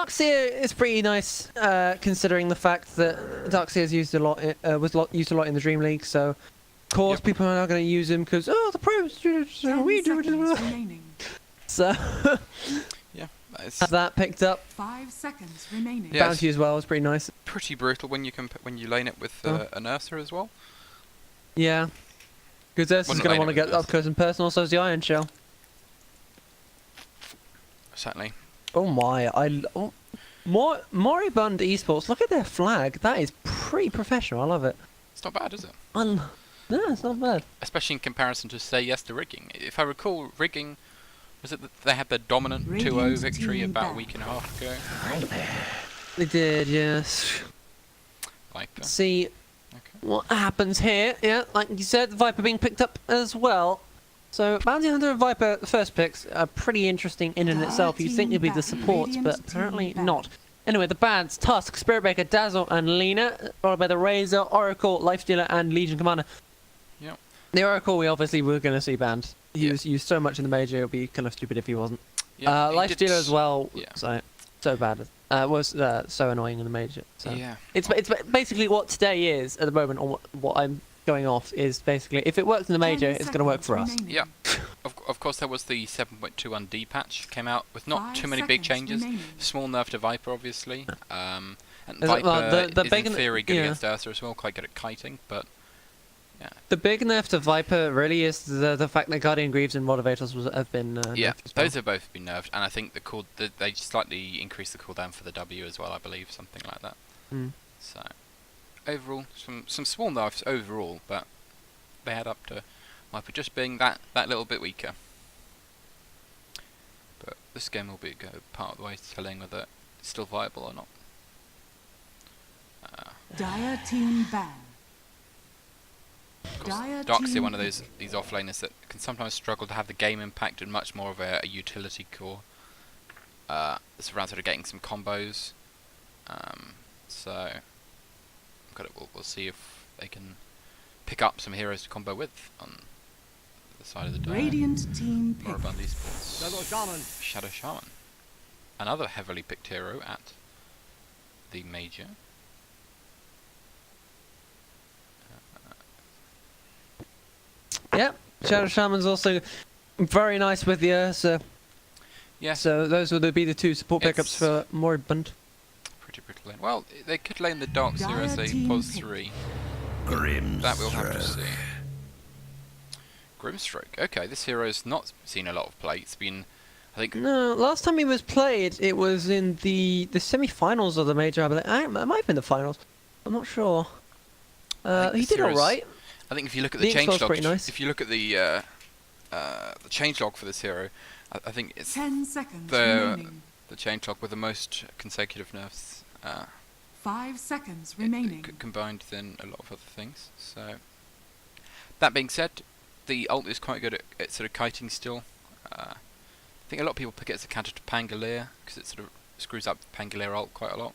Darkseer is pretty nice, considering the fact that Darkseer is used a lot, used a lot in the Dream League. So, of course, people are not going to use him because the pros we do it. So, yeah, have that picked up. 5 seconds remaining. Yeah, Bounty as well is pretty nice. Pretty brutal when you lane it with an Ursa as well. Yeah, because Ursa's going to want to get up close and personal. So is the Iron Shell. Certainly. Oh my! Moribund Esports. Look at their flag. That is pretty professional. I love it. It's not bad, is it? No, it's not bad. Especially in comparison to Say Yes to Rigging. If I recall, Rigging, was it that they had their dominant 2-0 victory about a week and a half ago? They did, yes. Viper. See what happens here. Yeah, like you said, Viper being picked up as well. So Bounty Hunter and Viper, the first picks, are pretty interesting in and itself. You'd think they'd be the supports, but apparently not. Anyway, the bands: Tusk, Spiritbreaker, Dazzle, and Lena, followed by the Razor, Oracle, Lifestealer, and Legion Commander. Yep. The Oracle, we obviously were going to see banned. He was used so much in the major, it would be kind of stupid if he wasn't. Yep, Lifestealer as well. Yeah. So bad. Was so annoying in the major. So. Yeah. It's basically what today is at the moment, or what I'm going off is basically if it works in the major, it's going to work for us. Yeah. Of course, there was the 7.21 D patch came out with not too many big changes. Small nerf to Viper, obviously. And Viper is in theory good against Ursa as well, quite good at kiting, but yeah. The big nerf to Viper really is the fact that Guardian Greaves and Motivators have been nerfed as well. Those have both been nerfed, and I think they slightly increased the cooldown for the W as well, I believe, something like that. So overall, some small nerfs overall, but they add up to Viper just being that little bit weaker. But this game will be part of the way to telling whether it's still viable or not. Dire team ban. Darkseer, one of these offlaners that can sometimes struggle to have the game impact and much more of a utility core. It's around sort of getting some combos. So we'll see if they can pick up some heroes to combo with on the side of the door. Radiant team pick. Moribund Esports. Shadow Shaman. Another heavily picked hero at the major. Yep, Shadow Shaman's also very nice with the Ursa. Yeah. So those would be the two support pickups for Moribund. Pretty brutal lane. Well, they could lane the Darkseer as a pos 3. That we'll have to see. Grimstroke. Okay, this hero's not seen a lot of play. It's been, I think. No, last time he was played, it was in the semi-finals of the major. I believe. It might have been the finals. I'm not sure. He did all right. I think if you look at the changelog, nice. if you look at the changelog for this hero, I think it's 10 seconds the changelog with the most consecutive nerfs. 5 seconds remaining. Combined within a lot of other things. So that being said, the ult is quite good at sort of kiting still. I think a lot of people pick it as a counter to Pangolier because it sort of screws up Pangolier ult quite a lot.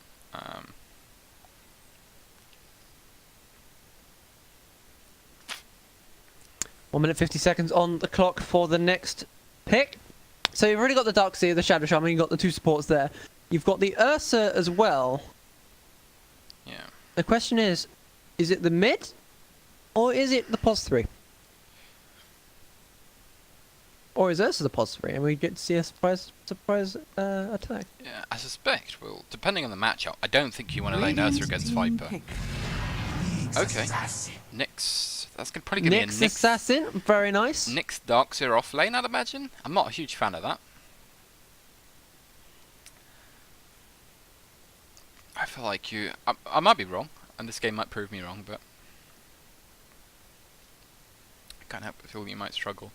1 minute 50 seconds on the clock for the next pick. So you've already got the Darkseer, the Shadow Shaman, you've got the two supports there. You've got the Ursa as well. Yeah. The question is it the mid or is it the pos 3? Or is Ursa the pos 3 and we get to see a surprise attack? Yeah, I suspect. Well, depending on the matchup, I don't think you want to lane Ursa against Viper. Okay. Nyx. That's probably going to be a Nyx Assassin. Very nice. Nyx Darkseer off lane, I'd imagine. I'm not a huge fan of that. I feel like I might be wrong, and this game might prove me wrong, but I can't help but feel that you might struggle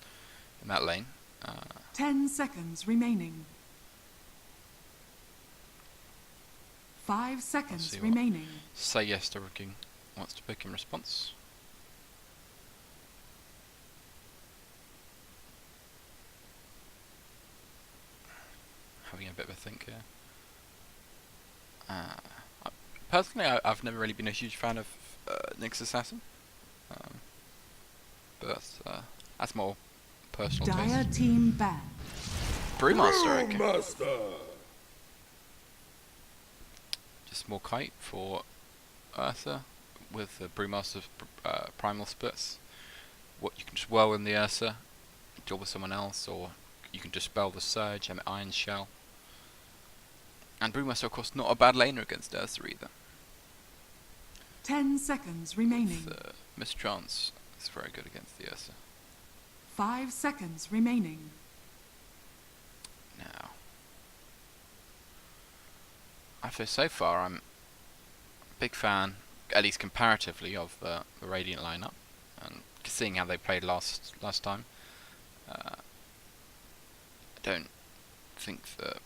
in that lane. 10 seconds remaining. 5 seconds remaining. Say Yes to Rigging wants to pick in response. Having a bit of a think here. Personally, I've never really been a huge fan of Nyx Assassin, but that's more personal Dire taste. team ban. Brewmaster, okay. small kite for Ursa with the Brewmaster's primal splits. What you can just whirl in the Ursa, deal with someone else, or you can dispel the Surge and Iron Shell. And Brewmaster, of course, not a bad laner against Ursa either. 10 seconds remaining. The Mistrance is very good against the Ursa. 5 seconds remaining. Now, I feel so far I'm a big fan, at least comparatively, of the Radiant lineup, and seeing how they played last time. I don't think that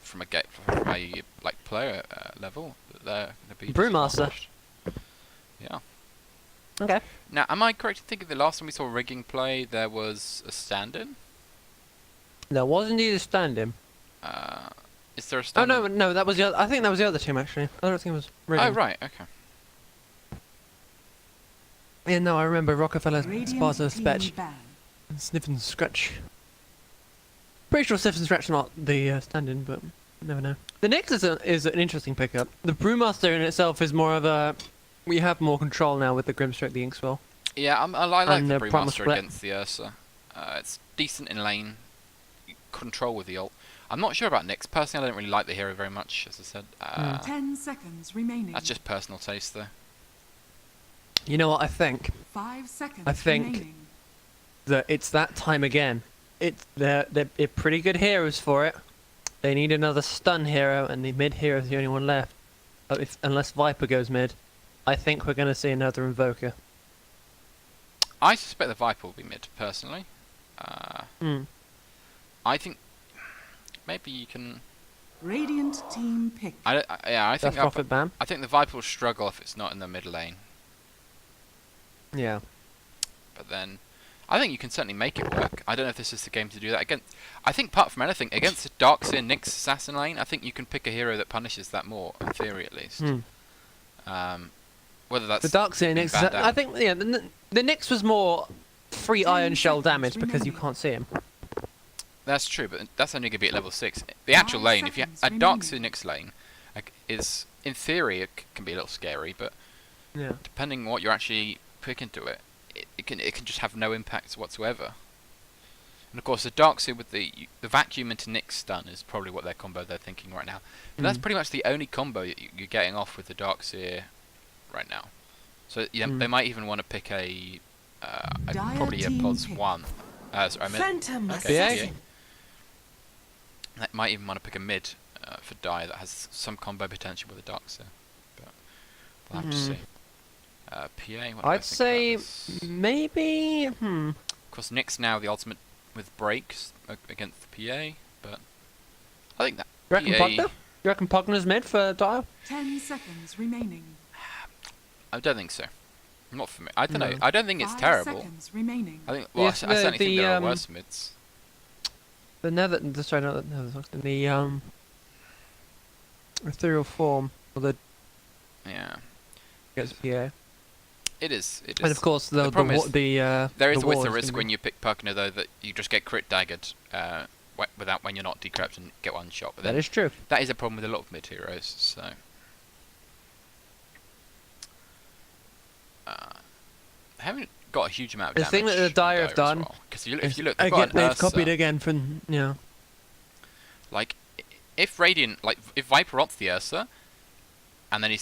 from a player level that they're going to be Brewmaster. disadvantaged. Yeah. Okay. Now, am I correct in thinking the last time we saw rigging play there was a stand-in? There was indeed a stand-in. Is there a Oh stand-in? no, that was the other, I think that was the other team actually. I don't think it was Regu. Oh right, okay. Yeah, no, I remember Rockefeller, Radiant Sparta, team Spetch, ban. and Sniff and Scratch. Pretty sure Sniff and Scratch not the stand-in, but you never know. The Nyx is an interesting pickup. The Brewmaster in itself is more of a... We have more control now with the Grimstroke, the Inkswell. Yeah, I like And the the primal Brewmaster split. against the Ursa. It's decent in lane, control with the ult. I'm not sure about Nyx. Personally, I don't really like the hero very much, as I said. 10 seconds remaining. That's just personal taste, though. You know what I think? 5 seconds I think- remaining. That it's that time again. They're pretty good heroes for it. They need another stun hero, and the mid hero is the only one left. Unless Viper goes mid, I think we're going to see another Invoker. I suspect the Viper will be mid, personally. I think maybe you can... Radiant team pick. I think That's Prophet Bam. I think the Viper will struggle if it's not in the mid lane. Yeah. But then, I think you can certainly make it work. I don't know if this is the game to do that against. I think, apart from anything, against the Darkseer Nyx assassin lane, I think you can pick a hero that punishes that more, in theory at least. Whether that's The Darkseer being Nyx, banned out. I think, yeah, the Nyx was more free 10 Iron Shell seconds damage because you remaining. can't see him. That's true, but that's only going to be at level 6. The actual 5 lane, if you seconds a Darkseer remaining. Nyx lane, is in theory it can be a little scary, but Yeah. depending on what you're actually picking to it, it can just have no impact whatsoever. And of course, the Darkseer with the vacuum into Nyx stun is probably what their combo they're thinking right now. But that's pretty much the only combo that you're getting off with the Darkseer right now. So yeah, they might even want to pick probably a team plus pick. 1. Sorry, I meant Phantom okay, assassin. yeah. They might even want to pick a mid for Dire that has some combo potential with the Darkseer. But we'll have to see. PA, what do I I'd think about say this? maybe. Of course, Nyx now the ultimate with breaks against the PA, but I think that You reckon PA, Pugner? You reckon Pugner's mid for Dial? 10 seconds remaining. I don't think so. Not for me. I don't know. No. I don't think it's 5 terrible. seconds remaining. I think. Well, Yes, I certainly think there are the, worse mids. The Nether. Sorry, not the Nether. The ethereal form, or the Yeah, against PA. it is. It is. And of course, The problem is there there is the always war the is risk gonna when be- you pick Pugner though that you just get crit daggered without when you're not decrept and get one shot. But That then is true. that is a problem with a lot of mid heroes. So. Haven't got a huge amount of The damage. thing that the on Dire have as done well. 'Cause if you look, they've got Again, an they've Ursa. copied again from Like, if Radiant, like, if Viper ults the Ursa, and then he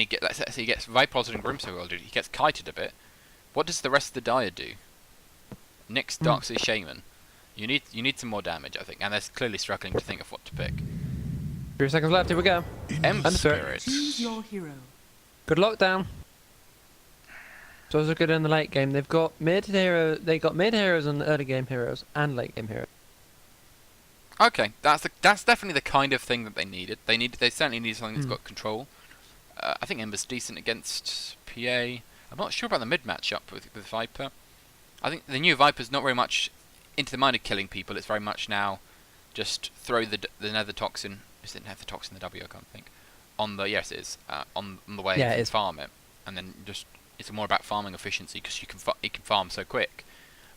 gets, let's say he gets Viper ulted and Grimstroke ulted, he gets kited a bit. What does the rest of the Dire do? Nyx, Darkseer, Shaman. You need some more damage, I think, and they're clearly struggling to think of what to pick. 3 seconds left. Here we go. Ember Spirit. Spirit. Choose your hero. Good lockdown. So also good in the late game. They've got mid hero. They got mid heroes and early game heroes and late game heroes. Okay, that's definitely the kind of thing that they needed. They certainly need something that's got control. I think Ember's decent against PA. I'm not sure about the mid matchup with Viper. I think the new Viper's not very much into the mind of killing people. It's very much now just throw the Nether Toxin. Is it Nether Toxin the W? I can't think. On the yes, it is on the way Yeah, it and is. farm it, and then just it's more about farming efficiency because you can farm so quick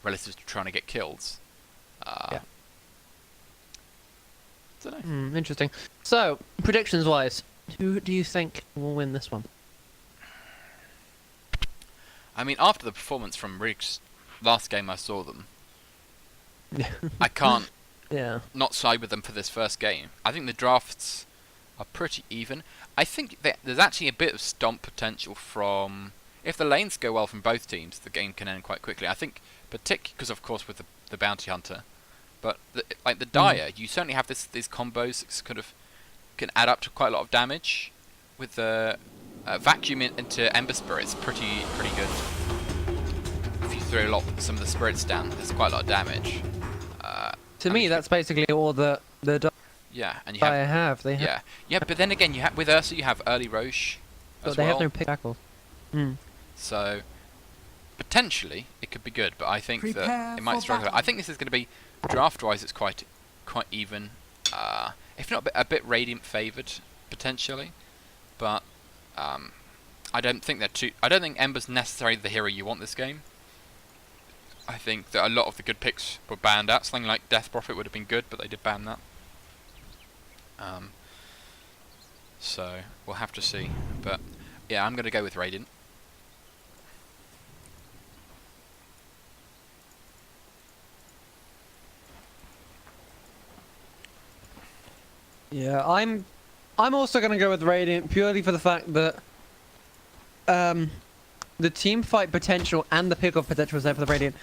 relative to trying to get kills. Yeah. Don't know. Interesting. So, predictions-wise, who do you think will win this one? I mean, after the performance from Riggs last game I saw them, I can't not side with them for this first game. I think the drafts are pretty even. I think that there's actually a bit of stomp potential from... If the lanes go well from both teams, the game can end quite quickly. I think, particularly because, of course, with the Bounty Hunter, but like the Dire, you certainly have these combos that kind of can add up to quite a lot of damage. With the Vacuum into Ember Spirits, pretty good. If you throw some of the spirits down, there's quite a lot of damage. To me, that's basically all the yeah, and you Dire have have. yeah, but then again, you have with Ursa, you have early Roche as they well. have no pick tackle. So potentially it could be good, but I think that it might struggle. I think this is going to be draft-wise, it's quite even. If not a bit Radiant favoured potentially, but I don't think they're too. I don't think Ember's necessarily the hero you want this game. I think that a lot of the good picks were banned out. Something like Death Prophet would have been good, but they did ban that. So we'll have to see. But yeah, I'm going to go with Radiant. Yeah, I'm also going to go with Radiant purely for the fact that the team fight potential and the pick-off potential is there for the Radiant.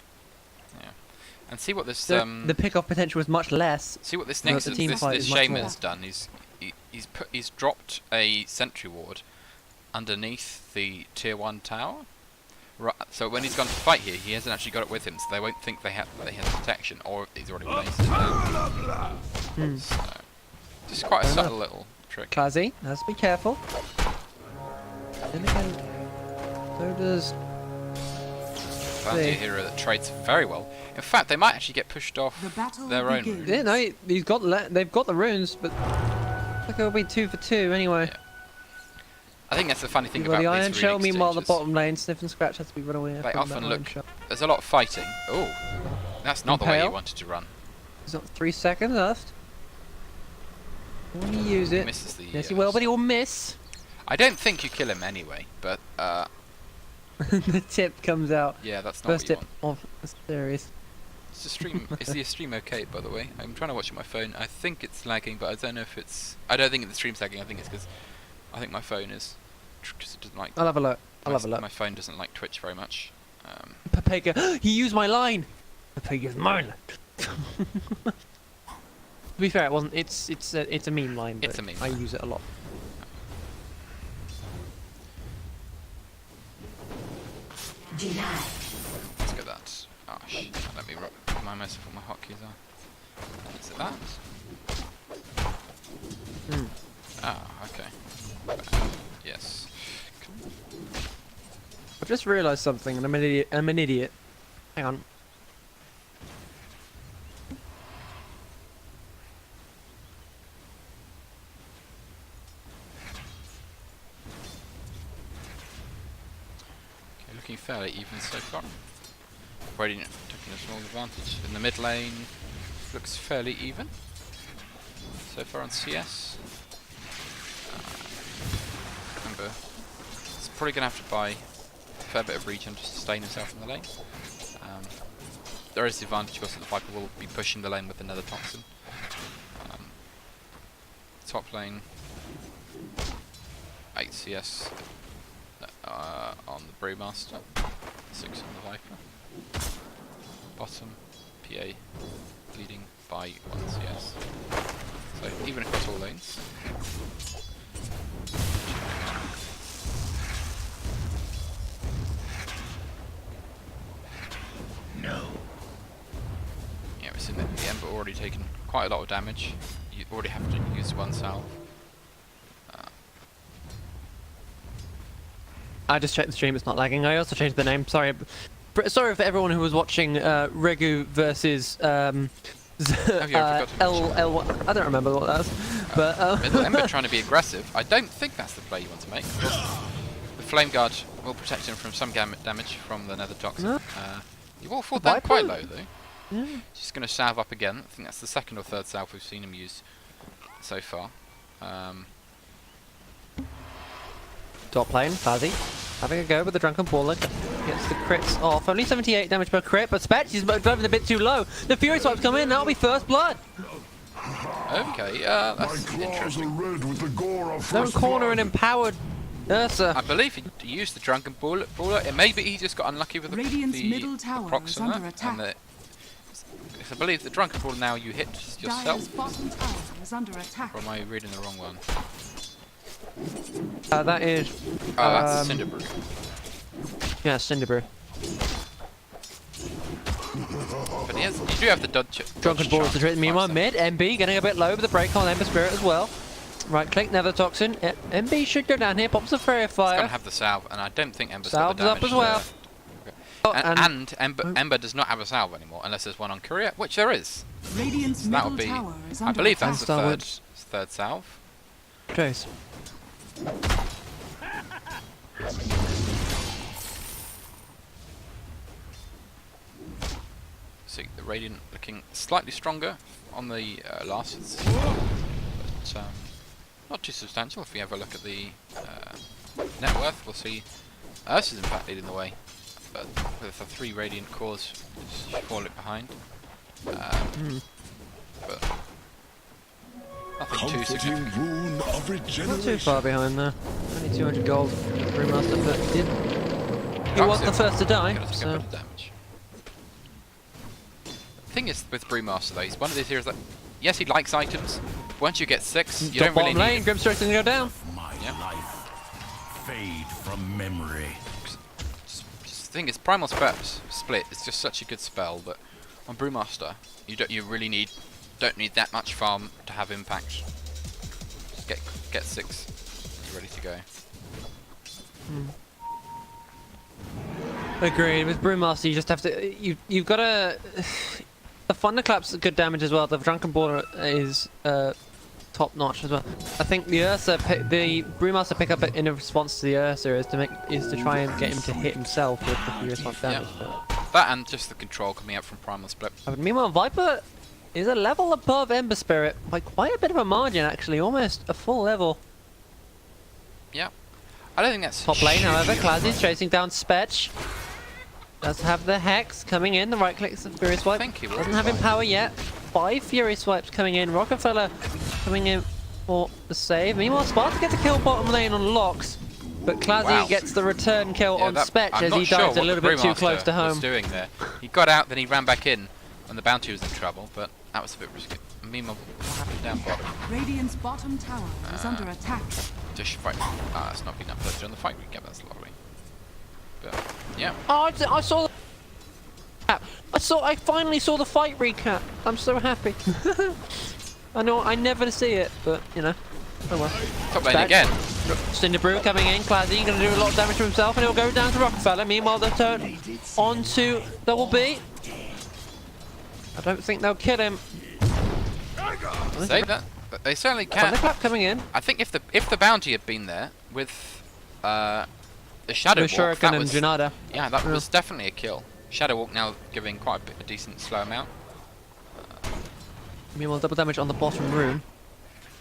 Yeah, and see what this The pick-off potential is much less. see what this No, next the team fight this is much Shaman more. has done. He's dropped a sentry ward underneath the tier 1 tower. Right, so when he's gone to fight here, he hasn't actually got it with him, so they won't think that he has protection, or he's already placed it down. So, just quite a subtle little trick. Classy, has to be careful. Then again, so does Bounty hero that trades very well. In fact, they might actually get pushed off The battle their own begins. route. Yeah, no, they've got the runes, but look, it'll be 2 for 2 anyway. Yeah. I think that's the funny thing You've got about the these Iron rune Shell, meanwhile the exchanges. bottom lane, Sniff and Scratch has to be run away. They from often that Iron look. Shell. There's a lot of fighting. Oh, that's not the way you Impale. wanted to run. He's got 3 seconds left. When you use He it, misses the. yes he will, but he will miss. I don't think you kill him anyway, but The tip comes out. yeah, that's not First what you tip want. of the series. Is the stream okay, by the way? I'm trying to watch on my phone. I think it's lagging, but I don't know if it's. I don't think the stream's lagging. I think it's because I think my phone is. Because it doesn't like. I'll have a look. I'll have a look. My phone doesn't like Twitch very much. Pepega, he used my line. Pepega's mine. To be fair, it wasn't. It's a meme line. It's but a meme I line. use it a lot. Let's get that. Oh shit! Let me remind myself what my hotkeys are. Is it that? Ah, okay. Yes. I've just realised something, and I'm an idiot. Hang on. Okay, looking fairly even so far. Radiant taking a small advantage. In the mid lane, looks fairly even. So far on CS. Remember, he's probably going to have to buy a fair bit of regen to sustain himself in the lane. There is the advantage, of course, that the Viper will be pushing the lane with another toxin. Top lane, 8 CS on the Brewmaster, 6 on the Viper. Bottom, PA leading by 1 CS. So even across all lanes. No. Yeah, we've seen the Ember already taken quite a lot of damage. You already have to use 1 salve. I just checked the stream, it's not lagging. I also changed the name. Sorry. Sorry for everyone who was watching Regu versus I forgot to L. I don't remember what that was. But Middle Ember trying to be aggressive. I don't think that's the play you want to make. Of course, the Flame Guard will protect him from some damage from the Nether Toxin. No. You will fall down quite Viper? low though. yeah. Just going to salve up again. I think that's the second or third salve we've seen him use so far. Top lane, Fuzzy. Having a go with the Drunken Baller. Gets the crits off. Only 78 damage per crit, but Spetch is driving a bit too low. The Fury Swipes come in, that'll be first blood. Okay, that's interesting. Don't corner an empowered Ursa. I believe he used the Drunken Baller. It maybe he just got unlucky with the Radiant's middle tower procs is on under that, and attack. I believe the Drunken Baller now you hit Dire's yourself. bottom tower is under attack. Or am I reading the wrong one? That is... Oh, that's a Cinderbrew. Yeah, Cinderbrew. But yes, you do have the dodge. Drunken dodge Baller chance to hit. of Meanwhile, 5 mid, MB getting a bit low with the break on Ember Spirit as well. Right click, Nether Toxin. MB should go down here, pops the Fairy It's going to Fire. have the salve, and I don't think Ember's Salve's got the damage. up as well. Oh, And Ember does not have a salve anymore, unless there's one on Courier, which there is. Radiant's So that middle would be, tower is I under believe attack. that's the third salve. Trace. See the Radiant looking slightly stronger on the last, but not too substantial. If we have a look at the net worth, we'll see Ursa's in fact leading the way, but with the 3 Radiant cores falling behind. But nothing too significant. Rune of Not too far behind there. Only 200 gold. Brewmaster, but he was the first to die. Gonna take a So. bit of damage. The thing is with Brewmaster though, he's one of these heroes that, yes, he likes items. But once you get 6, you don't really bottom lane, need. Grimstroke's gonna go down. my Yeah. life fade from memory. The thing is, Primal Split is just such a good spell, but on Brewmaster, you really don't need that much farm to have impact. Just get 6, you're ready to go. Agreed. With Brewmaster, you just have to. You've got to. The Thunderclap's good damage as well. The Drunken Baller is top notch as well. I think the the Brewmaster pickup in response to the Ursa is to try and get him to hit himself with the Furious Punch damage. That and just the control coming out from Primal Split. Meanwhile, Viper is a level above Ember Spirit by quite a bit of a margin, actually, almost a full level. Yeah. I don't think that's Top lane, however, Clazy's chasing down Spetch. Does have the Hex coming in, the right clicks of Fury Swipe. think he will Doesn't be have fine. Empower yet. 5 Fury Swipes coming in. Rockefeller coming in for the save. Meanwhile, Sparta gets a kill bottom lane on Locks. But Clazy Wow. gets the return kill on Spetch I'm as not he sure dives a what little the bit too Brewmaster close to was home. doing there. He got out, then he ran back in when the bounty was in trouble, but that was a bit risky. Meanwhile, what happened down bottom? Radiant's bottom tower is under attack. Just fight. That's not been uploaded on the fight recap, that's lovely. But, yeah. Oh, I saw the I finally saw the fight recap. I'm so happy. I know I never see it, but you know. Oh well. Top lane Spetch. again. Cinderbrew coming in, Clazy gonna do a lot of damage to himself and he'll go down to Rockefeller. Meanwhile the turn onto Double B. I don't think they'll kill him. Say that. But they certainly can. Thunderclap coming in. I think if the bounty had been there with the Shadow With Walk, Shuriken that and was, Junada. yeah, that was definitely a kill. Shadow Walk now giving quite a decent slow amount. Meanwhile double damage on the bottom room.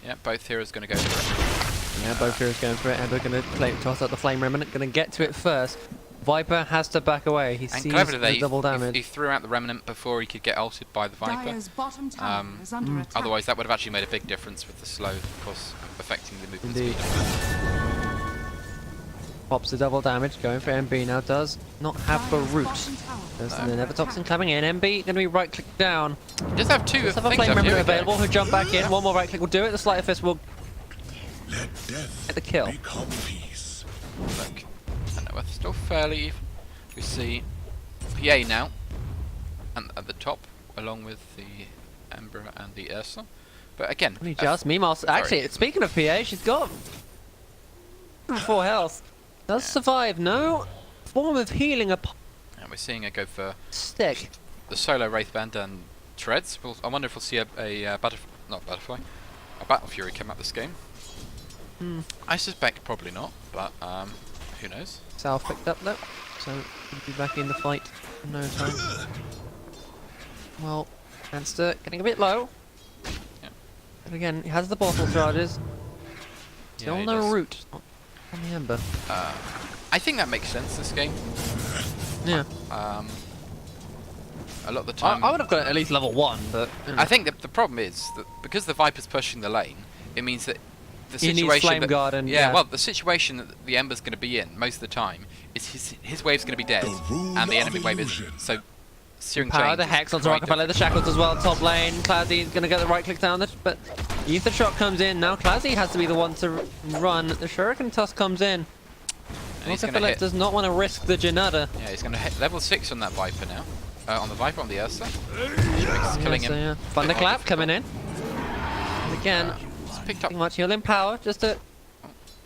Yeah, both heroes going to go for it. Yeah, both heroes going for it and we're gonna toss out the Flame Remnant. Gonna get to it first. Viper has to back away. He And sees cleverly, the double damage. he threw out the Remnant before he could get ulted by the Viper. Dire's bottom tower is under attack. Otherwise, that would have actually made a big difference with the slow, of course, affecting the movement Indeed. speed. Pops the double damage, going for MB now. Does not have the Dire's root. bottom tower There's is the under Nether attack. Toxin coming in. MB gonna be right click down. He does have two Does have a things Flame up Remnant here. available who jump back in. One more right click will do it. The Sleight of Fist will Let death get the kill. become peace. Look, and we're still fairly even. We see PA now, and at the top, along with the Ember and the Ursa. But again, Only just. Meanwhile, actually, speaking of PA, she's got 4 health. Does survive. No form of healing a and we're seeing her go for stick. the solo Wraithband and Treads. I wonder if we'll see a Battle Fury come out this game. I suspect probably not, but who knows? South picked up though, so he'll be back in the fight in no time. Well, Monster getting a bit low. Yeah. But again, he has the bottle charges. Still he no does. root on the Ember. I think that makes sense this game. Yeah. A lot of the time, I would have got it at least level 1, but... you know. I think that the problem is that because the Viper's pushing the lane, it means that the He needs situation Flame that, Guard and... yeah, well, the situation that the Ember's going to be in most of the time is his wave's going to be dead, and the enemy wave isn't. So, searing Power change the is Hex onto quite Rockefeller, the difficult. Shackles as well, top lane. Clazy gonna get the right click down, but Ether Shock comes in. Now Clazy has to be the one to run. The Shuriken Tusk comes in. And he's going to Rockefeller hit. does not want to risk the Janata. Yeah, he's going to hit level 6 on that Viper now. On the Viper, on the Ursa. Killing him. Yeah. Thunderclap coming in. And again, He's picked up. pretty much healing power just to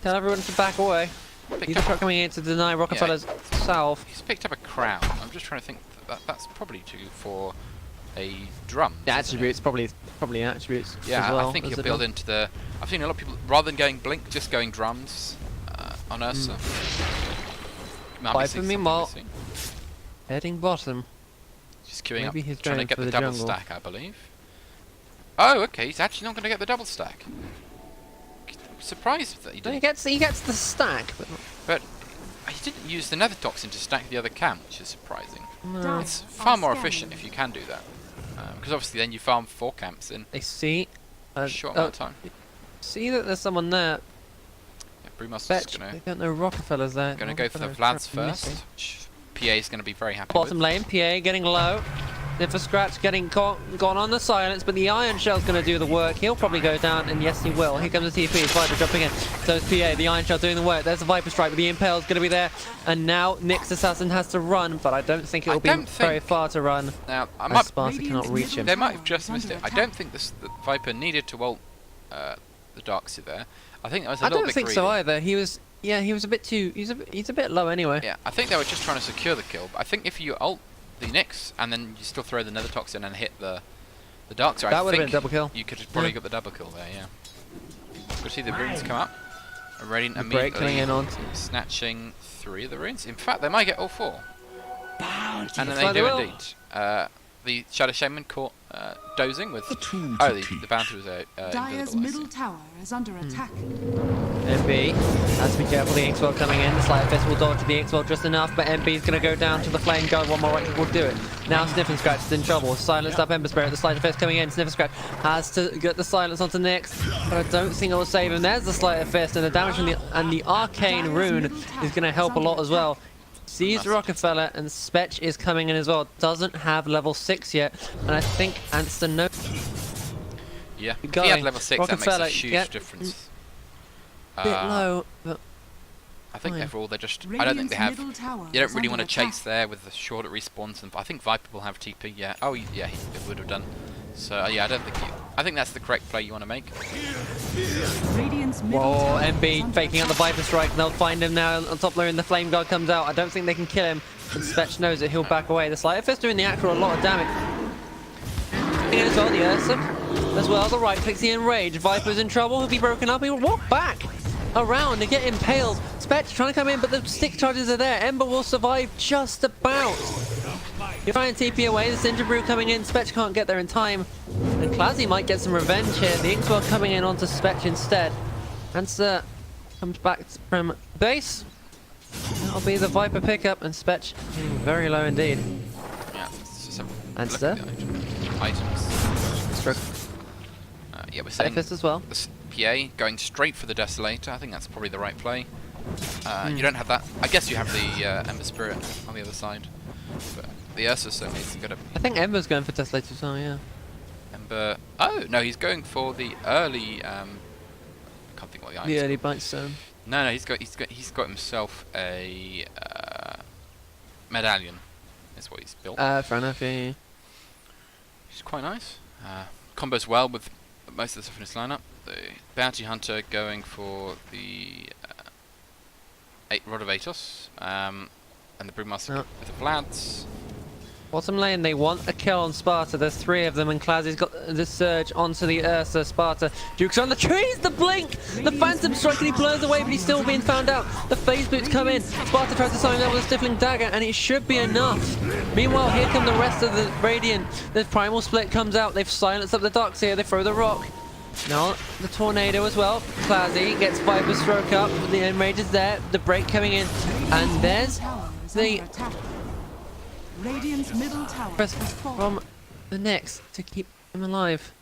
tell everyone to back away. Picked Ether up Shock coming in to deny Rockefeller's salve. he's picked up a crown. I'm just trying to think that's probably due for a drum. The isn't it? attributes, probably attributes Yeah, as well. I think as he'll the build drum. into the. I've seen a lot of people rather than going blink, just going drums on Ursa. Might be Viper, something meanwhile, to see. heading bottom. Just queuing up, maybe he's trying to going get for the the double jungle. stack, I believe. Oh, okay, he's actually not going to get the double stack. Surprised that he No, didn't. he gets the stack, but But he didn't use the nether toxin to stack the other camp, which is surprising. no. It's far more efficient if you can do that. Because obviously then you farm 4 camps in They see. a short amount of time. See that there's someone there. Yeah, Brewmaster's Fetch. going They don't know Rockefeller's there. to go for the Rockefeller's Vlads missing. first, which PA's going to be very happy Bottom with. lane, PA getting low. Niffer Scratch getting gone on the silence, but the Iron Shell's going to do the work. He'll probably go down, and yes, he will. Here comes the TP. Viper jumping in. So is PA. The Iron Shell doing the work. There's the Viper Strike, but the Impale's going to be there. And now Nyx Assassin has to run, but I don't think it will be very far to run. Now, I As might, Sparta cannot reach him. they might have just missed it. I don't think the Viper needed to ult the Darkseid there. I think that was a I little don't bit think greedy. so either. He was a bit too. He's a bit low anyway. Yeah, I think they were just trying to secure the kill. But I think if you ult the Nyx and then you still throw the Nether Toxin and hit the Darkseid, That I would have think been a double kill. you could have probably Yeah. got the double kill there. Yeah. Good to see the runes come up. Radiant Break coming immediately in on. snatching 3 of the runes. In fact, they might get all 4. And then Looks they like do they will. indeed. The Shadow Shaman caught dozing with. tool Oh, to the teach. bounty was Dire's invisible. I middle see. tower is under attack. MB has to be careful. The Inkswell coming in. The Slight Fist will dodge the Inkswell just enough, but MB is going to go down to the Flame Guard. One more right click will do it. Now Sniff and Scratch is in trouble. Silenced up Ember Spirit. The Slight Fist coming in. Sniff and Scratch has to get the silence onto Nyx, but I don't think it will save him. There's the Slight Fist, and the damage from the Arcane Rune is going to help a lot as well. Sees Must. Rockefeller, and Spetch is coming in as well. Doesn't have level 6 yet, and I think Answer no. Yeah, if he Going. had level 6, that makes a Rockefeller, huge yeah. difference. Bit low, but I think fine. overall they're just. I don't think they have. Middle tower You don't is really under want to chase attack. there with the shorter respawns, and I think Viper will have TP. Yeah. Oh, yeah, he would have done. So yeah, I don't think. I think that's the correct play you want to make. Radiant's middle whoa, tower is MB under faking out the attack. Viper Strike, and they'll find him now on top lane. The Flame Guard comes out. I don't think they can kill him, and Spetch knows it. He'll back away. The Slight Fist doing the actual a lot of damage. And as well, the Ursa, as well, the right clicks the Enrage. Viper's in trouble. He'll be broken up. He will walk back around and get impaled. Spetch trying to come in, but the stick charges are there. Ember will survive just about. You try and TP away. The Cinder Brew coming in. Spetch can't get there in time. And Clazy might get some revenge here. The Inkswell coming in onto Spetch instead. Answer comes back from base. That'll be the Viper pickup, and Spetch getting very low indeed. Yeah. It's just a Answer. look at the items. Stroke Yeah, we're saying Fist as well. the PA going straight for the Desolator. I think that's probably the right play. You don't have that. I guess you have the Ember Spirit on the other side, but the Ursa certainly isn't going to. I think Ember's going for Desolator as well, yeah. Ember. Oh no, he's going for the early. I can't think what the The item's early bite stone. No, he's got himself a medallion. Is what he's built. Fair enough, yeah. Which is quite nice. Combos well with most of the stuff in his lineup. The Bounty Hunter going for the Rod of Atos, and the Brewmaster No. with the Vlads. Bottom lane, they want a kill on Sparta. There's 3 of them, and Clazy's got the surge onto the Ursa. Sparta. Duke's on the trees, the blink! The Phantom Strike, and he blurs away, but he's still being found out. The Phase Boots come in. Sparta tries to sign that with a Stifling Dagger, and it should be enough. Meanwhile, here come the rest of the Radiant. The Primal Split comes out. They've silenced up the Darks here. They throw the rock. Now the tornado as well. Classy gets Viper stroke up. The enrage is there. The break coming in, and there's the Radiant's middle tower press has fallen. from the Nyx to keep him alive.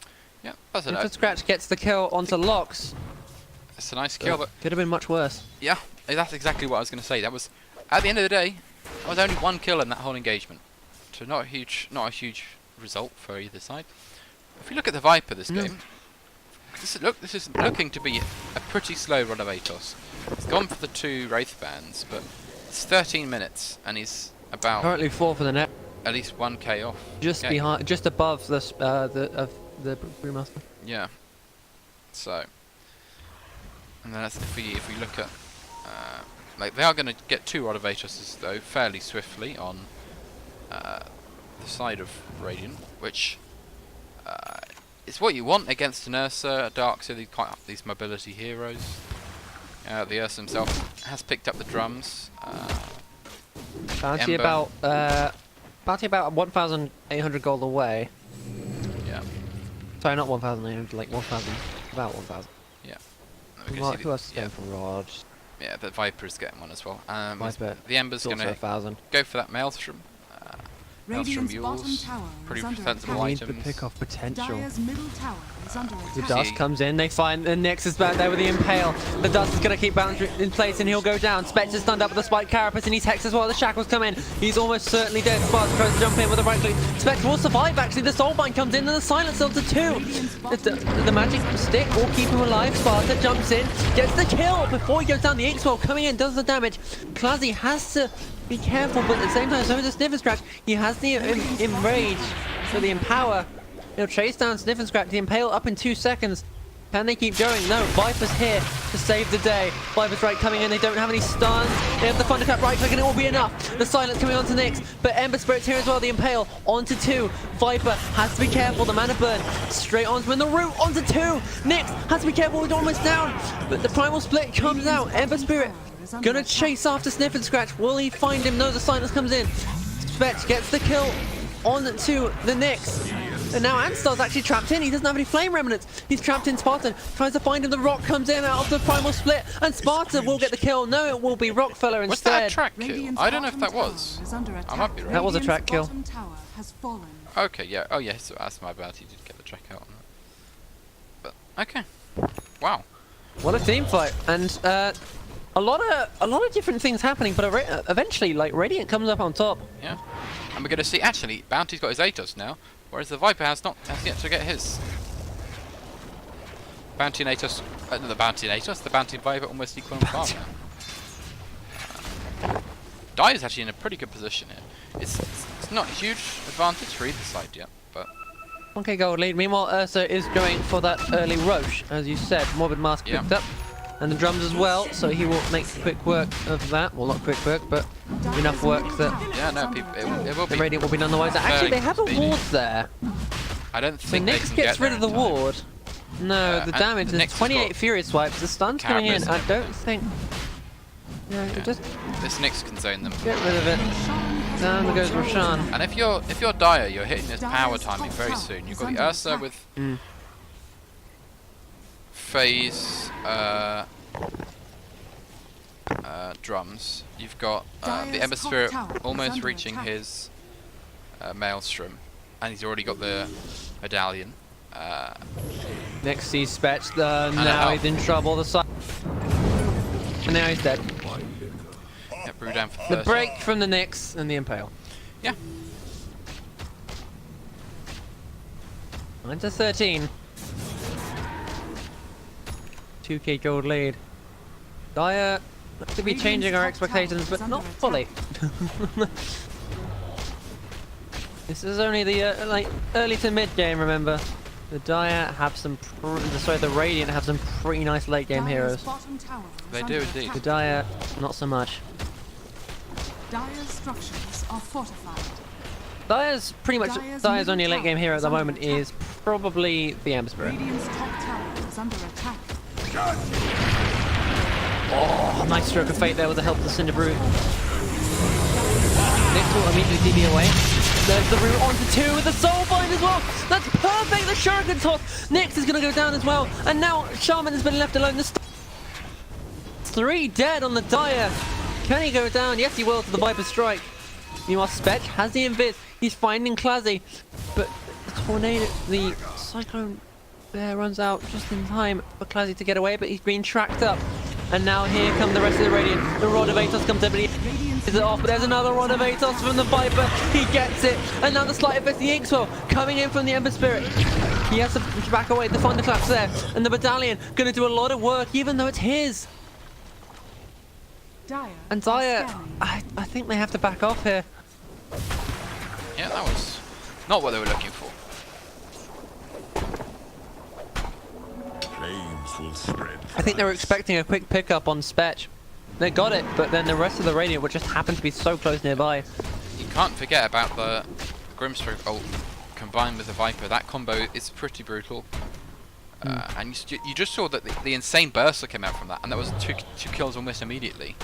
Yeah, that's If it. Scratch gets the kill onto Locks, It's a nice kill, but could have been much worse. yeah, that's exactly what I was going to say. That was, at the end of the day, that was only 1 kill in that whole engagement. So not a huge result for either side. If you look at the Viper this game, this is looking to be a pretty slow run of Atos. He's gone for the 2 Wraith bands, but it's 13 minutes, and he's about Currently 4 for the net, at least 1k off. just Okay. behind, just above the Brewmaster. Yeah. So, and then if we look at, like they are going to get 2 Rod of Atos though fairly swiftly on the side of Radiant, which is what you want against an Ursa, a Darkseid, these mobility heroes. The Ursa himself has picked up the drums. Bounty Ember. about 1,800 gold away. Yeah. Sorry, not 1,800, like 1,000, about 1,000. Yeah. We can Well, see who else is yeah, going for Rod? yeah, the Viper is getting one as well. Viper. The Ember's going Also to 1,000. go for that Maelstrom. Radiant's mules, bottom tower pretty is under defensible attack. Need to items. pick off potential. Dire's middle tower is under The attack. dust comes in, they find the Nyx is back there with the Impale. The dust is going to keep Boundary in place and he'll go down. Spectre's stunned up with the Spike Carapace and he's Hex as well. The Shackles come in. He's almost certainly dead. Sparks tries to jump in with the right click. Spectre will survive actually. The Soulbind comes in and the Silence onto 2. The magic stick will keep him alive. Sparta jumps in, gets the kill before he goes down. The Inkswell coming in, does the damage. Classy has to be careful, but at the same time, so does Sniff and Scratch. He has the Enrage for the Empower. He'll chase down Sniff and Scratch. The Impale up in 2 seconds. Can they keep going? No, Viper's here to save the day. Viper's right coming in. They don't have any stuns. They have the Thunderclap right click and it will be enough. The Silence coming onto Nyx, but Ember Spirit's here as well. The Impale onto 2. Viper has to be careful. The Mana Burn straight onto him. The Root onto 2. Nyx has to be careful. We're almost down. But the Primal Split comes out. Ember Spirit gonna chase after Sniff and Scratch. Will he find him? No, the Silence comes in. Spetch gets the kill on to the Nyx. And now Anstar's actually trapped in. He doesn't have any flame remnants. He's trapped in. Spartan tries to find him. The Rock comes in out of the Primal Split. And Sparta will get the kill. No, it will be Rockfeller Was that a instead. track kill? Radiant's I don't know if bottom that was. tower is under I might be attack. right. That was a track kill. Radiant's bottom tower has fallen. Okay, yeah. Oh, yes. So that's my bad. He did get the track out on that. But okay. Wow. What a team fight. And a lot of different things happening. But eventually, like, Radiant comes up on top. Yeah. And we're going to see. Actually, Bounty's got his Atos now, whereas the Viper has yet to get his. Bounty and Atos. The Bounty and Atos. The Bounty and Viper almost equal in power now. Dire's actually in a pretty good position here. It's not a huge advantage for either side yet, but 1k gold lead. Meanwhile, Ursa is going for that early Roche, as you said. Morbid Mask Yeah. picked up. And the drums as well, so he will make quick work of that. Well, not quick work, but enough work that yeah, no, people, it will the be. Radiant will be none the wiser. Actually, they have a speedy. ward there. I don't So think they Nyx can gets get rid there of the in time. ward. No, the and damage the is Nyx has 28 got Fury Swipes. The stun's coming in. Carapace. I don't think... Yeah, Yeah. just This Nyx can zone them. get rid of it. Down goes Roshan. And if you're Dire, you're hitting this power timing very soon. You've got the Ursa with phase drums. You've got the Ember Spirit almost reaching his Maelstrom, and he's already got the Medallion. Next sees Spetch. Now help. he's in trouble. The side. And now he's dead. Yeah, brew down for The 30. break from the Nyx and the Impale. Yeah. 9-13. 2k gold lead. Dire looks to be changing our expectations, but not fully. This is only the like early to mid game. Remember, the Dire have some. The Radiant have some pretty nice late game heroes. They do indeed. The Dire, not so much. Dire's structures are fortified. Dire's pretty much. Dire's only late game hero at the moment is probably the Ember Spirit. Radiant's top tower is under attack. Oh, nice stroke of fate there with the help of the Cinder Brute. Next will immediately DB away. There's the route onto 2 with the soul bind as well. That's perfect. The shuriken toss. Nyx is going to go down as well. And now Shaman has been left alone. The 3 dead on the Dire. Can he go down? Yes, he will to the Viper strike. Meanwhile, Spetch has the invis. He's finding Clazy. But the tornado, the cyclone there runs out just in time for Clazy to get away. But he's being tracked up. And now here come the rest of the Radiant. The Rod of Atos comes in, but he is it off. But there's another Rod of Atos from the Viper. He gets it. And now the Sleight of Fist, the Inkswell coming in from the Ember Spirit. He has to back away. The Thunderclaps there. And the Medallion going to do a lot of work, even though it's his. And Dire, I think they have to back off here. Yeah, that was not what they were looking for. Flames will spread. I think they were expecting a quick pickup on Spetch. They got it, but then the rest of the Radiant would just happen to be so close nearby. You can't forget about the Grimstroke ult combined with the Viper. That combo is pretty brutal. And you just saw that the insane Burster came out from that, and that was two kills almost immediately.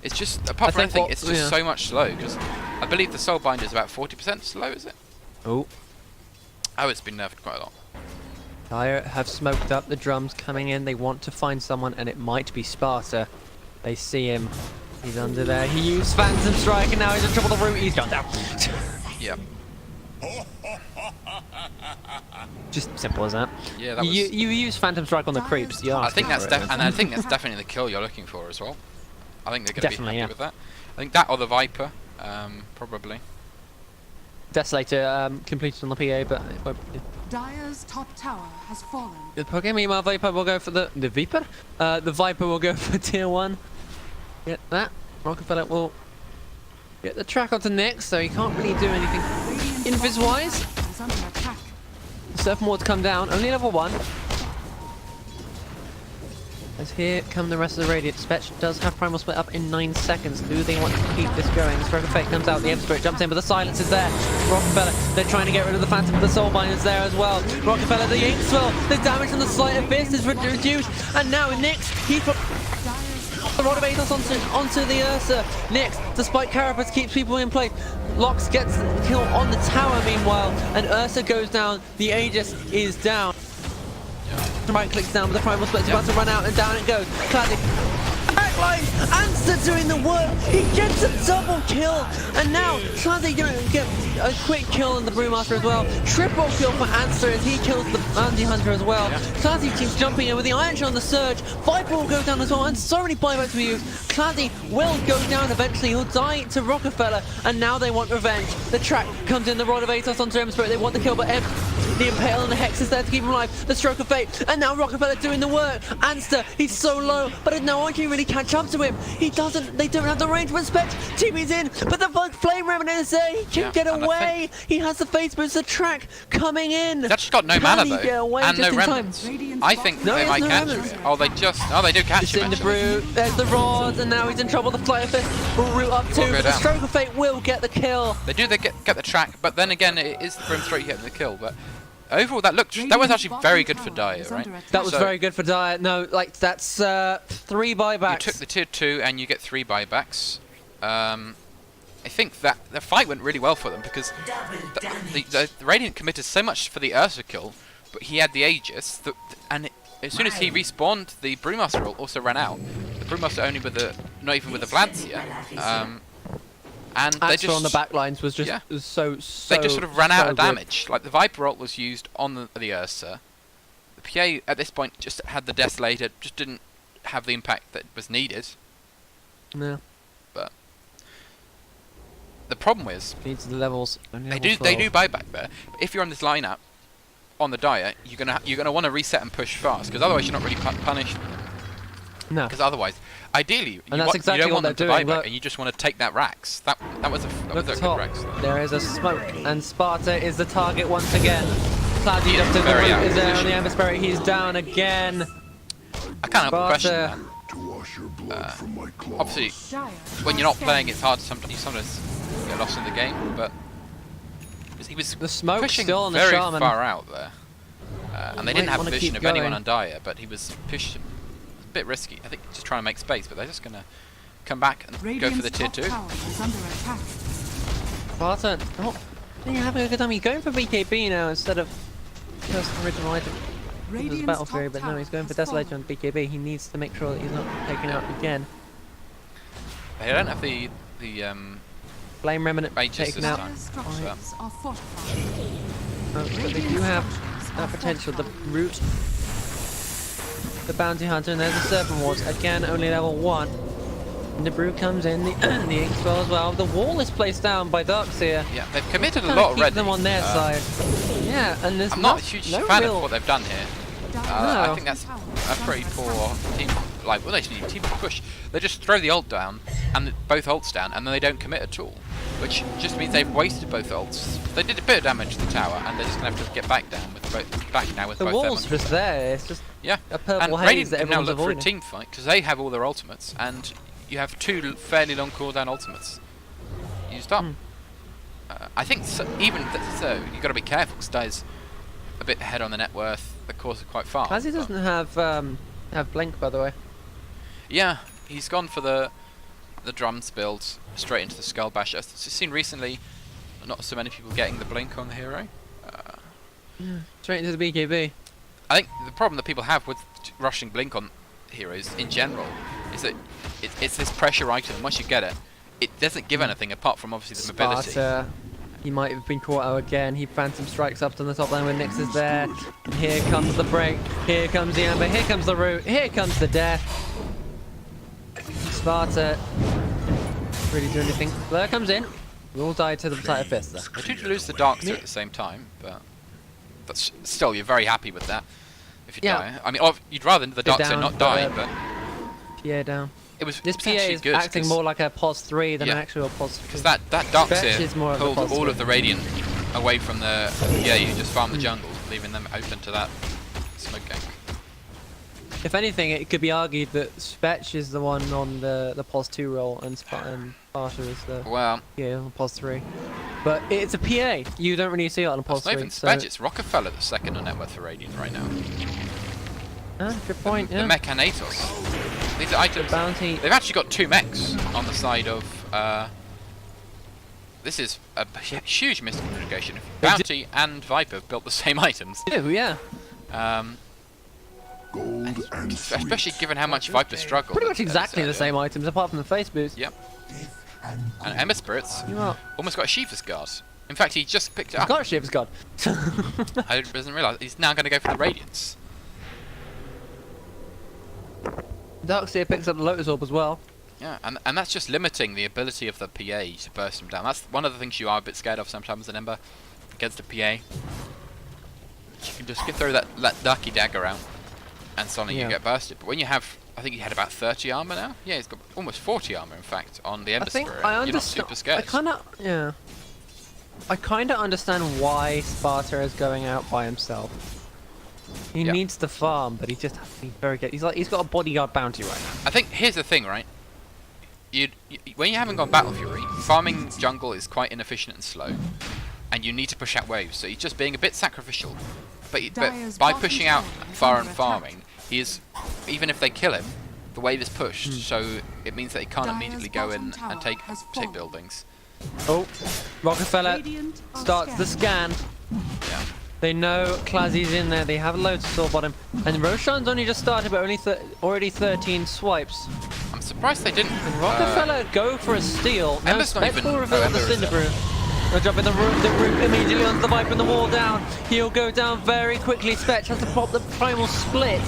It's just, apart from anything, it's just so much slow, because I believe the Soulbind is about 40% slow, is it? Oh, it's been nerfed quite a lot. Dire have smoked up the drums coming in. They want to find someone, and it might be Sparta. They see him. He's under there. He used Phantom Strike, and now he's in trouble with the root. He's gone down. Yeah. Just simple as that. Yeah, that was. You use Phantom Strike on the creeps. I think that's and I think that's definitely the kill you're looking for as well. I think they're going to be happy with that. I think that or the Viper, probably. Desolator completed on the PA, but Dire's top tower has fallen. the Pokemon meanwhile Viper will go for the Viper. The Viper will go for tier 1. Get that. Rockefeller will get the track onto Nyx, so he can't really do anything invis wise. Is under attack. Surf Ward's come down, only level 1. As here come the rest of the Radiant. Spetch does have Primal Split up in 9 seconds. Do they want to keep this going? Stroke of Fate comes out, the Ember Spirit jumps in, but the silence is there. Rockefeller, they're trying to get rid of the Phantom, but the Soulbind is there as well. Rockefeller, the Inkswell, the damage from the Sleight of Fist is reduced, and now Nyx, he's put the Rod of Atos onto the Ursa. Nyx, despite Carapace, keeps people in place. Lox gets the kill on the tower meanwhile, and Ursa goes down, the Aegis is down. Right clicks down, but the Primal Split's about to run out, and down it goes. Classic backlines, Anster doing the work. He gets a double kill, and now Classic going to get a quick kill on the Brewmaster as well. Triple kill for Anster as he kills the Bounty Hunter as well. Classic keeps jumping in with the Iron Shot on the Surge. Viper will go down as well, and so many buybacks to be used. Classic will go down eventually. He'll die to Rockefeller, and now they want revenge. The track comes in, the Rod of Atos onto Ember Spirit. They want the kill, but the Impale and the Hex is there to keep him alive. The Stroke of Fate, and now Rockefeller doing the work. Anster, he's so low, but no one can really catch up to him. He doesn't, they don't have the range, but Spetch, TV's in, but the Flame Remnant is there. He can get away. He has the face boost, the track coming in. He's actually got no mana though, and no remnants. I think they might catch him. Oh, they do catch him. In the Brew, there's the Rod, and now he's in trouble. The Flight of Fist will root up too, but the Stroke of Fate will get the kill. They get the track, but then again, it is the Grimstroke getting the kill, but overall, that was actually very good for Dire, right? That was very good for Dire. No, like that's 3 buybacks. You took the tier 2 and you get 3 buybacks. I think that the fight went really well for them because the Radiant committed so much for the Ursa kill, but he had the Aegis, and as soon as he respawned, the Brewmaster also ran out. The Brewmaster only with not even with the Vladsia. And they just on the back lines was just so they just sort of ran out of damage. Like the Viper ult was used on the Ursa. The PA at this point just had the Desolator, just didn't have the impact that was needed. No. But the problem is needs the levels. They do buyback there. But if you're on this lineup on the Dire, you're gonna want to reset and push fast because otherwise you're not really punished. No. Because otherwise, ideally, you don't want them to buy back, and you just want to take that Rax. That was a good Rax. There is a smoke, and Sparta is the target once again. Cloudy just to the root is there on the Ember Spirit. He's down again. I can't help but question that. Obviously, when you're not playing, it's hard to sometimes get lost in the game. But he was pushing still on the very Shaman. far out there, and they didn't have vision of anyone on Dire, but he was pushing. Bit risky. I think just trying to make space, but they're just gonna come back and go for the tier 2. Tower is under attack. Sparta, oh, he's having a good time. He's going for BKB now instead of just original item. It was Radiant's Battle top Fury, but no, tower he's going for has Desolation on BKB. He needs to make sure that he's not taken out again. They don't have the Flame Remnant Mages taken this out. time. Dire's structures are fortified. But they do have that potential. The Root, the Bounty Hunter, and there's the Serpent Wards. Again, only level 1. And the Brew comes in, the Inkswell as well. The wall is placed down by Darkseer. Yeah, they've committed a Kinda lot keep already. them on their side. Yeah, and there's I'm not a huge no fan real... of what they've done here. No. I think that's a pretty poor team. Like, well, actually, team push. They just throw the ult down, and both ults down, and then they don't commit at all. Which just means they've wasted both ults. They did a bit of damage to the tower, and they're just gonna have to get back down with back now with The both wall's them. just there. It's just Yeah, a purple and haze Radiant that can now everyone's look for a avoiding. team fight because they have all their ultimates, and you have 2 fairly long cooldown ultimates used up. I think so, even so, you've got to be careful because Dire's a bit ahead on the net worth. The course is quite far. Classy doesn't have Blink, by the way. Yeah, he's gone for the drums build straight into the Skull Basher. I've seen recently not so many people getting the blink on the hero. Straight into the BKB. I think the problem that people have with rushing blink on heroes in general is that it's this pressure item. And once you get it, it doesn't give anything apart from obviously the mobility. Sparta, he might have been caught out again. He Phantom Strikes up to the top lane when Nyx is there. And here comes the break. Here comes the Amber. Here comes the Root. Here comes the death. Sparta really do anything. Blur comes in. We all die to the Tiger Fist there. They do lose the Darkseer at the same time, but that's still you're very happy with that. If you Yeah. die, I mean, you'd rather the Go Darkseer down, not but, die, but PA down. it was This PA actually is good acting more like a POS 3 than Yeah. an actual POS 3. because that Fetch is more Darkseer of a pulled all positive. of the Radiant away from the you just farm the jungle, leaving them open to that smoke gank. If anything, it could be argued that Spetch is the one on the POS 2 roll and Sparta is the Well, on POS 3. But it's a PA. You don't really see it on a POS it's not 3. even So, Spedge, it's Rockefeller that's second on net worth for Radiant right now. good point, The yeah. Mechanatos. These are items. Bounty. They've actually got 2 mechs on the side of. This is a huge miscommunication. Bounty and Viper built the same items. Oh, yeah. Gold and Especially given how much Viper struggled. Pretty much at exactly the earlier. same items, apart from the face boost. Yep. And Emma Spirits You are. almost got a Shiva's Guard. In fact, he just picked it up. Got a Shiver's God. I didn't realise. He's now going to go for the Radiance. Darkseer picks up the Lotus Orb as well. Yeah, and that's just limiting the ability of the PA to burst him down. That's one of the things you are a bit scared of sometimes in Ember against the PA. You can just throw that Lucky Dagger out and suddenly Yeah. you get bursted. But when you have, I think he had about 30 armor now. Yeah, he's got almost 40 armor in fact on the Ember I think Spirit. I You're not understand. super scared. I kind of understand why Sparta is going out by himself. He Yeah. needs to farm, but he just has to be very good. He's got a bodyguard bounty right now. I think here's the thing, right? When you haven't got Battle Fury, farming jungle is quite inefficient and slow, and you need to push out waves. So he's just being a bit sacrificial. But Dire's by bottom pushing out tower is far under and farming, he is, even if they kill him, the wave is pushed. So it means that he can't Dire's immediately go bottom in tower and take has fallen. buildings. Oh, Rockefeller Radiant are starts the scanned. scan. Yeah. They know Clazzy's in there. They have a Lotus Orb on him, and Roshan's only just started, but only already 13 swipes. I'm surprised they didn't. And Rockefeller go for a steal. No, Ember's not Spec even- will reveal oh, the Ember is Cinder there. Brew. They're dropping the root immediately onto the Viper and the wall down. He'll go down very quickly. Spetch has to pop the Primal Split.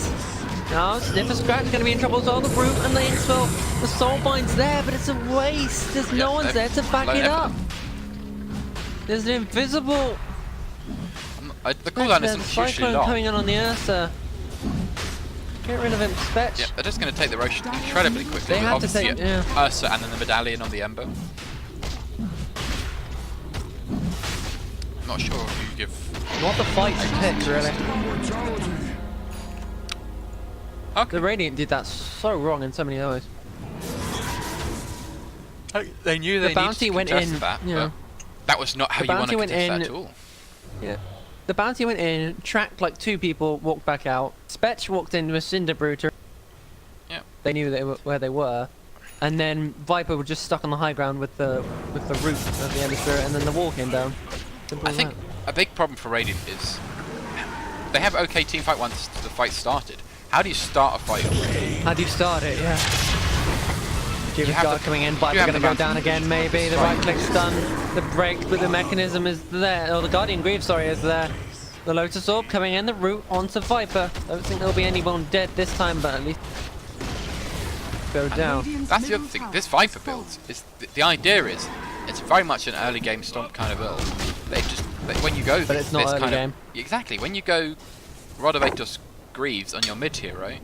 Now, Sniffer Scratch going to be in trouble as well. The Root and the Inkswell. The Soulbind's there, but it's a waste. There's no Yeah, one's there to back low it up. effort. There's an invisible The cooldown isn't hugely Cyclone long. coming in on the Ursa. Get rid of him, Spetch. Yeah, they're just going to take the Roshan incredibly quickly. They with have to obviously take- yeah. Ursa and then the medallion on the Ember. Not sure who you give. What the fight to pick, really. Okay. The Radiant did that so wrong in so many ways. They knew The they bounty needed to went contest in, that, you know. but that was not how The you want to bounty went contest that in- at all. Yeah. The bounty went in, tracked like 2 people, walked back out. Spetch walked in with Cinder Brew. Yeah. They knew where they were. and then Viper was just stuck on the high ground with the root of the Ember Spirit, and then the wall came down. Simple I as think that. a big problem for Radiant is they have okay team fight once the fight started. How do you start a fight? How do you start it? Yeah. Jim's have guard the- coming in. you Viper have gonna the go down again. Maybe the right click stun, the break with the mechanism is there. Or the Guardian Greaves, sorry, is there. The Lotus Orb coming in the root onto Viper. Don't think there'll be anyone dead this time, but at least go down. Radiant's That's the middle other thing. tower This Viper has build fallen. is the idea is it's very much an early game stomp kind of build. When you go But it's not this early kind game. of exactly when you go Rod of Atos Greaves on your mid hero,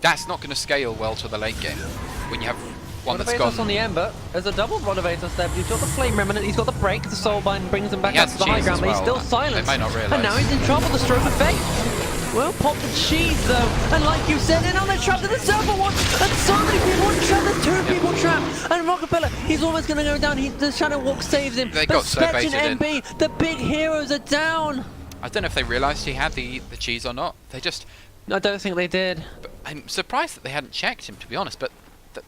that's not going to scale well to the late game. When you have one Rod of that's Atos gone. on the Ember. There's a double Rod of Atos there. But he's got the Flame Remnant. He's got the break. The Soulbind brings him back He up has to the high cheese ground, as but he's well. still silent. They may not And now realise. he's in trouble. The Stroke of Fate. Well, pop the cheese though, and like you said, in on the trap to the server one, and so many people are trapped. There's two people trapped, and Rockapella, he's almost gonna go down. The Shadow Walk saves him. They but got so Spetch and baited in. MB, the big heroes are down. I don't know if they realised he had the cheese or not. They just. I don't think they did. But I'm surprised that they hadn't checked him, to be honest. But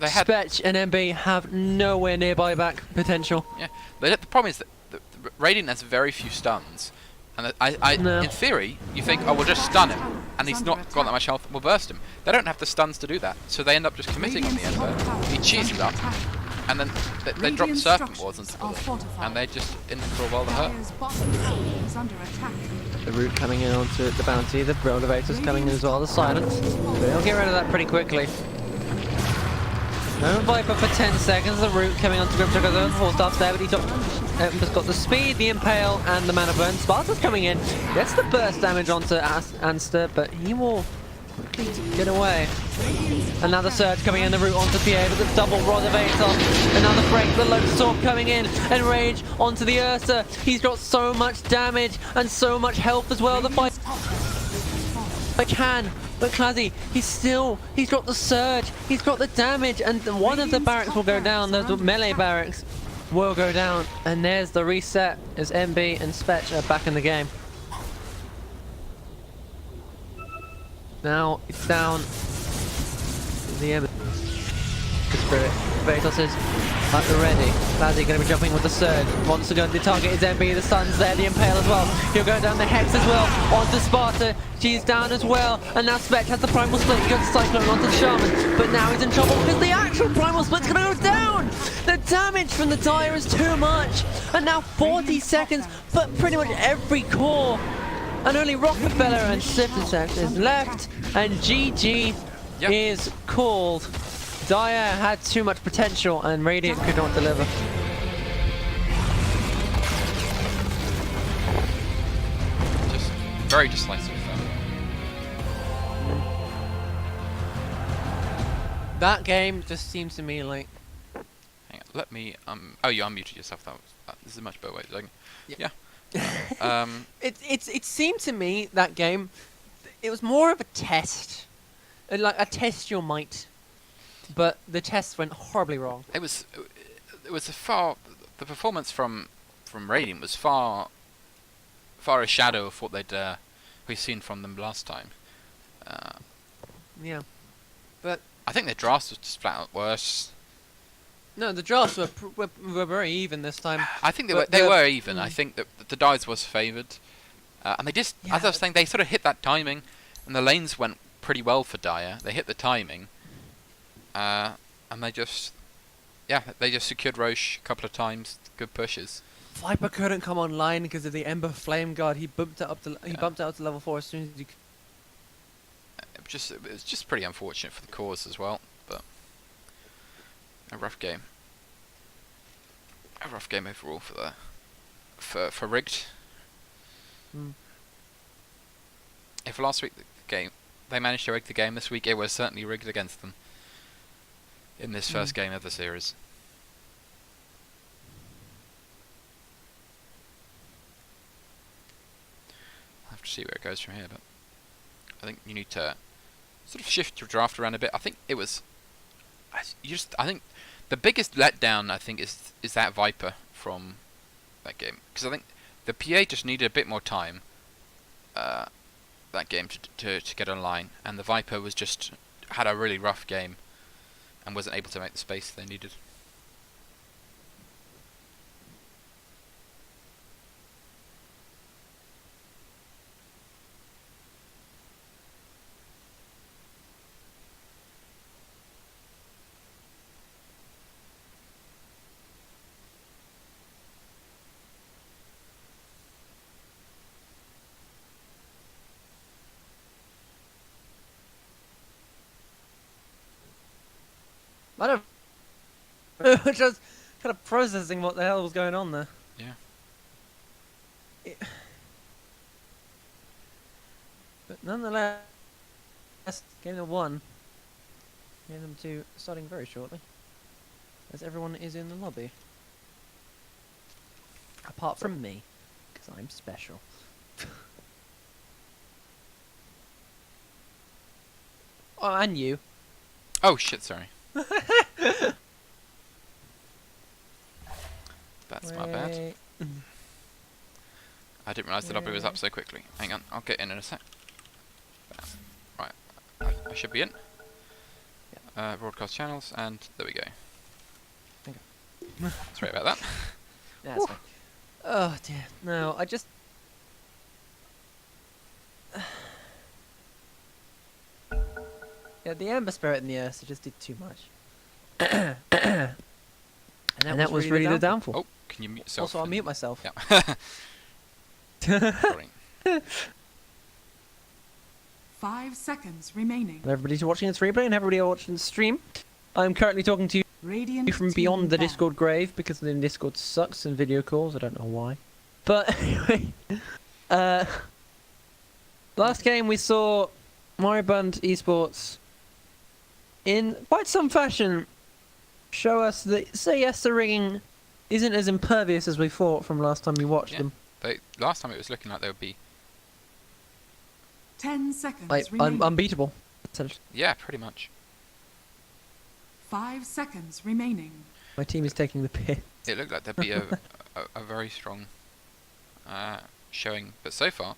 they had. Spetch and MB have nowhere near buyback potential. Yeah. The problem is that the Radiant has very few stuns. And No. in theory, you think, oh, we'll just stun him, and he's not got that much health, we'll burst him. They don't have the stuns to do that, so they end up just committing on the Ember. He cheeses up, and then they drop the Serpent Wards on top of it, and they're just in for a while to hurt. Dire's bottom tower is under attack. The root coming in onto the bounty, the Rotivator's coming in as well, the silence. They'll get rid of that pretty quickly. No Viper for 10 seconds, the root coming onto Grimstroke as well, 4 stars there, but he's got the speed, the impale, and the mana burn. Sparta's coming in, gets the burst damage onto Anster, but he will quickly get away. Another surge coming in, the root onto PA with the double Rod of Atos. Another break, the Lotus Orb coming in, and Rage onto the Ursa. He's got so much damage and so much health as well. The fight I can, but Clazy, he's got the surge, he's got the damage, and one of the barracks will go down, those melee barracks will go down, and there's the reset as MB and Spetch are back in the game. Now it's down to the Ember Spirit. Vatos is at the ready. Clazy going to be jumping with the surge. Wants to go, the target is MB, the sun's there, the impale as well. He'll go down the Hex as well, onto Sparta. She's down as well, and now Spec has the primal split. He goes to Cyclone onto Shaman, but now he's in trouble because the actual primal split's going to go down. The damage from the Dire is too much, and now 40 seconds for pretty much every core, and only Rockefeller and Siftesex is left, and GG is called. Dire had too much potential, and Radiant could not deliver. Just very decisive. That game just seems to me like... Hang on, let me. Oh, you unmuted yourself. This is a much better way of doing it. Yeah. It seemed to me, that game, it was more of a test. Like a test your might. But the test went horribly wrong. It was a far. The performance from Radiant was far a shadow of what we've seen from them last time. Yeah. But I think their drafts was just flat out worse. no, the drafts were very even this time. I think But they the- were even. I think that the Dives was favoured, and they just, as I was saying, they sort of hit that timing, and the lanes went pretty well for Dire. They hit the timing, and they just secured Roche a couple of times. Good pushes. Viper couldn't come online because of the Ember Flame Guard. He bumped it up to level 4 as soon as he. It was just pretty unfortunate for the cause as well, but a rough game. A rough game overall for rigged. Mm. If last week they managed to rig the game, this week it was certainly rigged against them in this first game of the series. I'll have to see where it goes from here, but I think you need to sort of shift your draft around a bit. I think it was. I think the biggest letdown is that Viper from that game, because I think the PA just needed a bit more time. That game to get online, and the Viper was just had a really rough game. and wasn't able to make the space they needed. I don't. Just kind of processing what the hell was going on there. Yeah. But nonetheless, game number 1. Game number 2 starting very shortly, as everyone is in the lobby. Apart from me, because I'm special. Oh, and you. Oh shit! Sorry. That's my bad. Wait. I didn't realise the lobby was up so quickly. Hang on, I'll get in a sec. Right, I should be in. Broadcast channels, and there we go. Okay. Sorry about that. Yeah, that's fine. Oh dear. No, I just. Yeah, the Ember Spirit in the Ursa just did too much. and that was really the downfall. Oh, can you mute yourself? Also, I'll mute myself. Yeah. Sorry. 5 seconds remaining. And everybody watching this replay and everybody watching the stream. I'm currently talking to you Radiant from team beyond the ban. Discord grave because the Discord sucks in video calls. I don't know why. But anyway, last game we saw Moribund Esports in quite some fashion show us that Say Yes to Rigging isn't as impervious as we thought from last time we watched them. Last time it was looking like they would be. 10 seconds Like remaining. unbeatable. Essentially. Yeah, pretty much. 5 seconds remaining. My team is taking the piss. It looked like there'd be a very strong showing, but so far,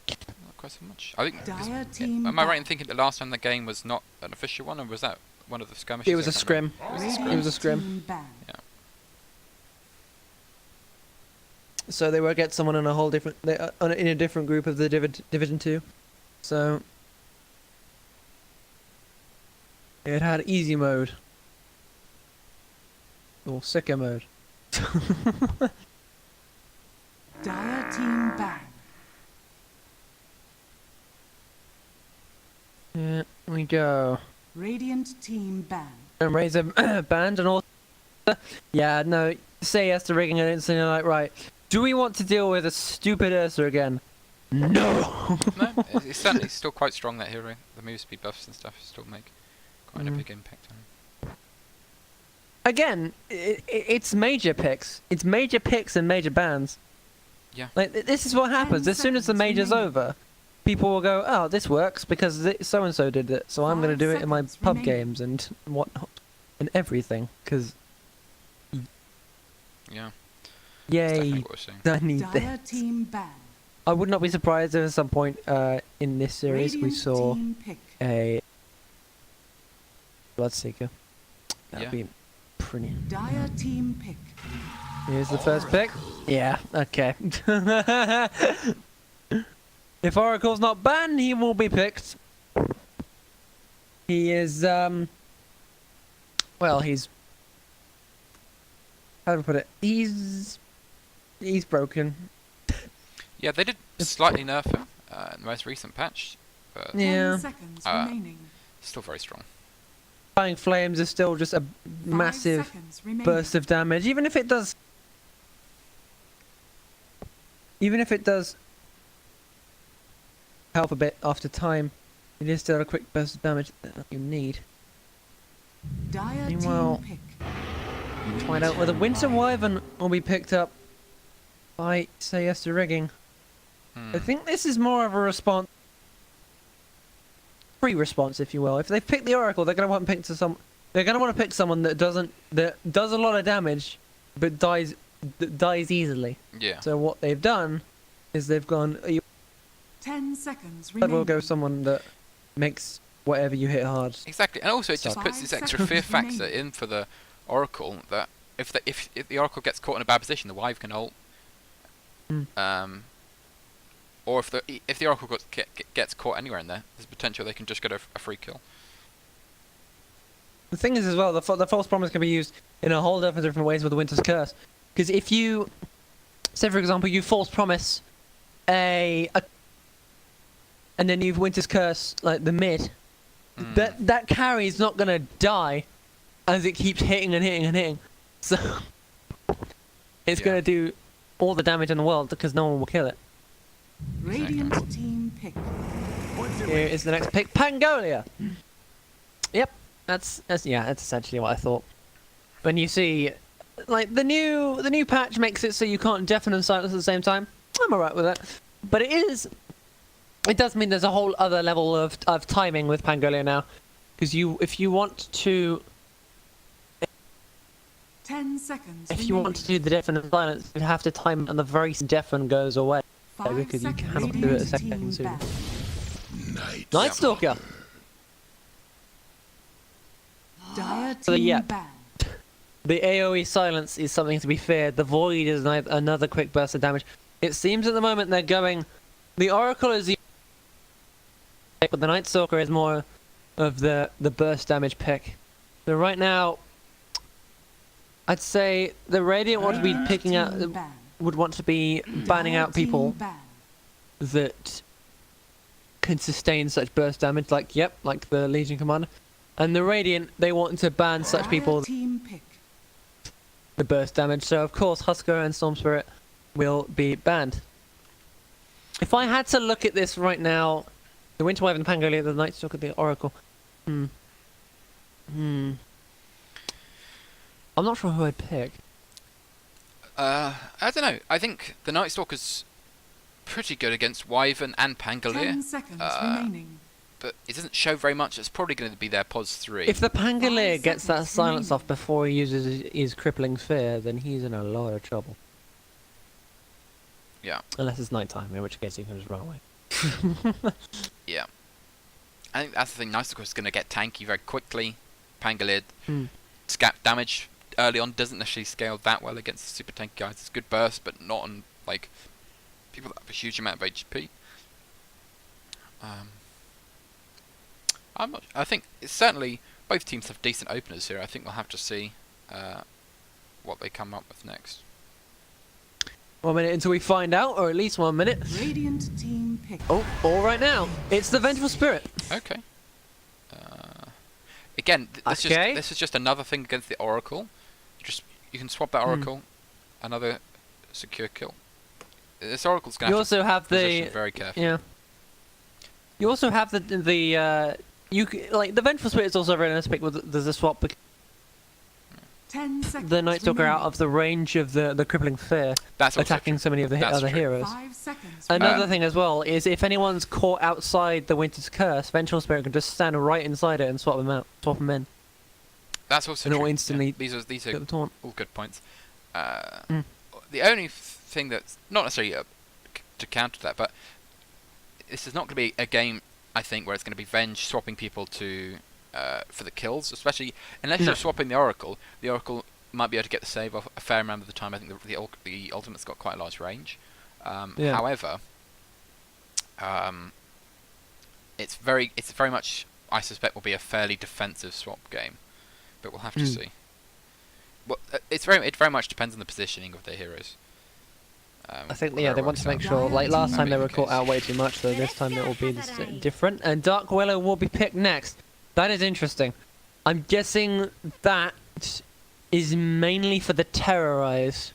not quite so much. I think. Dire team Am I right ban. in thinking the last time the game was not an official one, or was that one of the skirmishes? It was I a can't scrim. remember. Radiant It was a scrim. team ban. Yeah. So they will get someone in a whole different, in a different group of the Division 2. So it had easy mode or sicko mode. Dire team ban. Yeah, we go. Radiant team ban. And Razor banned and all. Yeah, no. Say yes to rigging, and instantly like, right. Do we want to deal with a stupid Ursa again? No. No, it's certainly still quite strong, that hero. The move speed buffs and stuff still make quite a big impact on him. Again, it's major picks. It's major picks and major bans. Yeah. Like this is what happens. As soon as the major's remaining. over, people will go, "Oh, this works because so and so did it, so I'm going to 5 do it in my seconds pub remaining. games and whatnot, and everything." Because Yeah. That's definitely yay, what we're seeing. I need Dire this. team ban. I would not be surprised if at some point in this series we Radiant saw team pick. a Bloodseeker. That'd Yeah. be pretty. Dire team pick. Here's the first pick. Yeah, okay. If Oracle's not banned, he will be picked. He is, well, he's... How do I put it? He's broken. Yeah, they did slightly nerf him in the most recent patch, but 10 Yeah. seconds Uh, remaining. still very strong. Dying Flames is still just a 5 massive seconds remaining. burst of damage. Even if it does... Even if it does help a bit after time, it is still a quick burst of damage that you need. Dire Meanwhile- team pick. Find out whether Winter Wyvern will be picked up by Say Yes to Rigging. I think this is more of a response, free response, if you will. If they pick the Oracle, they're gonna want to pick They're gonna want to pick someone that does a lot of damage, but dies easily. Yeah. So what they've done is they've gone. 10 seconds We'll remaining. go someone that makes whatever you hit hard. Exactly, and also it just So- puts this 5 extra fear seconds factor remaining. in for the Oracle that if the Oracle gets caught in a bad position, the Wyve can ult. Or if the Oracle gets caught anywhere in there, there's potential they can just get a free kill. The thing is as well, the false promise can be used in a whole dozen different ways with the Winter's Curse. Because if you, say for example, you false promise and then you've Winter's Curse like the mid, that carry is not gonna die as it keeps hitting and hitting and hitting. So it's Yeah. gonna do all the damage in the world because no one will kill it. Radiant team pick. Here is the next pick, Pangolia. Yep, that's essentially what I thought. When you see, like the new patch makes it so you can't deafen and silence at the same time. I'm alright with that, but it does mean there's a whole other level of timing with Pangolia now, because if you want to 10 seconds. if you want to do the deafen and silence, you have to time it and the very deafen goes away. 5 because you seconds. cannot do it a Radiant second team sooner. ban. Night Stalker. Dire So, team yeah. ban. The AoE silence is something to be feared. The Void is another quick burst of damage. It seems at the moment they're going. The Oracle is the. But the Night Stalker is more of the burst damage pick. So right now, I'd say the Radiant want to be picking out. Team ban. Would want to be banning Dire out people team ban. that can sustain such burst damage, like the Legion Commander. And the Radiant, they want to ban such Dire people team pick. the burst damage. So of course Husker and Storm Spirit will be banned. If I had to look at this right now, the Winter Wyvern, the Pangolia, the Night Stalker, the Oracle. I'm not sure who I'd pick. I don't know. I think the Night Stalker's pretty good against Wyvern and 10 Pangolier, seconds remaining. but it doesn't show very much. It's probably going to be their pos 3. If the Pangolier 5 gets that seconds silence remaining. off before he uses his crippling fear, then he's in a lot of trouble. Yeah. Unless it's nighttime, in which case he can just run away. Yeah. I think that's the thing. Night Stalker's going to get tanky very quickly. Pangolier scap damage early on doesn't necessarily scale that well against the super tanky guys. It's good burst, but not on like people that have a huge amount of HP. I think it's certainly both teams have decent openers here. I think we'll have to see what they come up with next. 1 minute until we find out, or at least 1 minute. Radiant team pick. Oh, all right now. It's the Vengeful Spirit. Okay. Again, Okay. this is just another thing against the Oracle. You can swap that Oracle, another secure kill. This Oracle's going You to have also to have position the very carefully. yeah. You also have the like the Vengeful Spirit is also very nice to pick with there's a swap 10 seconds the Night Stalker out remaining. of the range of the crippling fear, That's also attacking true. so many of the That's other true. heroes. 5 seconds Another thing as well is if anyone's caught outside the Winter's Curse, Vengeful Spirit can just stand right inside it and swap them in. That's also And it true. will yeah. instantly These Get are the taunt. all good points. The only thing that's not necessarily to counter that, but this is not going to be a game, I think, where it's going to be Venge swapping people to for the kills, especially unless No. you're swapping the Oracle. The Oracle might be able to get the save off a fair amount of the time. I think the ultimate's got quite a large range. Yeah. However, it's very much, I suspect, will be a fairly defensive swap game, but we'll have to see. Well, it very much depends on the positioning of their heroes. I think where yeah, it they want to works make out. sure. Like last time they were That'd be caught the out way too much, so this time it will be different. And Dark Willow will be picked next. That is interesting. I'm guessing that is mainly for the Terrorize.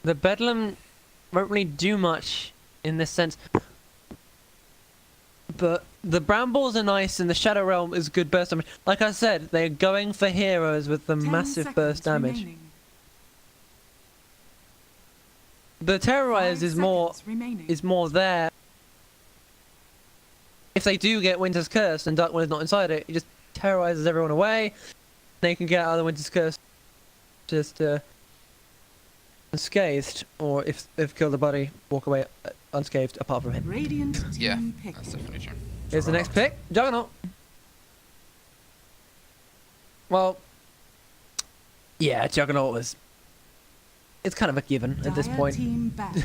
The Bedlam won't really do much in this sense. But the Brambles are nice and the Shadow Realm is good burst damage. Like I said, they're going for heroes with the 10 massive burst seconds damage. remaining. The Terrorize 5 is more seconds remaining. there. If they do get Winter's Curse and Dark Willow's not inside it just terrorizes everyone away. They can get out of the Winter's Curse just unscathed, or if they've killed a buddy, walk away unscathed apart from him. Radiant team Yeah, pick. that's definitely true. Here's the next pick, Juggernaut. Well, yeah, Juggernaut was... It's kind of a given at this Dire point. team back.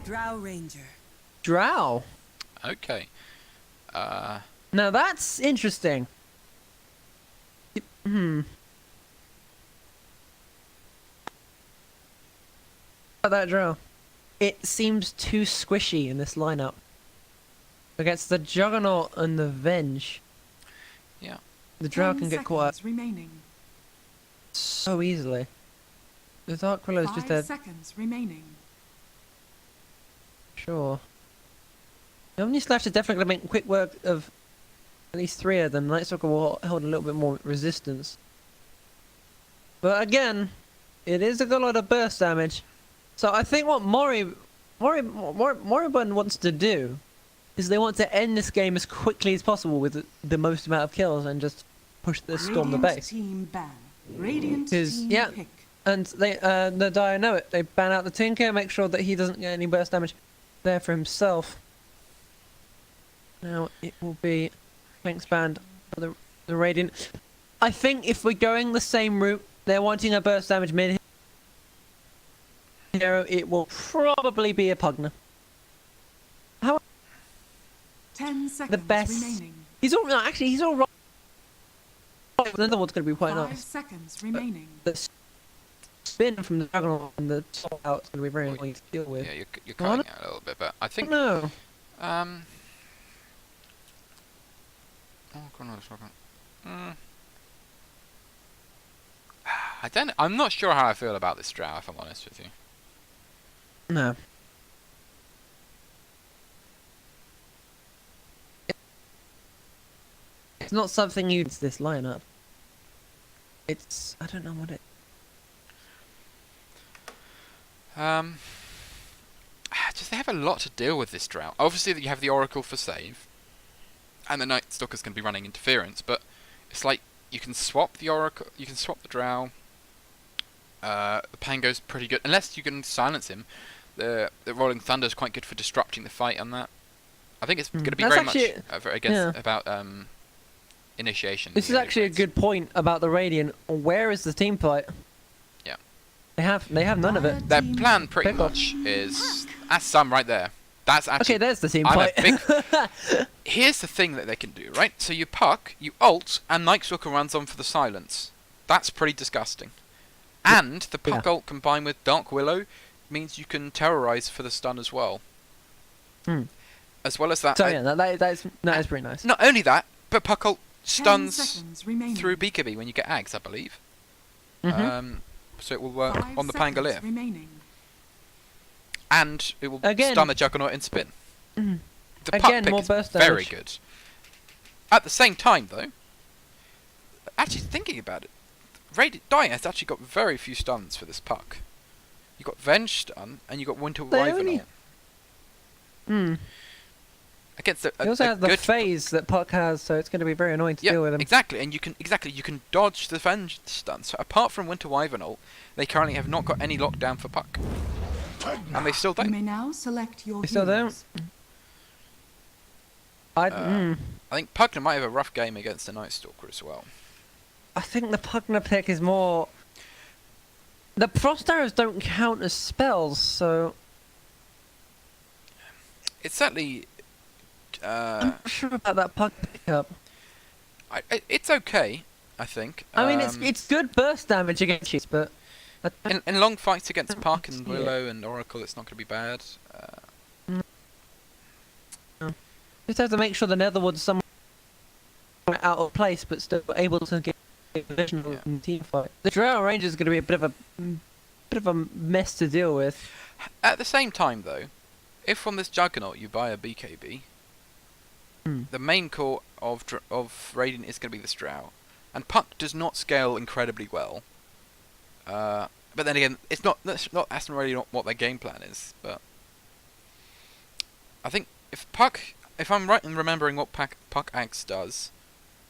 Drow Ranger. Drow. Okay. Now that's interesting. About that Drow. It seems too squishy in this lineup. Against the Juggernaut and the Venge. Yeah. The Drow 10 can get caught seconds remaining. so easily. The Dark Willow's 5 just dead. seconds remaining. Sure. The Omni Slash is definitely going to make quick work of at least 3 of them. Night Stalker will hold a little bit more resistance. But again, it is a good lot of burst damage. So I think what Moribund wants to do is they want to end this game as quickly as possible with the most amount of kills and just push the storm the Radiant base. team ban. Radiant 'Cause, team yeah. pick. And they, the Dire know it. They ban out the Tinker, make sure that he doesn't get any burst damage there for himself. Now it will be Flanks banned for the Radiant. I think if we're going the same route, they're wanting a burst damage mid hero, it will probably be a Pugner. How 10 seconds best- remaining. he's all no, actually he's all right. Another one's going to be quite 5 nice. seconds remaining. The spin from the Juggernaut and the sword out is going to be very annoying to deal with. Yeah, you're cutting out a little bit, but I think No. oh, Chrono Shotgun. I'm not sure how I feel about this Drow, if I'm honest with you. No. It's not something you use this lineup. It's I don't know what it. Just they have a lot to deal with this Drow. Obviously, you have the Oracle for save, and the Night Stalker's going to be running interference. But it's like you can swap the Oracle, you can swap the Drow. The Pango's pretty good, unless you can silence him. The Rolling Thunder is quite good for disrupting the fight on that. I think it's going to be That's very much actually- against about initiation. This is actually a good point about the Radiant. Where is the team fight? Yeah. They have none of it. Their Team plan pretty pick off. much is that's some right there. That's actually Okay, there's the team I'm fight. a big. Here's the thing that they can do, right? So you puck, you ult, and Night Stalker runs on for the silence. That's pretty disgusting. And the puck ult combined with Dark Willow means you can terrorize for the stun as well. As well as that. So yeah, that is pretty nice. Not only that, but puck ult 10 stuns seconds remaining. through Beakerby when you get Ags, I believe. Mhm. So it will work 5 on the seconds Pangolier. remaining. And it will Again- stun the Juggernaut in spin. The puck Again, pick more is burst very damage. good. At the same time, though, actually thinking about it, Dire has actually got very few stuns for this puck. You got Venge stun, and you got Winter They Wyvern only- ult. Against He also a has the good phase that Puck has, so it's going to be very annoying to deal with him. exactly, and you can dodge the Venge stun. So apart from Winter Wyvern ult, they currently have not got any lockdown for puck, and they still You don't. may now select your They still heroes. I think Pugner might have a rough game against the Night Stalker as well. I think the Pugner pick is more. The Frost Arrows don't count as spells, so It's certainly. I'm not sure about that Pug pickup. It's okay, I think. I mean, it's good burst damage against you, but in long fights against Puck and see it. Willow and Oracle, it's not going to be bad. just have to make sure the Netherwood's somewhere out of place, but still able to get vision Yeah. in the team fight. The Drow Ranger is going to be a bit of a mess to deal with. At the same time, though, if from this Juggernaut you buy a BKB, the main core of Radiant is going to be this Drow, and Puck does not scale incredibly well. But then again, that's really not what their game plan is. But I think if I'm right in remembering what Puck Ags does,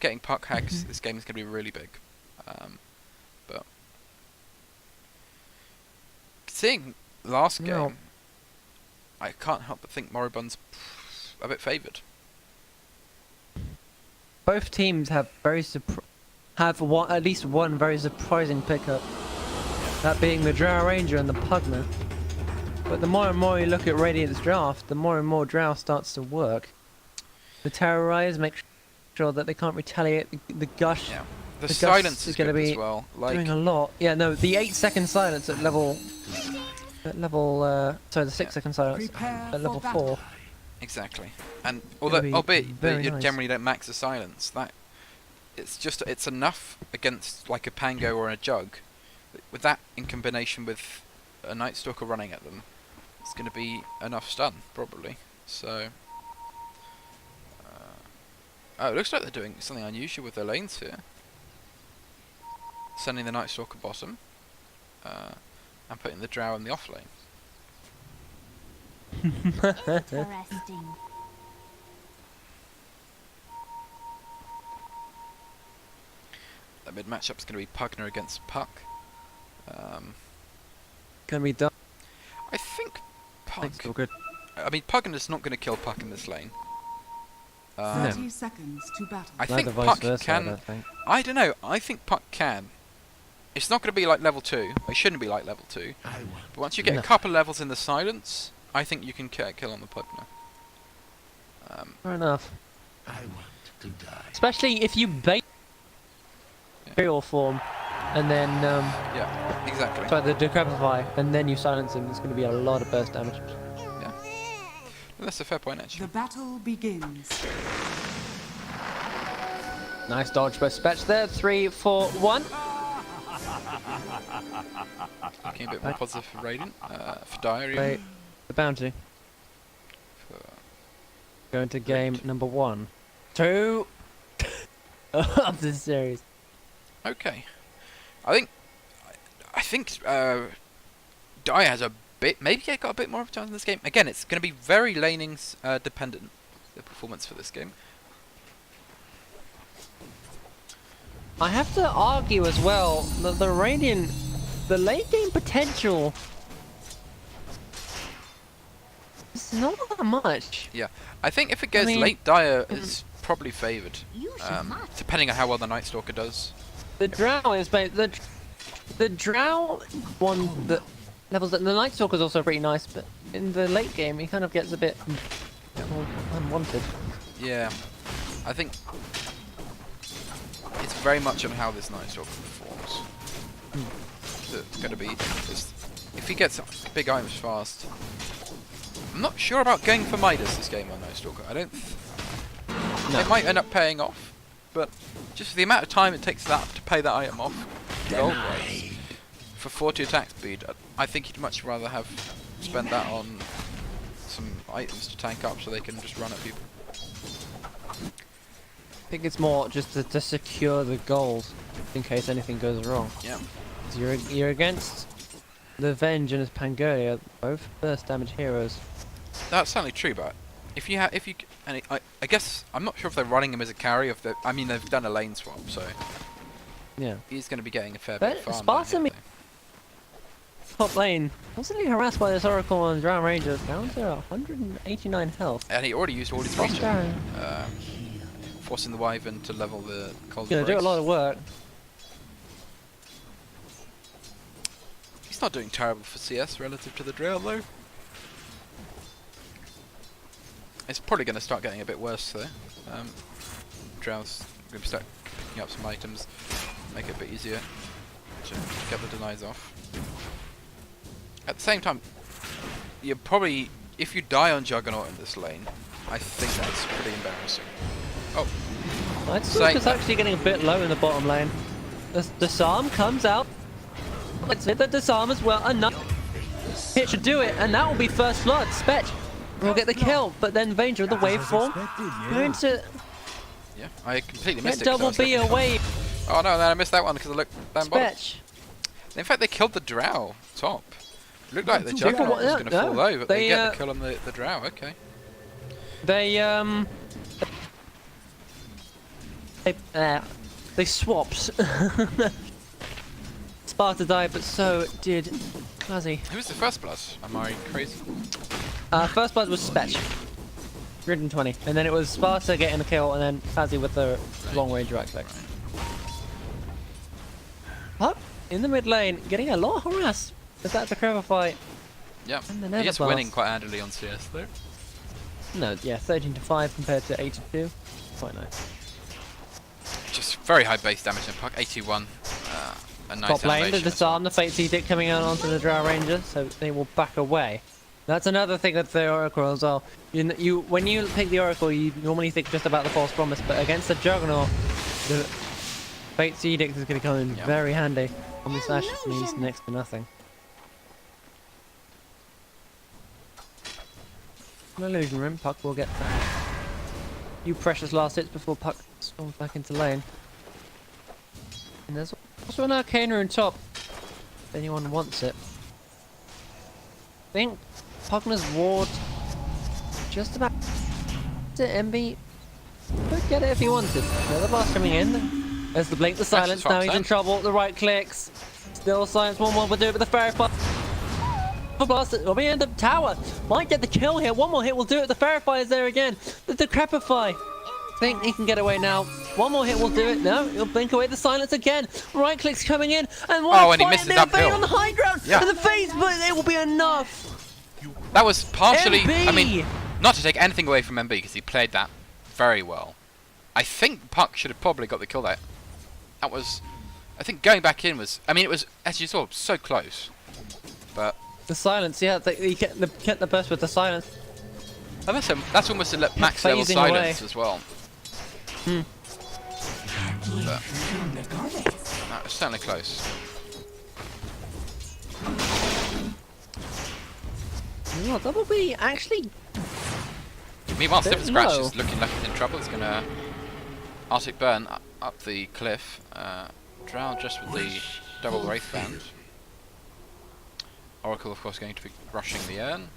getting Puck Ags this game is going to be really big. But seeing last game, No. I can't help but think Moribund's a bit favoured. Both teams have very have at least one very surprising pickup. That being the Drow Ranger and the Pugner. But the more and more you look at Radiant's draft, the more and more Drow starts to work. The Terrorize make sure that they can't retaliate. The Gush. Yeah. The Gush silence is going to good be as well. Like, doing a lot. Yeah, no, the 8-second silence at level. Sorry, the 6-second silence Prepare at level for 4. battle. exactly. And gonna be albeit very you nice. generally don't max the silence, that it's enough against like a Pango or a Jug. With that in combination with a Night Stalker running at them, it's going to be enough stun probably. So. Oh, it looks like they're doing something unusual with their lanes here. Sending the Night Stalker bottom, and putting the Drow in the off lane. Interesting. The mid matchup's going to be Pugner against Puck. Gonna be done. I think Puck. Thanks, all good. I mean, Pugner's not going to kill Puck in this lane. 30 seconds to battle. I Neither think vice Puck versa, I can. don't think. I don't know. I think Puck can. It's not going to be like level 2. It shouldn't be like level 2. I want But once you get No. a couple levels in the silence, I think you can kill on the Pugner. Fair enough. I want to die. Especially if you bait Imperial form and then Yeah, exactly. try the Decrepify and then you silence him, it's going to be a lot of burst damage. Yeah. That's a fair point actually. The battle begins. Nice dodge by Spetch there. 3, 4, 1. Looking a bit more positive for Radiant. For Dire even. Wait, the bounty. For- Going to game number 1. 2 of this series. Okay. I think Dire has a bit, maybe got a bit more of a chance in this game. Again, it's going to be very laning dependent, the performance for this game. I have to argue as well that the Radiant, the late game potential is not that much. Yeah, I think if it goes mean- late, Dire is probably favoured, You should not. depending on how well the Night Stalker does. The Drow is the Drow one that levels that the Night Stalker is also pretty nice, but in the late game he kind of gets a bit unwanted. Yeah, I think it's very much on how this Night Stalker performs. It's going to be if he gets big items fast. I'm not sure about going for Midas this game on Night Stalker. I don't. No. It might end up paying off, but just the amount of time it takes that to pay that item off, gold-wise, for 40 attack speed, I think he'd much rather have spend that on some items to tank up so they can just run at people. I think it's more just to secure the goals in case anything goes wrong. Yeah. 'Cause you're against the Venge and his Pangolia, both burst damage heroes. That's certainly true, but if you I guess I'm not sure if they're running him as a carry. I mean, they've done a lane swap, so Yeah. he's going to be getting a fair But bit of farm. Sparta down here, Top lane, constantly harassed by this Oracle and Drow Ranger, down to 189 health. though. And he already used all his Lost regen, Drow. forcing the Wyvern to level the cold. Gonna do a lot of work. He's not doing terrible for CS relative to the Drow, though. It's probably going to start getting a bit worse, though. Drow's going to start picking up some items, make it a bit easier to get the denies off. At the same time, you probably, if you die on Juggernaut in this lane, I think that's pretty embarrassing. Oh, Night Saying Stalker's that- actually getting a bit low in the bottom lane. The Disarm comes out. Let's hit the Disarm as well. Enough. It should do it, and that will be first blood. Spetch will get the kill, but then Vanger with the waveform going to yeah, I completely get missed it. 'cause I double was B looking- away. Oh no, then I missed that one because I looked down bottom. Spetch. In fact, they killed the Drow top. It looked like the Yeah, Juggernaut was no, going to fall no, over, but they they, get the kill on the Drow. Okay. They swapped. Sparta died, but so did Clazy. Who was the first blood? Am I crazy? First blood was Spetch. 120. And then it was Sparta getting the kill, and then Clazy with the long range right click. Puck in the mid lane, getting a lot harassed. Is that the Creva fight? Yep. And the He Nether is Blast. winning quite handily on CS though. No, yeah, 13-5 compared to 8-2. Quite nice. Just very high base damage in Puck. 81. A nice Top lane, the animation as well. disarm, the Fate's Edict coming out onto the Drow Ranger, so they will back away. That's another thing with the Oracle as well. When you pick the Oracle, you normally think just about the False Promise, but against the Juggernaut, the Fate's Edict is going to come in very handy. Omni Slash means next to nothing. An illusion room, Puck will get that. Few precious last hits before Puck storms back into lane. And there's also an Arcana on top, if anyone wants it. I think Pugner's Ward just about to MB could get it if he wanted. Another blast coming in. There's the blink, the silence. Now he's in trouble. The right clicks. Still silence. 1-1 will do it with the Fairy Fire. The blast will be in the tower. Might get the kill here. One more hit will do it. The Fairy Fire is there again. The Decrepify. Think he can get away now. One more hit will do it. No, he'll blink away the silence again. Right clicks coming in. And one and he misses uphill. on the high ground. Yeah. And the phase, but it will be enough. That was partially, MB! I mean, not to take anything away from MB because he played that very well. I think Puck should have probably got the kill there. That was, I think going back in was, I mean it was, as you saw, so close. But The silence, yeah, he kept the burst with the silence. and that's almost a max level Phasing silence away. as well. Hmm. But, no, it's certainly close. Oh, Double B actually. Meanwhile, Bit Stiffen Scratch low. is looking like he's in trouble. He's gonna Arctic Burn up the cliff. Drow just with the double Wraith Band. Oracle, of course, going to be rushing the urn.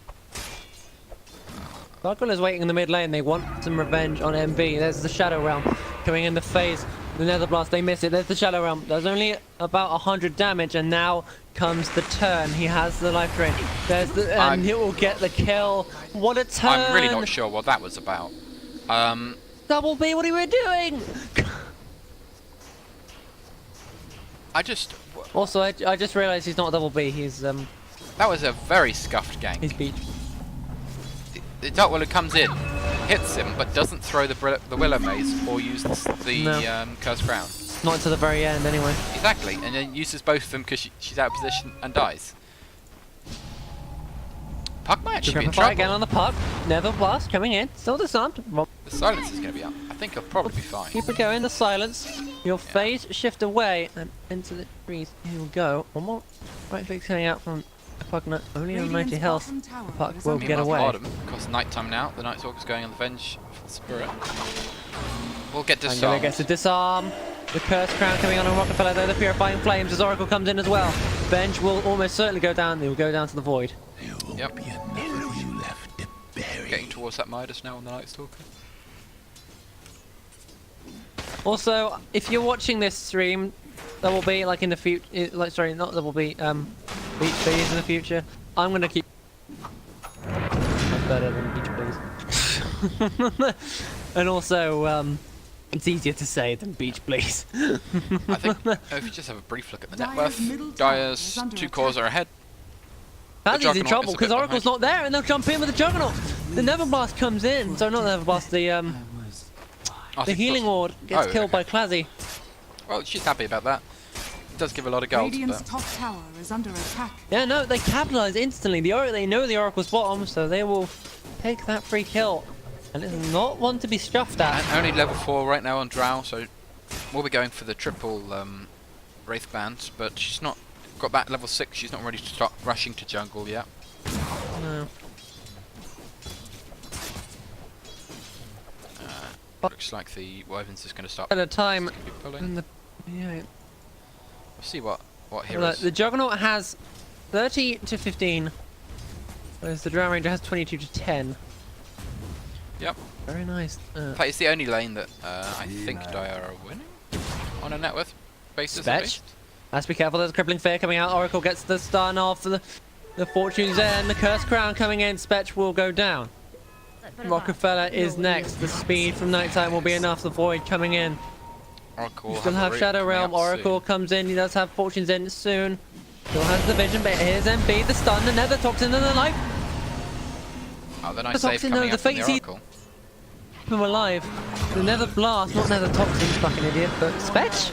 Darkwill is waiting in the mid lane. They want some revenge on MB. There's the Shadow Realm coming in the phase. The Nether Blast, they miss it. There's the Shadow Realm. There's only about 100 damage, and now comes the turn. He has the life drain. There's the, and he will get the kill. What a turn! I'm really not sure what that was about. Double B, what are we doing? Also, I just realised he's not Double B. He's that was a very scuffed gank. he's Beach. The Darkweller comes in, hits him, but doesn't throw the Willow Maze or use the Cursed Crown. Not until the very end, anyway. Exactly, and then uses both of them because she's out of position and dies. Puck might actually be in Fire again trouble. on the Puck. Nether Blast coming in. Still disarmed. The silence is going to be up. I think he'll probably be fine. Keep it going, the silence. Your phase shift away and into the trees. Here we go. One more right click coming out from the Pucknut. Only on 90 health. The Puck will get away. Bottom, because nighttime now. The Night Stalker's going on the Venge for the Spirit. We'll get Angelo disarmed. gets the disarm. The Cursed Crown coming on Rockefeller there. The Purifying Flames as Oracle comes in as well. Venge will almost certainly go down. They will go down to the Void. Yep. Be enough of you left to bury. Getting towards that Midas now on the Night Stalker. Also, if you're watching this stream, there will be like in the future, like sorry, not there will be Beach Please in the future. I'm gonna keep. That's better than Beach Please. And also, it's easier to say than Beach Please. I think if you just have a brief look at the net Dire's worth, middle tower is Dire's under 2 attack. cores are ahead. That's in Juggernaut trouble is a because bit Oracle's behind. not there, and they'll jump in with the Juggernaut. The Nether Blast comes in. So not the Nether Blast, the Healing Ward gets Oh, killed by Clazy. Well, she's happy about that. It does give a lot of gold, Radiant's but top tower is under attack. Yeah, no, they capitalize instantly. They know the Oracle's bottom, so they will take that free kill. And it's not one to be scuffed at. and only level 4 right now on Drow, so we'll be going for the triple Wraith Band, but she's not got back level 6. She's not ready to start rushing to jungle yet. No. Looks like the Wyvern's is going to start. At a time, Be pulling. and yeah, We'll see what look, heroes. the Juggernaut has 30 to 15, whereas the Drow Ranger has 22 to 10. Yep. Very nice. In fact, it's the only lane that I think Dire are winning on a net worth basis. at Fetch. least. Let's be careful. There's a crippling fear coming out. Oracle gets the stun off. The Fortune's there, and the Cursed Crown coming in. Spetch will go down. Rockefeller is next. The speed from nighttime will be enough. The Void coming in. Oracle. You will still the have root Shadow coming Realm. up Oracle soon. comes in. He does have Fortune's End soon. Still has the vision, but here's MB, the stun, the Nether Toxin, and the life. Oh, the nice The save Toxin, coming no, up the from the Fatesy. Oracle. Keep him alive. The Nether Blast, not Nether Toxin, fucking idiot, but Spetch.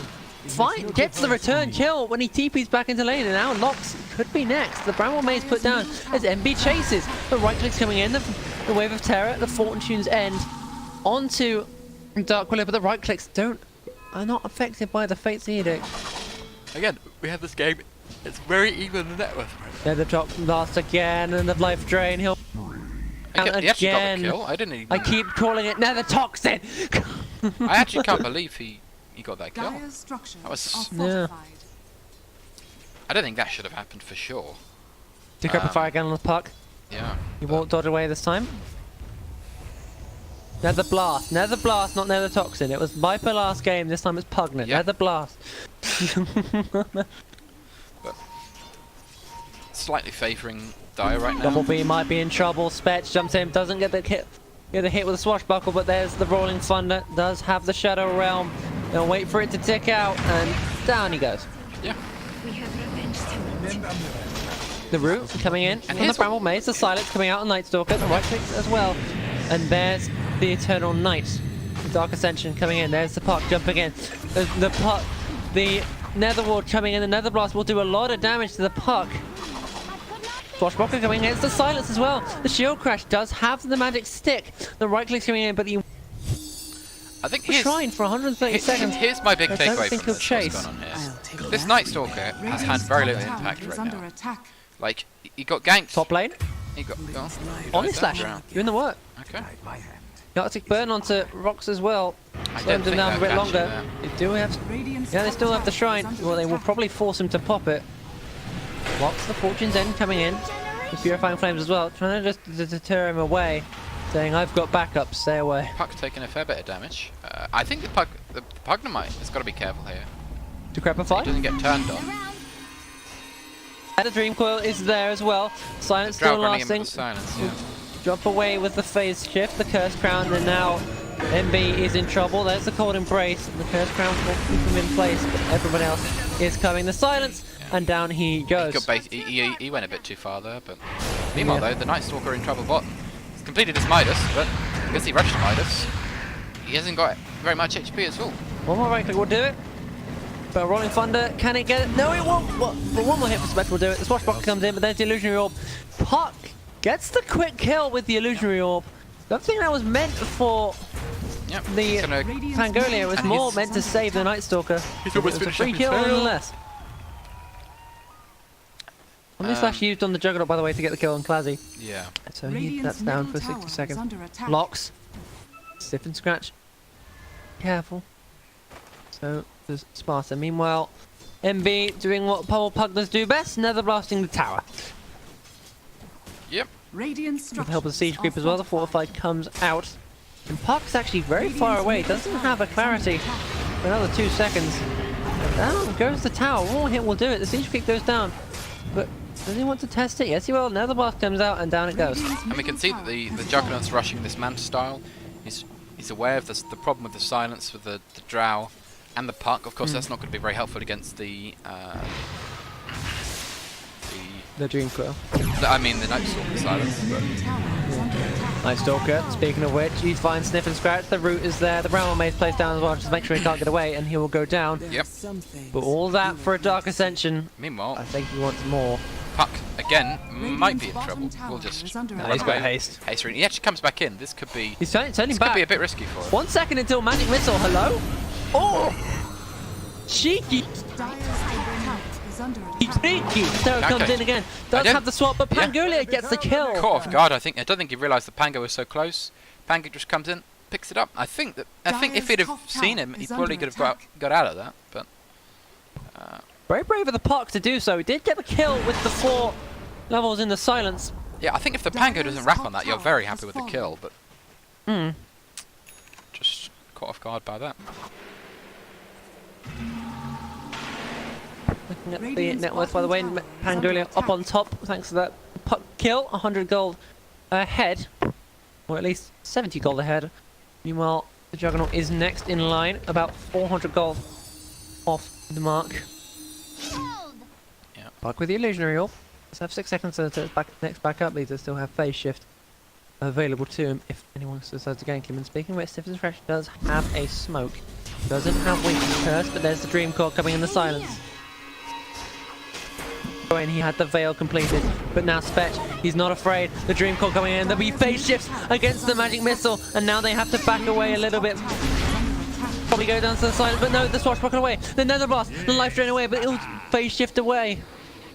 Fine, gets the return kill when he TP's back into lane, and now Lox could be next. The Bramble Maze put down as MB chases. The right click's coming in, the Wave of Terror, the Fortune's End onto Dark Willow, but the right clicks are not affected by the Fate's Edict. Again, we have this game. It's very even the net worth. Nether Top Blast again, and the Life Drain, he'll He actually got the again. kill. I didn't even. I keep calling it Nether Toxin! I actually can't believe he got that kill. Dire's structures That was- are Yeah. fortified. I don't think that should have happened for sure. Decrepit Fire again on the puck. Yeah. You won't dodge away this time. Nether Blast, not Nether Toxin. It was Viper last game, this time it's Pugnant. Yeah. Nether Blast. Slightly favouring Dire right now. Double B might be in trouble. Spetch jumps in, doesn't get the hit. Get a hit with a swashbuckle, but there's the Rolling Thunder. Does have the Shadow Realm. They'll wait for it to tick out, and down he goes. Yeah. We have revenged him. The Root coming in, and the here's Bramble Maze, the Silence coming out on Night Stalker, the right click as well. And there's the Eternal Night. The Dark Ascension coming in, there's the Puck jumping in. The Puck, the Nether Ward coming in, the Nether Blast will do a lot of damage to the Puck. Swashbuckler coming in, it's the Silence as well. The Shield Crash does have the Magic Stick. The right click's coming in, but the I think here's, shrine for 130 seconds. here's my big I don't takeaway think from he'll this. chase. What's going on here? I'll take This that. Night Stalker has had very little impact is right under now. attack. Like, he got ganked. Top lane, He got. Oh, Omni nice Slash, round. doing the work. Okay. My hand. The Arctic Burn onto Rocks as well. I Slowing don't them down a think bit they'll longer. catch They do have. Radiant's Yeah, they still have the top shrine. tower is under Well, they will attack. probably force him to pop it. Locks the Fortune's End coming in. The Purifying Flames as well. Trying to just deter him away. Saying, I've got backup, stay away. Puck's taking a fair bit of damage. I think the Pugnamite has got to be careful here. Decrepit He Fire. doesn't get turned on. And the Dream Coil is there as well. Silence Drought still running in with lasting. the silence. Yeah. Drop away with the phase shift, the Curse Crown, and now MB is in trouble. There's the Cold Embrace, and the Curse Crown will keep him in place, but everyone else is coming. The Silence, and down he goes. He went a bit too far there, but meanwhile though, the Night Stalker in trouble bot. He's completed his Midas, but because he rushed Midas, he hasn't got very much HP at all. One more right click will do it. But Rolling Thunder, can it get it? No, it won't. But one more hit for Spectre will do it. The Swashbuckler comes in, but there's the Illusionary Orb. Puck gets the quick kill with the Illusionary Orb. Don't think that was meant for Yep. the He's gonna, Pangolia. It was And more he's- meant to save the Night Stalker. He's It almost was a finished free up his kill tail. nonetheless. Omni Slash used on the Juggernaut, by the way, to get the kill on Clazy. yeah. So Radiant's that's down middle for tower 60 is seconds. under attack. Locks. Stiff and scratch. Careful. So there's Sparta. Meanwhile, MB doing what Pummel Pugners do best, nether blasting the tower. Yep. Radiant With the help of the Siege structures Creep are as well, the fortified. Fortified comes out. And Puck's actually very far Radiant's away, middle doesn't tower have a is under clarity attack. for another 2 seconds. Down goes the tower, one more hit will do it, the Siege Creep goes down. But does he want to test it? Yes he will, Nether Blast comes out and down it goes. Radiant's And we can middle see that tower the is Juggernaut's rushing this Manta style. He's aware of the problem with the silence, with the drow, and the puck. Of course, that's not going to be very helpful against the The Dream Quill. I mean the Night Stalker silence. But middle tower is under attack. Nice Stalker, speaking of which, he's fine, sniff and scratch, the root is there, the Bramble Maze plays down as well, just make sure he can't get away and he will go down. There Yep. are some things But all that for a Dark Ascension, I meanwhile, think he wants more. Puck again might be in Radiant's trouble. bottom We'll tower just is under No, run he's got away. haste. Haste ring. He actually comes back in. This could be He's turning this could back. be a bit risky for him. 1 second until Magic Missile, hello? Oh! Cheeky! Dire's top tower is under attack. Cheeky! Terror comes Okay. in again, I does don't- have the swap, but yeah. Pangolia gets the kill! Caught off guard. I don't think he realised the Pango was so close. Pango just comes in, picks it up. I think if he'd have top seen tower him, he is probably under could have got out of that. But Very brave of the Puck to do so, he did get the kill with the 4 levels in the silence. yeah, I think if the Pango doesn't wrap on that, you're very happy with the kill. But just caught off guard by that. Looking at the Radiant's net worth, by the way, bottom tower is under Pangolia up attack. on top thanks to that Puck kill, 100 gold ahead, or at least 70 gold ahead. Meanwhile, The Juggernaut is next in line, about 400 gold off the mark. Yeah. Back with the illusionary orb. Let's have 6 seconds to next back up. These still have phase shift available to him if anyone decides to gank him. And speaking of which, Stiffen's Crash does have a smoke. Doesn't have Winter's Curse, but there's the Dream Core coming in the silence. And he had the Veil completed, but now Spetch, he's not afraid. The Dream Core coming in, there'll be phase shifts against the Magic Missile, and now they have to back away a little bit. Probably go down to the silence, but no, the Swashbuckle away. The Nether Blast, the Life Drain away, but it'll phase shift away.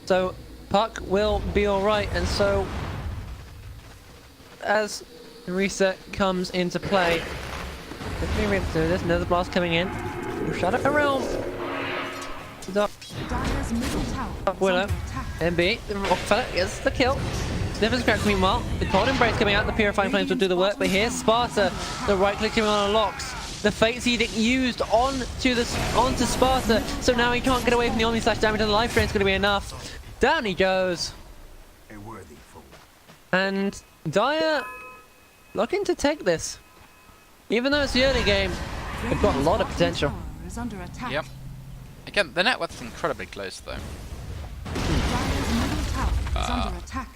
So Puck will be alright, and so as the reset comes into play, this Nether Blast coming in. We'll shut it around. Dire's middle tower is Willow, under attack. MB, the Rockefeller gets the kill. Stiffen's Crash meanwhile, the Cold Embrace coming out, the Purifying Flames will do the work, but here's Sparta, the right click coming on locks. The Fate's Edict used onto Sparta, so now he can't get away from the Omni Slash damage, and the Life Drain's going to be enough. Down he goes. A worthy fool. And Dire looking to take this. Even though it's the early game, they've got a lot of potential. Tower is under attack. Yep. Again, the network's incredibly close though. Dire's middle tower is under attack.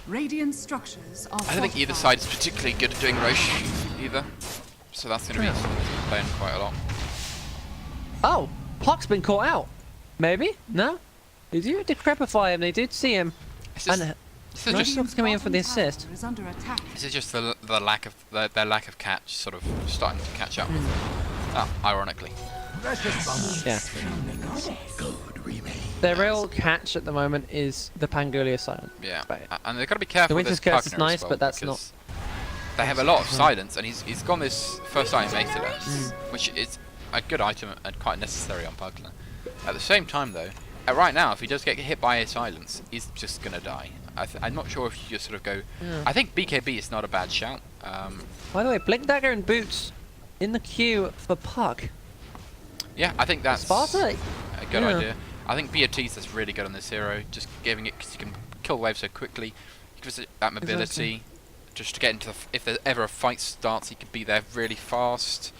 Radiant structures are I don't think either side is particularly good at doing Roche either. So that's going to be playing quite a lot. Oh, Puck's been caught out. Maybe? No? They do decrepify him, they did see him. This is, And this is Nice just coming in for the assist. Is under attack. this is just the lack of their lack of catch sort of starting to catch up. Ironically. Yeah. Good remain. Their real catch at the moment is the Pangolia Silent. Yeah. Right. And they've got to be careful The with Winter's this Curse is Pugner as nice, well, but that's because they have a lot of silence, and he's gone this first item Aetherlens, which is a good item and quite necessary on Pugner. At the same time though, right now if he does get hit by a silence, he's just gonna die. I'm not sure if you just sort of go. Yeah. I think BKB is not a bad shout. By the way, Blink Dagger and Boots in the queue for Puck. Yeah, I think that's Sparta? a good Yeah. idea. I think BOT's is really good on this hero, just giving it because you can kill waves so quickly. He gives it that mobility, just to get into if there's ever a fight starts, he can be there really fast.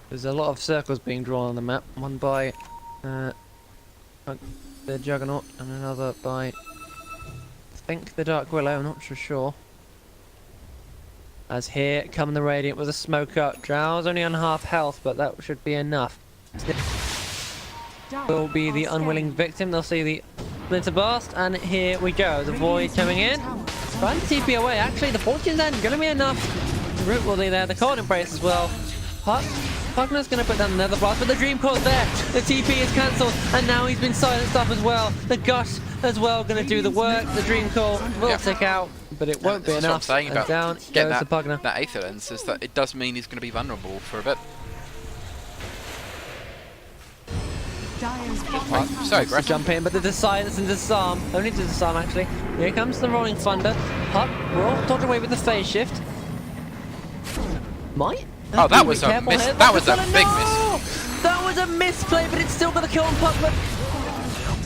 There's a lot of circles being drawn on the map. One by the Juggernaut and another by, I think, the Dark Willow. I'm not so sure. As here come the Radiant with a smoke up. Drow's only on half health, but that should be enough. Will be the unwilling victim. They'll see the Splinter Blast, and here we go. The Void coming in. Trying to TP away. Actually, the Fortune's End going to be enough. The Root will be there. The Cold Embrace as well. Pugner's going to put down the Nether Blast, but the Dream Core's there. The TP is cancelled, and now he's been silenced up as well. The Gush as well going to do the work. The Dream Core will tick out, but it won't be This is what I'm enough. saying And about down getting goes the Pugner. that Aetherlens is that it does mean he's going to be vulnerable for a bit. Dire's So To aggressive. jump in, but the silence and disarm. Only to disarm, actually. Here comes the Rolling Thunder. Puck will dodge away with the phase shift. Might? Oh, that Have to was be a careful miss. here. That was a Rockefeller, big no! That was a misplay, but it's still got the kill on Puck. But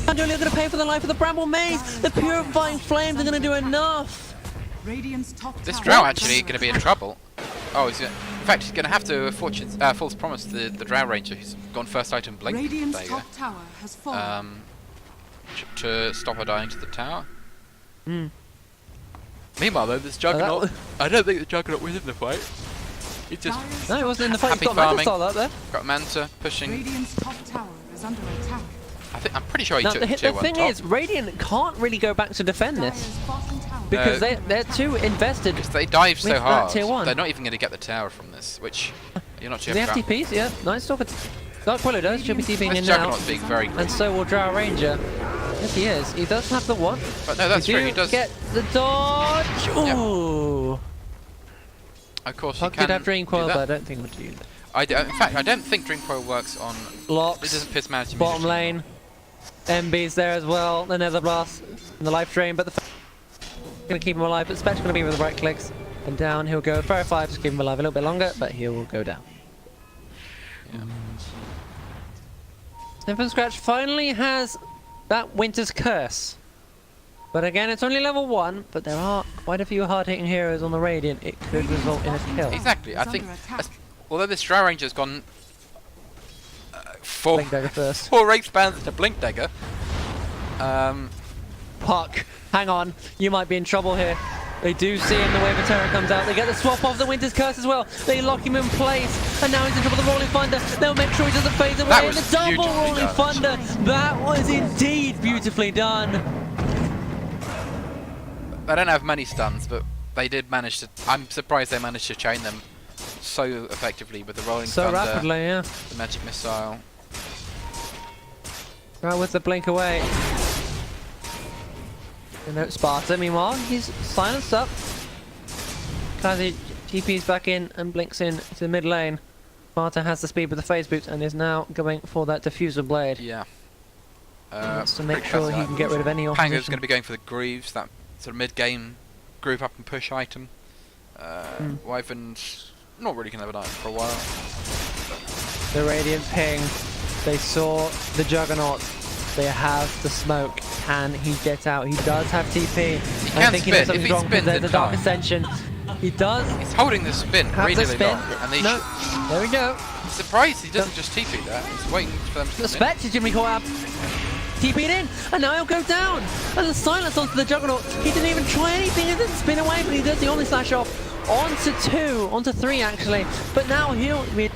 Angelio going to pay for the life of the Bramble Maze. The Purifying Flames are going to do enough. Radiant's top This tower Drow is actually under going to be in attack. trouble. Oh, in fact, he's going to have to false promise the Drow Ranger who's gone first item Blink Radiant's Pepega, top tower has fallen. to stop her dying to the tower. Hmm. Meanwhile, though, this that Juggernaut, was- I don't think the Juggernaut was in the fight. He just Dire's No, he wasn't in the fight. Happy He's got Manta farming. Style up there. got Manta pushing. Radiant's top tower is under attack. I'm pretty sure he Now, took the tier 1 thing top. is, Radiant can't really go back to defend this Dire's bottom tower because is under they're attack. too invested. Because they dive with so that hard, tier 1. they're not even going to get the tower from this, which you're not too The proud. FTPs, yeah. Nice Stalker. Dark Willow does. Should be TPing This in now. Juggernaut's being very And good. so will Drow Ranger. Yes, he is. He does have the one. But no, that's We true, do he does. get the dodge. Yeah. Ooh. Of course, Puck you can did have Dream do Coil, that. but I don't think it would do that. In fact, I don't think Dream Coil works on. It Blocks. doesn't piss manage Bottom lane. MB's there as well. The Nether Blast and the Life Drain, but the going to keep him alive. But Spec's going to be with the right clicks. And down he'll go. Verify, just keep him alive a little bit longer, but he will go down. Yeah. Sniff and Scratch finally has that Winter's Curse. But again, it's only level 1, but there are quite a few hard-hitting heroes on the Radiant. It could result in a kill. Exactly. I Is think, under attack. although this Drow Ranger's gone four Blink Dagger first. 4 Wraith Spans into Blink Dagger. Puck, hang on. You might be in trouble here. They do see him, the Wave of Terror comes out. They get the swap off the Winter's Curse as well. They lock him in place. And now he's in trouble with the Rolling Thunder. They'll make sure he doesn't fade away. That And was the double beautifully Rolling done. Thunder. That was indeed beautifully done. They don't have many stuns, but they did manage to. I'm surprised they managed to chain them so effectively with the Rolling So Thunder, rapidly, yeah. the Magic Missile. Right with the blink away. And no Sparta, meanwhile, he's silenced up. Kazi TP's back in and blinks in to the mid lane. Sparta has the speed with the phase boots and is now going for that diffuser blade. Yeah. Wants to make sure he can get rid of any Pango's opposition. going to be going for the Greaves, that sort of mid-game group up and push item. Wyvern's not really going to have an item for a while. The Radiant ping. They saw the Juggernaut. They have the smoke. Can he get out? He does have TP. I can think he spin. does something If he wrong because spins there's in a Dark time. Ascension. He does He's holding the spin have really the spin. long, and they No, there we go. surprised he doesn't just TP that. He's waiting for them to The come in. Spectre Jimmy caught up. TP'd in, and now he'll go down. And the silence onto the Juggernaut. He didn't even try anything. He didn't spin away, but he does the Omni Slash off. Onto 2, onto 3 actually. But now he'll be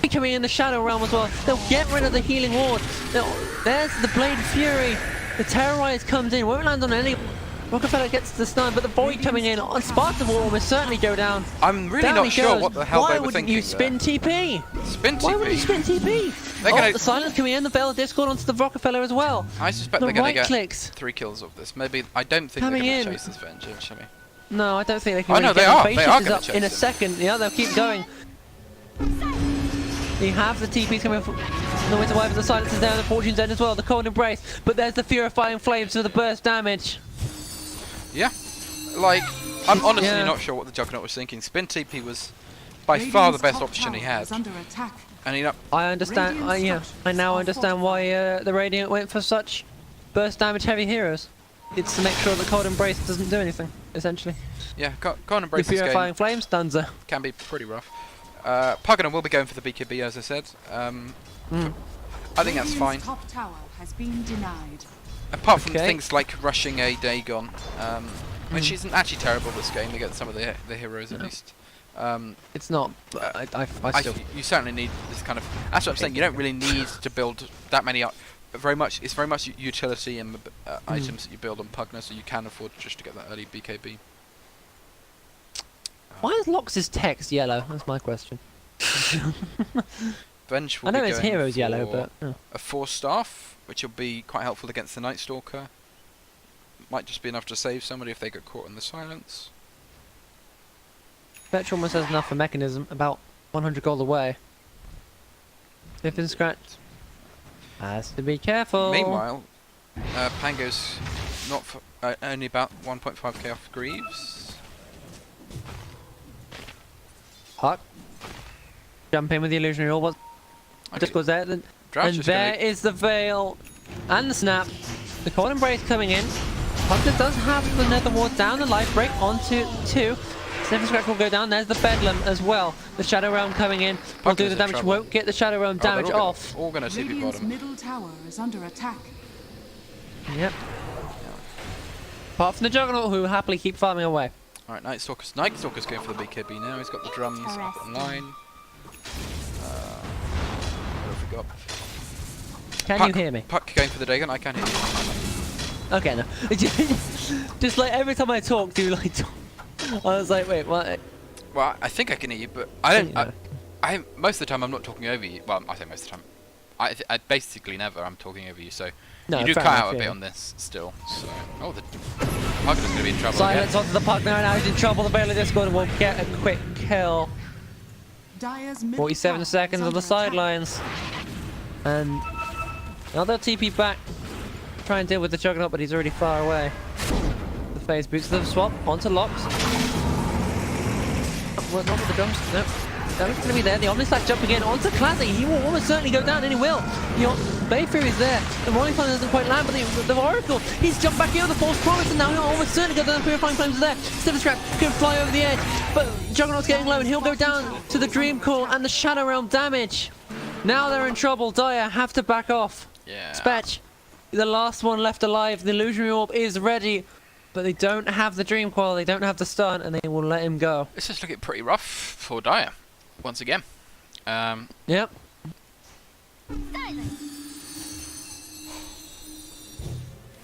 coming in the Shadow Realm as well. They'll get rid of the Healing Ward. There's the Blade Fury. The Terrorize comes in. Won't land on any. Rockefeller gets the stun, but the Void coming in. On Sparta will almost certainly go down. I'm really Down not he sure goes. what the hell Why they were wouldn't thinking you spin there. TP? Spin Why wouldn't you TP? spin TP? They're gonna- the silence coming in, the Veil of Discord onto the Rockefeller as well. I suspect The they're going to right get clicks 3 kills of this. Maybe I don't think Coming they're going in. to chase this Venge actually. No, I don't think they can Oh, really no, get they him. are. Phase They shift are is gonna up in chase a him. second. Yeah, they'll keep going. You have the TPs coming from the Winter Wyvern, the silence is there, the Fortune's End as well, the Cold Embrace, but there's the Purifying Flames for the burst damage. Yeah. Like, I'm honestly Yeah. not sure what the Juggernaut was thinking. Spin TP was by far the Radiant's best top option he tower had. is under attack. And he I understand, Radiant yeah, structures I now are understand why the Radiant went for such burst damage heavy heroes. It's to make sure the Cold Embrace doesn't do anything, essentially. yeah, go on The embrace this Purifying game. Flames stuns her. Can be pretty rough. Pugana will be going for the BKB as I said. I think that's fine. Radiant's top tower has been denied. Apart from Okay. things like rushing a Dagon, which isn't actually terrible this game. They get some of the heroes at least. It's not, but I still... You certainly need this kind of. That's what I'm saying. You don't really need to build that many. Very much, it's very much utility and items that you build on Pugna, so you can afford just to get that early BKB. Why is Lox's text yellow? That's my question. Venge will I know be his going hero's yellow, for but... a 4-staff, which will be quite helpful against the Night Stalker. Might just be enough to save somebody if they get caught in the silence. Spectre almost has enough for Mechanism, about 100 gold away. Sniff and scratch. Has to be careful. Meanwhile, Pango's not only about 1.5k off Greaves. Puck. Jump in with the illusionary orb. What's Okay. just goes there. And Drought's just there gonna- is the Veil and the Snap. The Cold Embrace coming in. Puck does have the Nether Ward down, the Life Break onto 2. Sniff and Scratch will go down. There's the Bedlam as well. The Shadow Realm coming in. Will Puck do is the in damage. trouble. Won't get the Shadow Realm Oh, they're damage all gonna- off. All going to TP Radiant's bottom. middle tower is under attack. Yep. Apart from the Juggernaut, who happily keep farming away. Alright, Night Stalker's going for the BKB now. He's got the drums up online. What have we got? Can Puck, you hear me? Puck going for the Dagon. I can hear you. Okay, no. Just like every time I talk, do like I was like, wait, what? Well, I think I can hear you, but I don't. Yeah. I most of the time I'm not talking over you. Well, I say most of the time. I basically never. I'm talking over you, so No, you do fair cut enough, out a bit yeah. on this still. So, oh, the Puck is going to be in trouble Silence again. onto the puck now he's in trouble. The Veil of Discord will get a quick kill. Dire's middle 47 tower seconds is on the under attack. sidelines. And now they'll TP back. Try and deal with the Juggernaut, but he's already far away. The phase boots the swap onto Locks. Well, not with the drums, no. Damage's going to be there. The Omnislash jump again onto Classy. He will almost certainly go down, and he will. You know, Bay Fury is there. The Rolling Thunder doesn't quite land, but the Oracle, he's jumped back over the False Promise, and now he'll almost certainly go down. The Purifying Flames are there. Stiffen's Trap can fly over the edge, but Juggernaut's getting low, and he'll go down to the Dream Core and the Shadow Realm damage. Now they're in trouble. Dire have to back off. Yeah. Spetch, the last one left alive. The Illusionary Orb is ready, but they don't have the Dream Coil, they don't have the stun, and they will let him go. This is looking pretty rough for Dire, once again. Yep.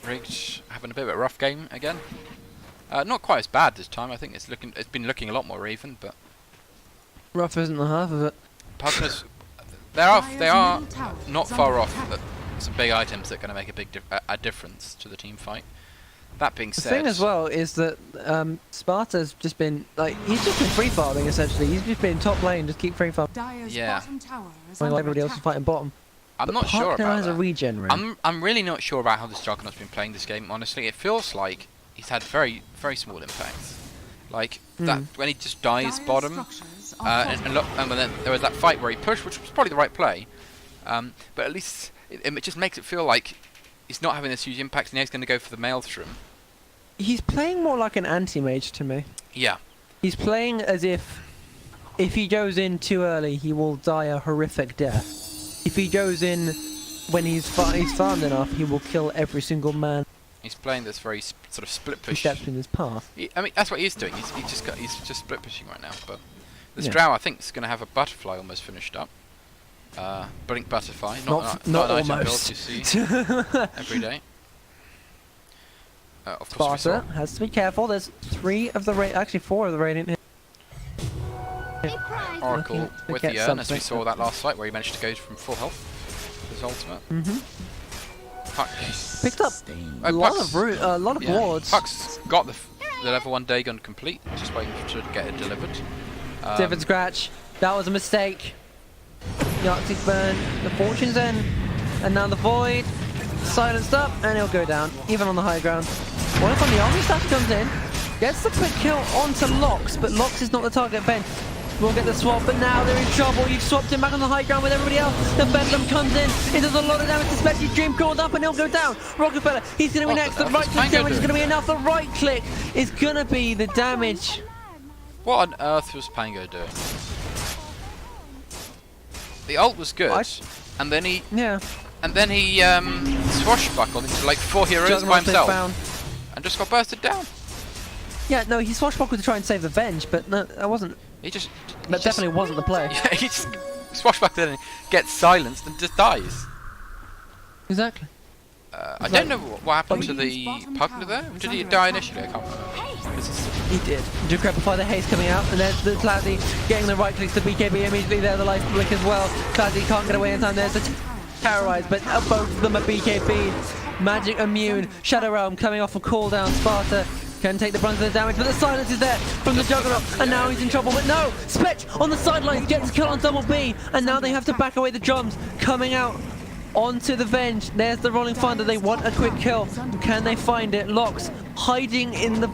Riggs having a bit of a rough game again. Not quite as bad this time. I think it's been looking a lot more even, but Rough isn't the half of it. Partners, they are not far off. Some big items that are going to make a big difference to the team fight. That being The said, thing as well is that Sparta's just been, like, he's just been free farming essentially. He's just been top lane, just keep free farming. Dire's Yeah. bottom tower is While under everybody else is attack. fighting bottom. I'm But not sure Partner about has that. a regen ring. I'm really not sure about how this Juggernaut's been playing this game. Honestly, it feels like he's had very small impacts. Like that when he just dies Dire's bottom. structures are And then there was that fight where he pushed, which was probably the right play. But at least it just makes it feel like he's not having this huge impact, and now he's going to go for the Maelstrom. He's playing more like an anti-mage to me. Yeah. He's playing as if he goes in too early, he will die a horrific death. If he goes in when he's farmed enough, he will kill every single man He's playing this very sort of split who push. steps in his path. I mean, that's what he's doing. He's just split pushing right now. But this Yeah. Drow, I think, is going to have a butterfly almost finished up. Blink butterfly, not an item build almost. you see every day. Of course, we saw. Sparta has to be careful. There's 4 of the Radiant here. Oracle Looking to with get the urn, as we something. saw that last fight where he managed to go from full health. His ultimate. Puck. Picked up a Puck's- lot of wards. Puck's got the level 1 Dagon complete, just waiting to get it delivered. Different scratch. That was a mistake. The Arctic Burn, the Fortune's End, and now the Void. Silenced up, and he'll go down, even on the high ground. What if on the Army Staff comes in, gets the quick kill onto Lox, but Lox is not the target bench. We'll get the swap, but now they're in trouble. You've swapped him back on the high ground with everybody else. The Bedlam comes in. It does a lot of damage to Spetch. His Dream called up, and he'll go down. Rockefeller, he's going to be What next. the The hell right is click Pango damage is doing? going to be enough. The right click is going to be the damage. What on earth was Pango doing? The ult was good, and then he swashbuckled into like 4 heroes by Juggernaut himself, found. and just got bursted down. Yeah, no, he swashbuckled to try and save the Venge, but no, that wasn't. That definitely wasn't the play. Yeah, he just swashbuckled and gets silenced and just dies. Exactly. I don't know what happened to the partner there. Did he die initially? I can't remember. He did. Decrepify the haze coming out, and there's the Classy getting the right clicks to BKB immediately there, the life blick as well. Classy can't get away in time. There's the terrorize, but both of them are BKB. Magic immune. Shadow Realm coming off a cooldown. Sparta can take the brunt of the damage, but the silence is there from the Juggernaut, and now he's in trouble. But no, Spetch on the sidelines gets a kill on Double B, and now they have to back away the drums coming out onto the Venge. There's the Rolling Thunder. They want a quick kill. Can they find it? Lox hiding in the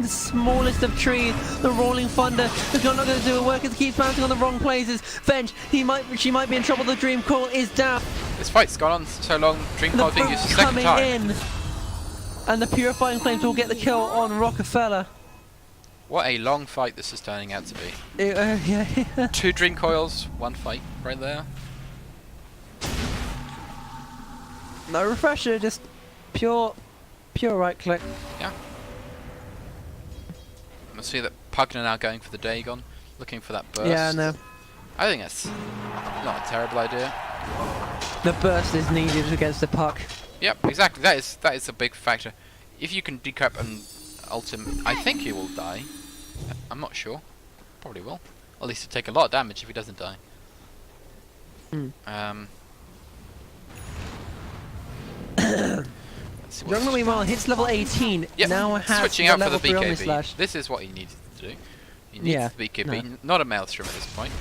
smallest of trees. The Rolling Thunder is not going to do a work. It keeps bouncing on the wrong places. Venge, she might be in trouble. The Dream Call is down. This fight's gone on so long. Dream The Call being boat used a second coming time. in, and the Purifying Flames will get the kill on Rockefeller. What a long fight this is turning out to be. Yeah. 2 Dream Coils, 1 fight right there. No refresher, just pure right click. Yeah. We'll see that Pugna now going for the Dagon, looking for that burst. Yeah, no. I think that's not a terrible idea. The burst is needed against the puck. Yep, exactly. That is a big factor. If you can decrep and ult him, I think he will die. I'm not sure. Probably will. At least he'll take a lot of damage if he doesn't die. Let's see what's- Juggernaut meanwhile hits level 18. Yep, Now has switching the out for the level 3 BKB. Omnislash. This is what he needed to do. He needs Yeah, the BKB, not a Maelstrom at this point.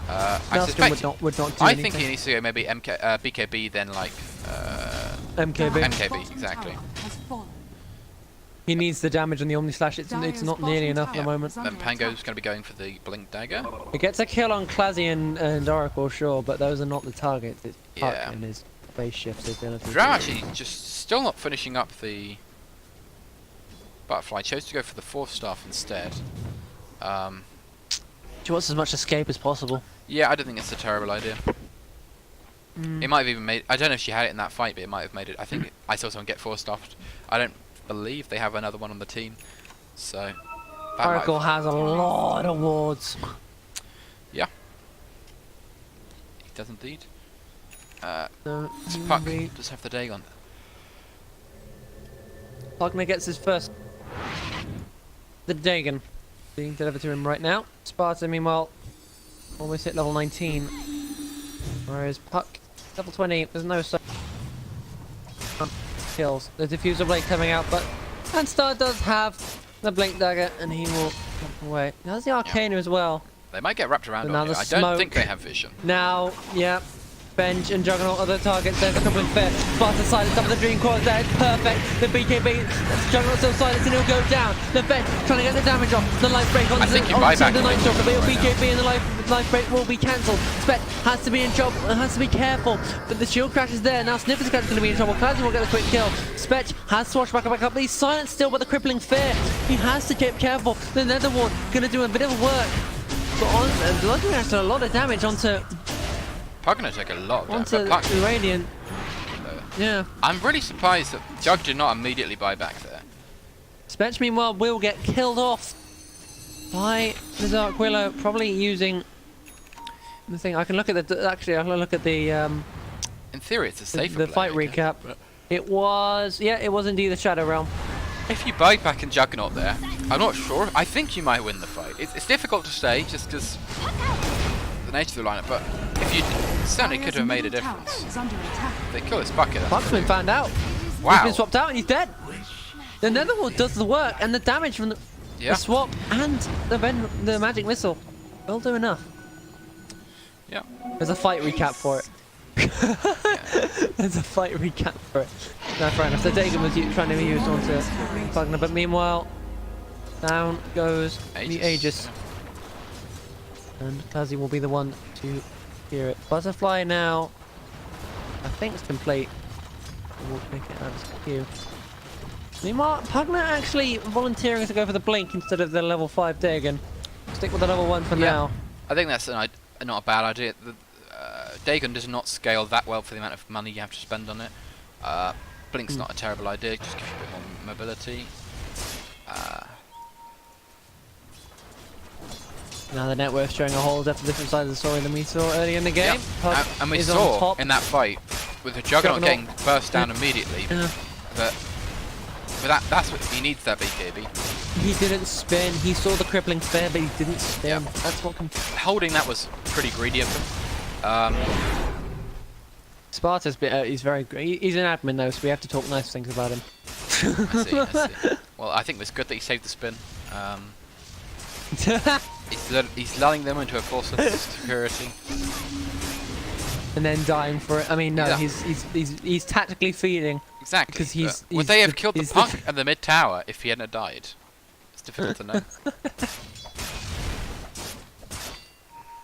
I Maelstrom suspect would not do I anything. think he needs to go maybe BKB then like MKB. MKB, exactly. Has fallen. He needs the damage on the Omni Slash. It's not nearly enough at the moment. Then Pango's going to be going for the Blink Dagger. It gets a kill on Clazy and Oracle, sure, but those are not the targets. It's Puck and his phase shift ability. Drow actually just still not finishing up the Butterfly. Chose to go for the 4th staff instead. She wants as much escape as possible. Yeah, I don't think it's a terrible idea. It might have even made... I don't know if she had it in that fight, but it might have made it... I think I saw someone get 4 staffed. I don't believe they have another one on the team. So... Oracle has a lot of wards. Yeah. He does indeed. So, Puck does have the Dagon. Pugna gets his first. The Dagon being delivered to him right now. Sparta, meanwhile, almost hit level 19. Whereas Puck, level 20, there's no kills. The diffuser blade coming out, but Hanstar does have the blink dagger, and he will jump away. Now there's the Arcana as well. They might get wrapped around But on now here. the I don't smoke. think they have vision. Now, yeah. Bench and Juggernaut other targets. There's a couple of fair. Sparta silence up of the Dream Coil there. It's perfect. The BKB, Juggernaut still silence and he'll go down. The bench trying to get the damage off. The life break on I think you buy back the the Night Stalker. But right BKB and the life break will be cancelled. Spet has to be in trouble. Has to be careful. But the shield crash is there. Now Sniffer's going to be in trouble. Cloudson will get the quick kill. Spet has to swashback back up. But he's silent still with the crippling fear. He has to keep careful. The Nether Ward going to do a bit of work. But on Bloodwing has done a lot of damage onto Puck gonna take a lot of onto damage. the Radiant. Yeah. I'm really surprised that Jug did not immediately buy back there. Spetch, meanwhile, will get killed off by the Dark Willow, probably using the thing. I can look at the. Actually, I can look at the. In theory, it's a safer The play, fight I guess, recap. but It was. Yeah, it was indeed the Shadow Realm. if you buy back in Juggernaut there, I'm not sure. I think you might win the fight. It's difficult to say just because the nature of the lineup, but if you certainly could have made a difference. They kill this bucket. Puck's been found out. He's Wow. been swapped out and he's dead. The Netherworld does the work, and the damage from the swap and the magic missile will do enough. Yeah. There's a fight recap for it. There's a fight recap for it. No, fair enough. So Dagon was trying to be used onto Pugna, but meanwhile, down goes the Aegis. And Kazi will be the one to hear it. Butterfly now, I think it's complete. We'll make it out of queue. Meanwhile, Pugna actually volunteering to go for the blink instead of the level 5 Dagon. Stick with the level 1 for now. I think that's not a bad idea. The Dagon does not scale that well for the amount of money you have to spend on it. Blink's not a terrible idea, just gives you a bit more mobility. Now the network's showing a whole different side of the story than we saw earlier in the game. Yeah. And we saw in that fight with the Juggernaut getting burst down immediately. But that's what he needs, that BKB. He didn't spin. He saw the crippling fair, but he didn't spin. Yep. That's what. Holding that was pretty greedy of him. Sparta's he's very great. He's an admin though, so we have to talk nice things about him. I see. Well, I think it was good that he saved the spin. He's lulling them into a false sense of security. And then dying for it. I mean, no, Yeah. he's tactically feeding. Exactly. Because he's would they have killed the he's Puck at the mid tower if he hadn't died? It's difficult to know.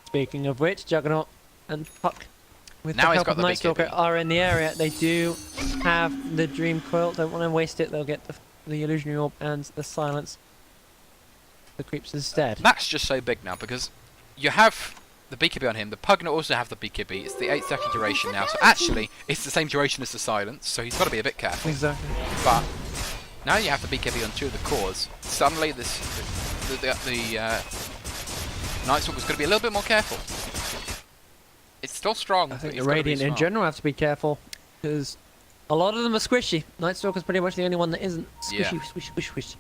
Speaking of which, Juggernaut and Puck, with Now the he's help got of the Night Stalker, BKB. are in the area. They do have the Dream Coil. Don't want to waste it. They'll get the Illusionary Orb and the Silence. The creeps instead. That's just so big now because you have the BKB on him. The Pugna also have the BKB. It's the 8-second duration now, so actually it's the same duration as the Silence. So he's got to be a bit careful. Exactly. But now you have the BKB on 2 of the cores. Suddenly the Night Stalker's going to be a little bit more careful. It's still strong. I but think he's the gotta be Radiant in smart. general have to be careful because a lot of them are squishy. Night Stalker's pretty much the only one that isn't. Squishy, Yeah. squish, squish, squish.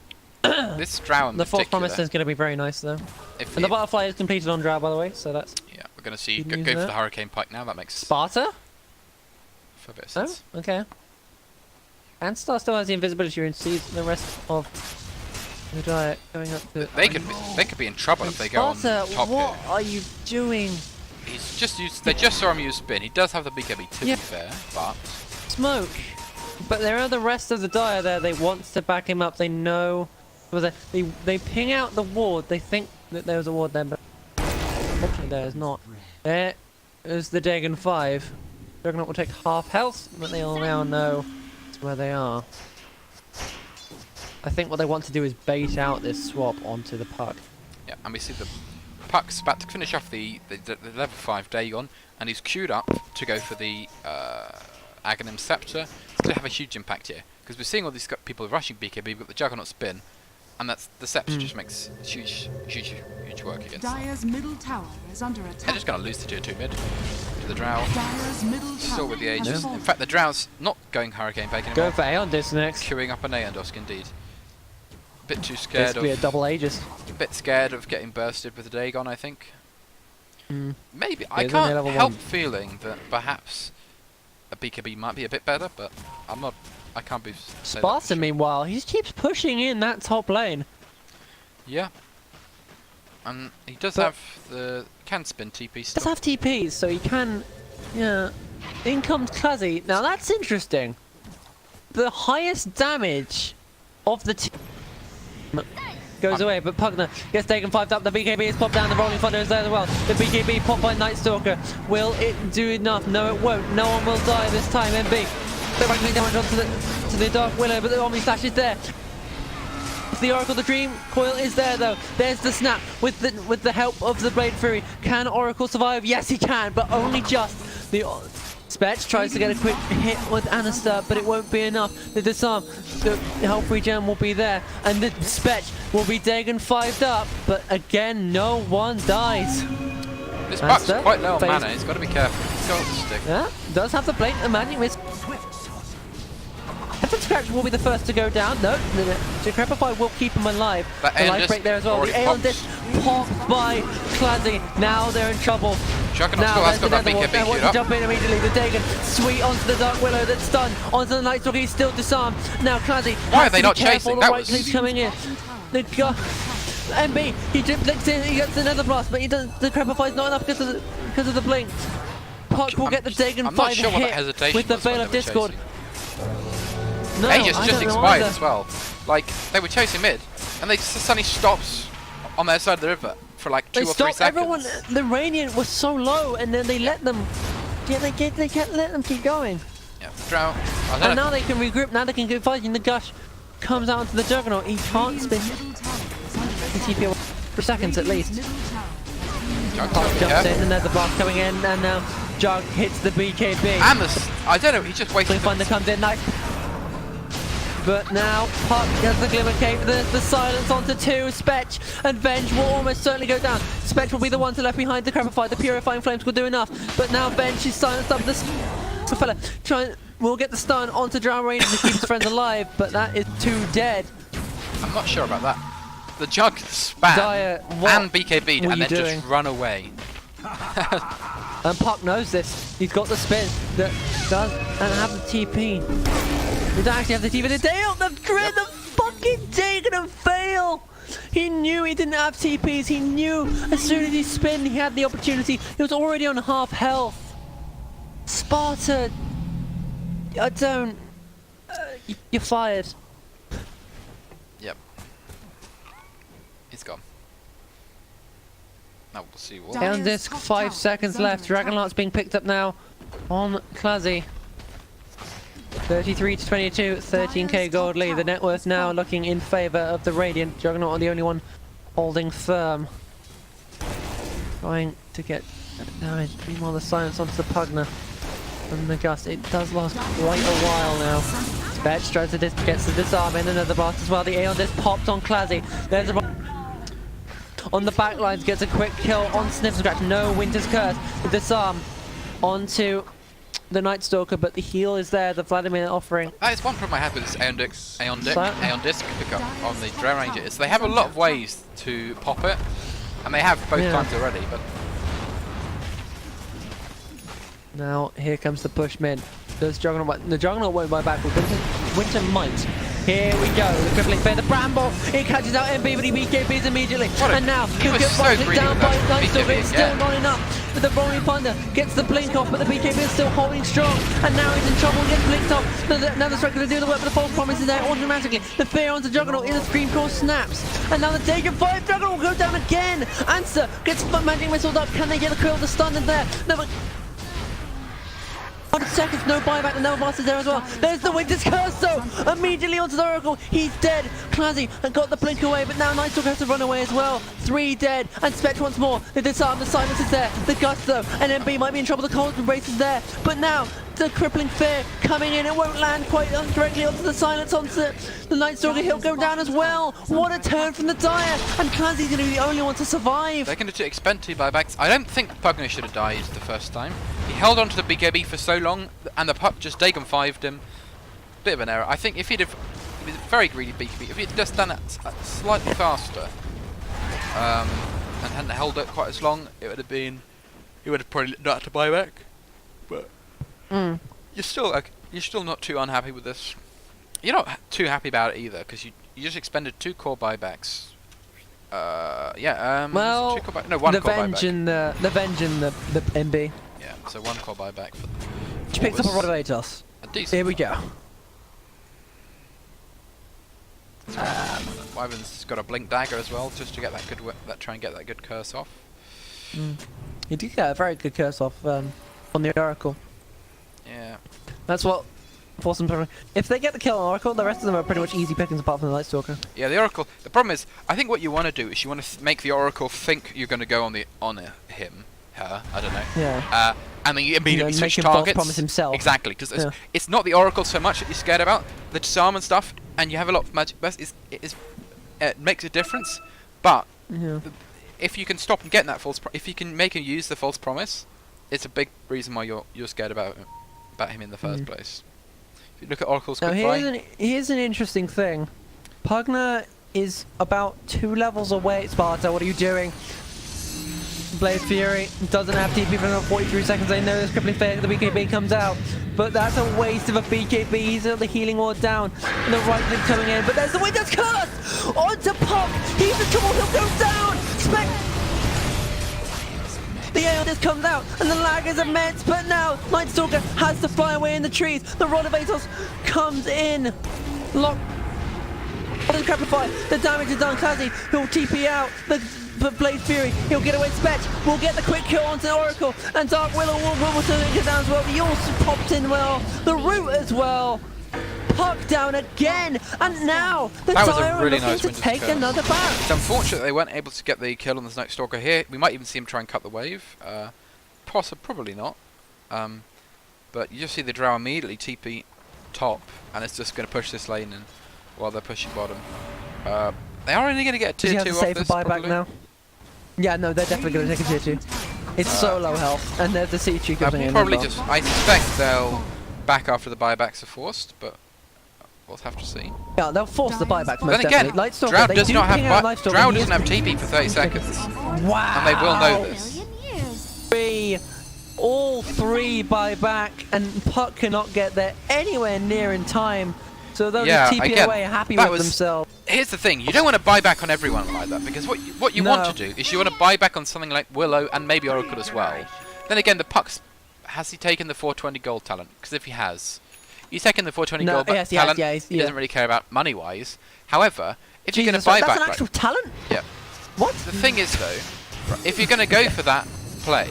This Drow in The False particular, Promise is going to be very nice though. if And the it- Butterfly is completed on Drow, by the way, so that's yeah, we're going to see Good go news for there. the Hurricane Pike now. That makes Sparta. a bit of Oh, sense. okay. And Star still has the invisibility and sees the rest of the diet going up to. They could be in trouble if they go on Sparta, top what here. are you doing? He's just used. They just saw him use spin. He does have the BKB to Yeah. be fair, but Smoke. But there are the rest of the Dire there. They want to back him up. They know. They ping out the ward. They think that there was a ward there, but unfortunately there is not. There is the Dagon 5. Juggernaut will take half health, but they all now know where they are. I think what they want to do is bait out this swap onto the puck. Yeah, and we see the puck's about to finish off the level 5 Dagon, and he's queued up to go for the Aghanim Scepter. It's going to have a huge impact here, because we're seeing all these people rushing BKB. We've got the Juggernaut spin, and that's the Scepter just makes huge work against them. Dire's middle tower is under attack. They're just going to lose to tier 2 mid, to the Drow. Dire's middle Still tower with the Aegis. has fallen. In fact, the Drow's not going Hurricane Bake Go anymore. for Aeon Disc next. Queuing up an Aeon Dusk indeed. Bit too It's scared be a of. double Aegis. Bit scared of getting bursted with the Dagon, I think. Maybe I There's only can't level help 1. feeling that perhaps a BKB might be a bit better, but I'm not. I can't be. say that for Sparta, sure. meanwhile, he keeps pushing in that top lane. Yeah. And he does But- have the can spin TP Does still. have TPs, so he can. Yeah. In comes Kazi. Now that's interesting. The highest damage of the team goes away, but Pugner gets taken 5'd up. The BKB is popped down. The Rolling Thunder is there as well. The BKB popped by Night Stalker. Will it do enough? No, it won't. No one will die this time. MB. They're running damage onto the Dark Willow, but the Omni Slash is there. The Oracle, the Dream Coil is there though. There's the snap with the help of the Blade Fury. Can Oracle survive? Yes, he can, but only just. The Spetch tries to get a quick hit with Anaster, but it won't be enough. The disarm, the health regen will be there, and the Spetch will be Dagon 5'd up, but again, no one dies. This Buck's Anaster quite low on phase- mana. He's got to be careful. He's got to stick. Yeah, does have the blatant magic miss. Heaven Scratch will be the first to go down. No, Decrepify will keep him alive. That The Aeon life Disc break there as well. already The Aeon popped. Disc popped by Clazy. Now they're in trouble. Juggernaut still has got that Netherwall. BKB Now wants queued to up. jump in immediately. The Dagon sweet onto the Dark Willow that's stunned. Onto the Night Stalker, he's still disarmed. Now Clazy Why has are they to be not careful. chasing? The That right was- click's coming in. The guy, MB, he flicks in, he gets the Nether Blast, but he doesn't. The Decrepify's not enough because of the blink. Puck will get the Dagon I'm not 5 sure what that hit hesitation with the was when Veil they of were Discord. chasing. No, Aegis I just don't know expired either. as well. Like, they were chasing mid, and they suddenly stopped on their side of the river for like 2 They or 3 stopped seconds. everyone. The Radiant was so low, and then they let them. Yeah, they can't let them keep going. Yeah, Drow. I And don't know. now they can regroup. Now they can go fighting. The Gush comes out into the Juggernaut. He can't spin. Middle tower is under attack. TP for seconds at least. Middle tower has Jug's Puck gotta be jumps careful. in, and there's the blast coming in, and now Jug hits the BKB. And I don't know, he just wasted Thunder comes in, nice. But now Puck has the Glimmer Cape, there's the silence onto 2, Spetch and Venge will almost certainly go down. Spetch will be the one to left behind the Crepify, the Purifying Flames will do enough. But now Venge is silenced up, this fella will get the stun onto Drow Ranger to keep his friends alive, but that is 2 dead. I'm not sure about that. The Jug spam Dire, what and BKB'd were and you then doing? just run away. And Puck knows this. He's got the spin that does and have the TP. We don't actually have the TP. The Dale, the fucking Dagon and fail. He knew he didn't have TPs. He knew as soon as he spun, he had the opportunity. He was already on half health. Sparta, I don't. You're fired. Yep. He's gone. Now we'll see what. Dire- On disc, top 5 tower seconds is left. under attack. Dragonlart's being picked up now on Clazy. 33 to 22, 13k gold lead. The net worth now looking in favour of the Radiant. Juggernaut are the only one holding firm. Trying to get damage. Meanwhile, the silence onto the Pugner and the Gust. It does last quite a while now. Spetch tries to gets the disarm in, another blast as well. The Aeon Disc popped on Clazy. There's a on the back lines, gets a quick kill on Sniff Scratch. No Winter's Curse. The disarm onto the Night Stalker, but the heal is there. The Vladimir offering. That is one problem I have with this Aeon Disc pickup on the Drow Ranger is they have a Dire lot of ways to pop it, and they have both Yeah. times already. But Now here comes the push mid. Does Juggernaut? The Juggernaut won't buy back. Winter might. Here we go. The crippling fair. The Bramble. It catches out MB, but he BKBs immediately. What a- And now he he'll was get so one hit greedy down with by that Night Stalker. BKB It's still again. not enough. with the rolling thunder. Gets the blink off, but the BKB is still holding strong. And now he's in trouble and gets blinked off. Now the strike going to do the work, but the false promise is there automatically. The fear onto Juggernaut in the Scream Core snaps. And now the Danger 5 Juggernaut will go down again. Answer gets magic missiles up. Can they get a kill? The stun is there. No, but 100 seconds, no buyback, the Neverblast is there as well. There's the Winter's Curse though! Immediately onto the Oracle, he's dead. Clazy got the blink away, but now Nightstalker has to run away as well. 3 dead, and Spectre once more. The disarm, the silence is there, the gust though, and MB might be in trouble, the cold embrace is there. But now, the crippling fear coming in, it won't land quite directly onto the silence, onto the Nightstalker, he'll go down as well. What a turn from the Dire, and Clazy's going to be the only one to survive. They're going to expend 2 buybacks. I don't think Pugner should have died the first time. He held on to the BKB for so long, and the puck just Dagon 5'd him. Bit of an error. I think if he was a very greedy BKB, if he'd just done it slightly faster, and hadn't held it quite as long, it would have been, he would have probably not had to buy back. But you're still not too unhappy with this. You're not too happy about it either, because you just expended 2 core buybacks. Well, 2 core no, 1 the core Venge buyback. and the Venge and the MB. Yeah, so 1 core buyback for She picks up a was Rod of Atos. a decent. Here we go. Wyvern's got a blink dagger as well, just to get that try and get that good curse off. You do get a very good curse off on the Oracle. Yeah. That's what forces them to. If they get the kill on Oracle, the rest of them are pretty much easy pickings apart from the Nightstalker. Yeah, the Oracle. The problem is, I think what you want to do is you want to make the Oracle think you're going to go on him, her. I don't know. Yeah. And then you immediately make switch him false targets. promise himself. Exactly, because Yeah. it's not the Oracle so much that you're scared about. The disarm and stuff, and you have a lot of magic burst. It makes a difference, but Yeah. if you can stop him getting that if you can make him use the false promise, it's a big reason why you're scared about him in the first place. If you look at Oracle's Now quick here's an interesting thing. Pugner is about 2 levels away. Sparta, what are you doing? Blade Fury doesn't have TP for another 43 seconds. I know there's crippling fair. The BKB comes out, but that's a waste of a BKB. He's got the healing ward down, and the right click coming in. But there's the Winter's Curse onto Puck. He's in trouble. He'll go down. The Aeon comes out, and the lag is immense. But now Nightstalker has to fly away in the trees. The Rod of Atos comes in. Lock. The Crapify. The damage is done. Clazy, who'll TP out. The Blade Fury, he'll get away. Spetch will get the quick kill onto Oracle, and Dark Willow will get down as well. He also popped in well. The Root as well. Puck down again, and now the That was a Dire are really looking nice to Winter's take Curse. another back. It's unfortunate they weren't able to get the kill on the Nightstalker here. We might even see him try and cut the wave. Probably not. But you just see the Drow immediately TP top, and it's just going to push this lane in while they're pushing bottom. They are only going to get a Does he tier have 2 to off save this, for buyback probably. now? Yeah, no, they're definitely going to take a tier 2. It's so low health, and there's the C2 coming in. Probably as well. just. I suspect they'll back after the buybacks are forced, but we'll have to see. Yeah, they'll force the buyback most Then again, definitely. Lightstalker, Drow they does do not ping out have Lightstalker, Drow he doesn't is have TP for 30 seconds, Wow. and they will know this. All 3 buyback, and Puck cannot get there anywhere near in time. So they'll Yeah, just TP again, away, happy that with was- themselves. Here's the thing: you don't want to buy back on everyone like that, because what you No. want to do is you want to buy back on something like Willow and maybe Oracle as well. Then again, the Puck's has he taken the 420 gold talent? Because if he has, he's taken the 420 No, gold yes, he has, talent. yeah, He doesn't really care about money-wise. However, if you're going Jesus, to buy that's back, an actual talent? yeah. What? The thing is though, if you're going to go for that play,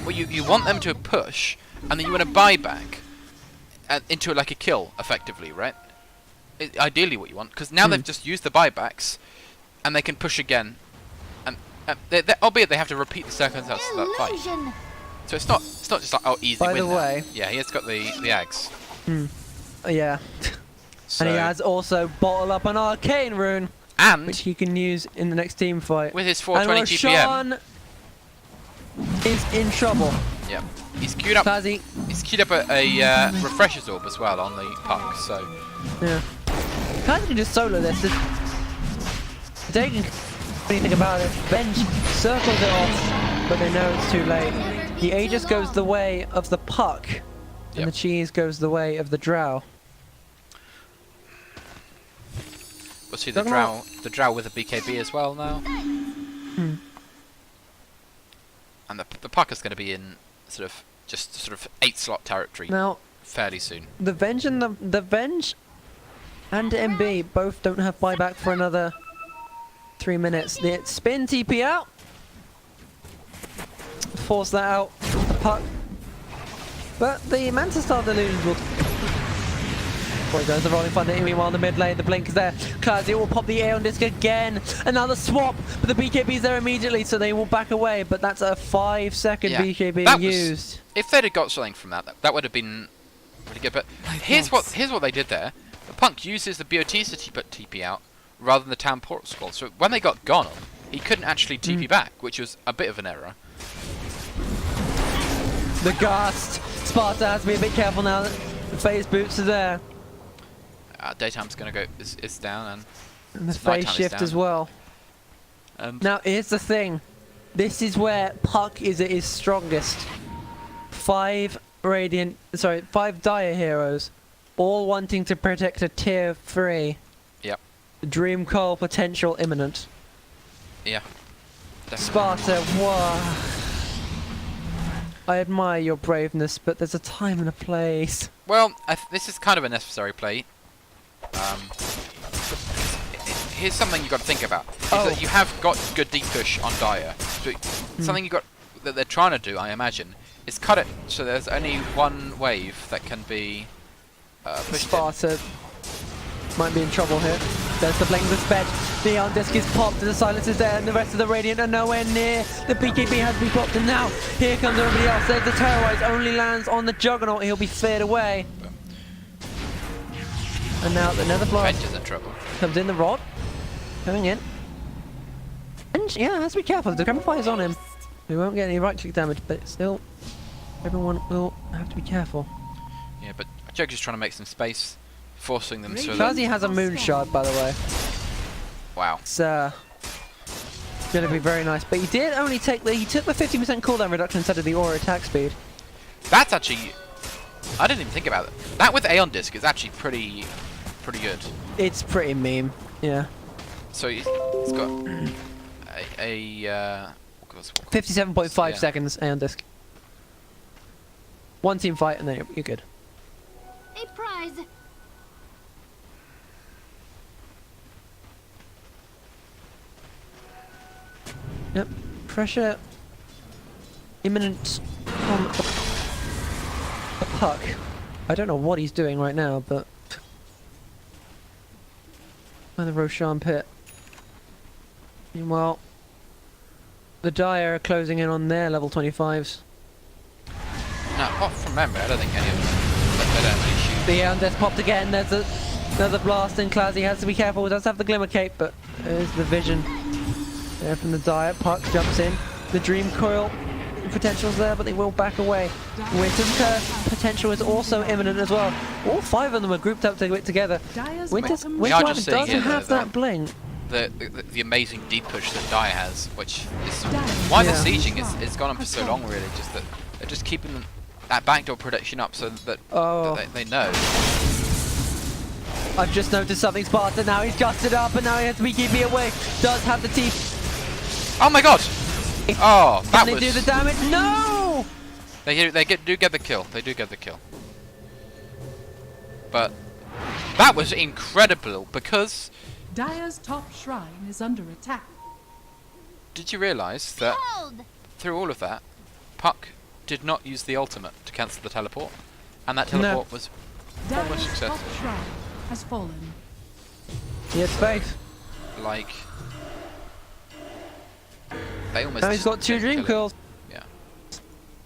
well, you want them to push, and then you want to buy back into like a kill, effectively, right? Ideally what you want, because now they've just used the buybacks, and they can push again, and albeit they have to repeat the circumstances of that fight. So it's not just like, oh, easy By win the now. way- Yeah, he has got the Ags. Yeah. So, And he has also bottled up an arcane rune, and which he can use in the next team fight. with his And 420 GPM, Roshan is in trouble. yeah, he's queued up. Clazy, He's queued up a refreshers orb as well on the puck. So yeah. Clazy can just solo this. They can do anything about it. Bench circles it off, but they know it's too late. The Aegis goes the way of the Puck, and Yep. the Cheese goes the way of the Drow. we'll see the drow with a BKB as well now. And the puck is going to be in sort of 8-slot territory Now, fairly soon. the Venge and the Venge and MB both don't have buyback for another 3 minutes. The spin TP out. Force that out. The puck. But the Manta Star Delusions will... Boy, goes the rolling thunder. Meanwhile, in the mid lane, the blink is there. Clazy will pop the Aeon Disc again. Another swap, but the BKB is there immediately, so they will back away. But that's a 5-second Yeah, BKB that was- used. If they'd have got something from that would have been pretty good. But here's what they did there. The Punk uses the BOT to TP out rather than the Town Port Scroll. So when they got gone on, he couldn't actually TP back, which was a bit of an error. The Gust. Sparta has to be a bit careful now. The phase boots are there. Daytime's gonna go is down And the Nighttime phase is shift down. as well. and Now, here's the thing. This is where Puck is at his strongest. 5 Dire heroes, all wanting to protect a tier 3. Yep. Dream Coil potential imminent. yeah. Sparta, wow. I admire your braveness, but there's a time and a place. Well, this is kind of a necessary play. Here's something you've got to think about. Is that you have got good deep push on Dire. So something that they're trying to do, I imagine, is cut it so there's only one wave that can be pushed in. Sparta might be in trouble here. There's the blink of the sped. The Aeon Disc is popped, the silence is there, and the rest of the Radiant are nowhere near. The BKB has been popped, and now here comes everybody else. There's the Terrorize, only lands on the Juggernaut. He'll be cleared away. And now the Nether Blast Venture's in trouble. comes in, the Rod. Coming in. And yeah, has to be careful. The Grandpa is on him. We won't get any right-click damage, but still, everyone will have to be careful. Yeah, but Jug is trying to make some space, forcing them so that... Kazi has a Moon Shard, by the way. Wow. It's going to be very nice, but he did only take he took the 50% cooldown reduction instead of the aura attack speed. That's actually... I didn't even think about it. That with Aeon Disc is actually pretty good. It's pretty meme, yeah. So he's got a 57.5 Yeah. seconds Aeon Disc. One team fight and then you're good. A prize. Yep. Pressure imminent on the Puck. I don't know what he's doing right now, but by the Roshan pit. Meanwhile, the Dire are closing in on their level 25s. No, apart from memory, I don't think any of them. They don't really shoot. The Aeon Death popped again. There's another blast, and Clazy has to be careful. He does have the Glimmer Cape, but there's the vision there from the Dire. Puck jumps in. The Dream Coil potential's there, but they will back away. Winter's Curse potential is also imminent as well. All 5 of them are grouped up together. Dire's Winter's bottom We are Winter just seeing doesn't here have that that blink. The amazing deep push that Dire has, which is why the Yeah. sieging is gone on for so long, really. Just that they're just keeping that backdoor protection up so that, Oh. that they know. I've just noticed something, Sparta. Now he's gusted up, and now he has to be keeping away. Does have the teeth. Oh my god! Oh, that Can they was. do the damage? No! Do get the kill. They do get the kill. But that was incredible because Dire's top shrine is under attack. did you realise that Hold. through all of that, Puck did not use the ultimate to cancel the teleport, and that teleport was almost Dire's top successful. shrine has fallen. He has faith. Like they almost. Now he's got 2 didn't Dream kill him. Coils. Yeah.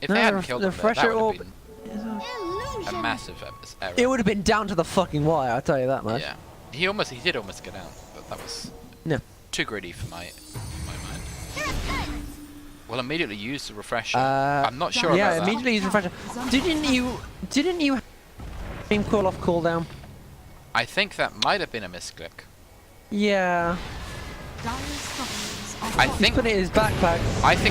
If No, they hadn't the killed him, refresher that would orb- have been Illusion. a massive error. It would have been down to the fucking wire, I'll tell you that much. Yeah. He did almost get out, but that was No. too greedy for my mind. Well, immediately use the refresher. Uh, I'm not sure Yeah, about that. immediately use refresher. Didn't you Dream Coil off cooldown? I think that might have been a misclick. Yeah. Dire's structures are I He's think put it in his backpack.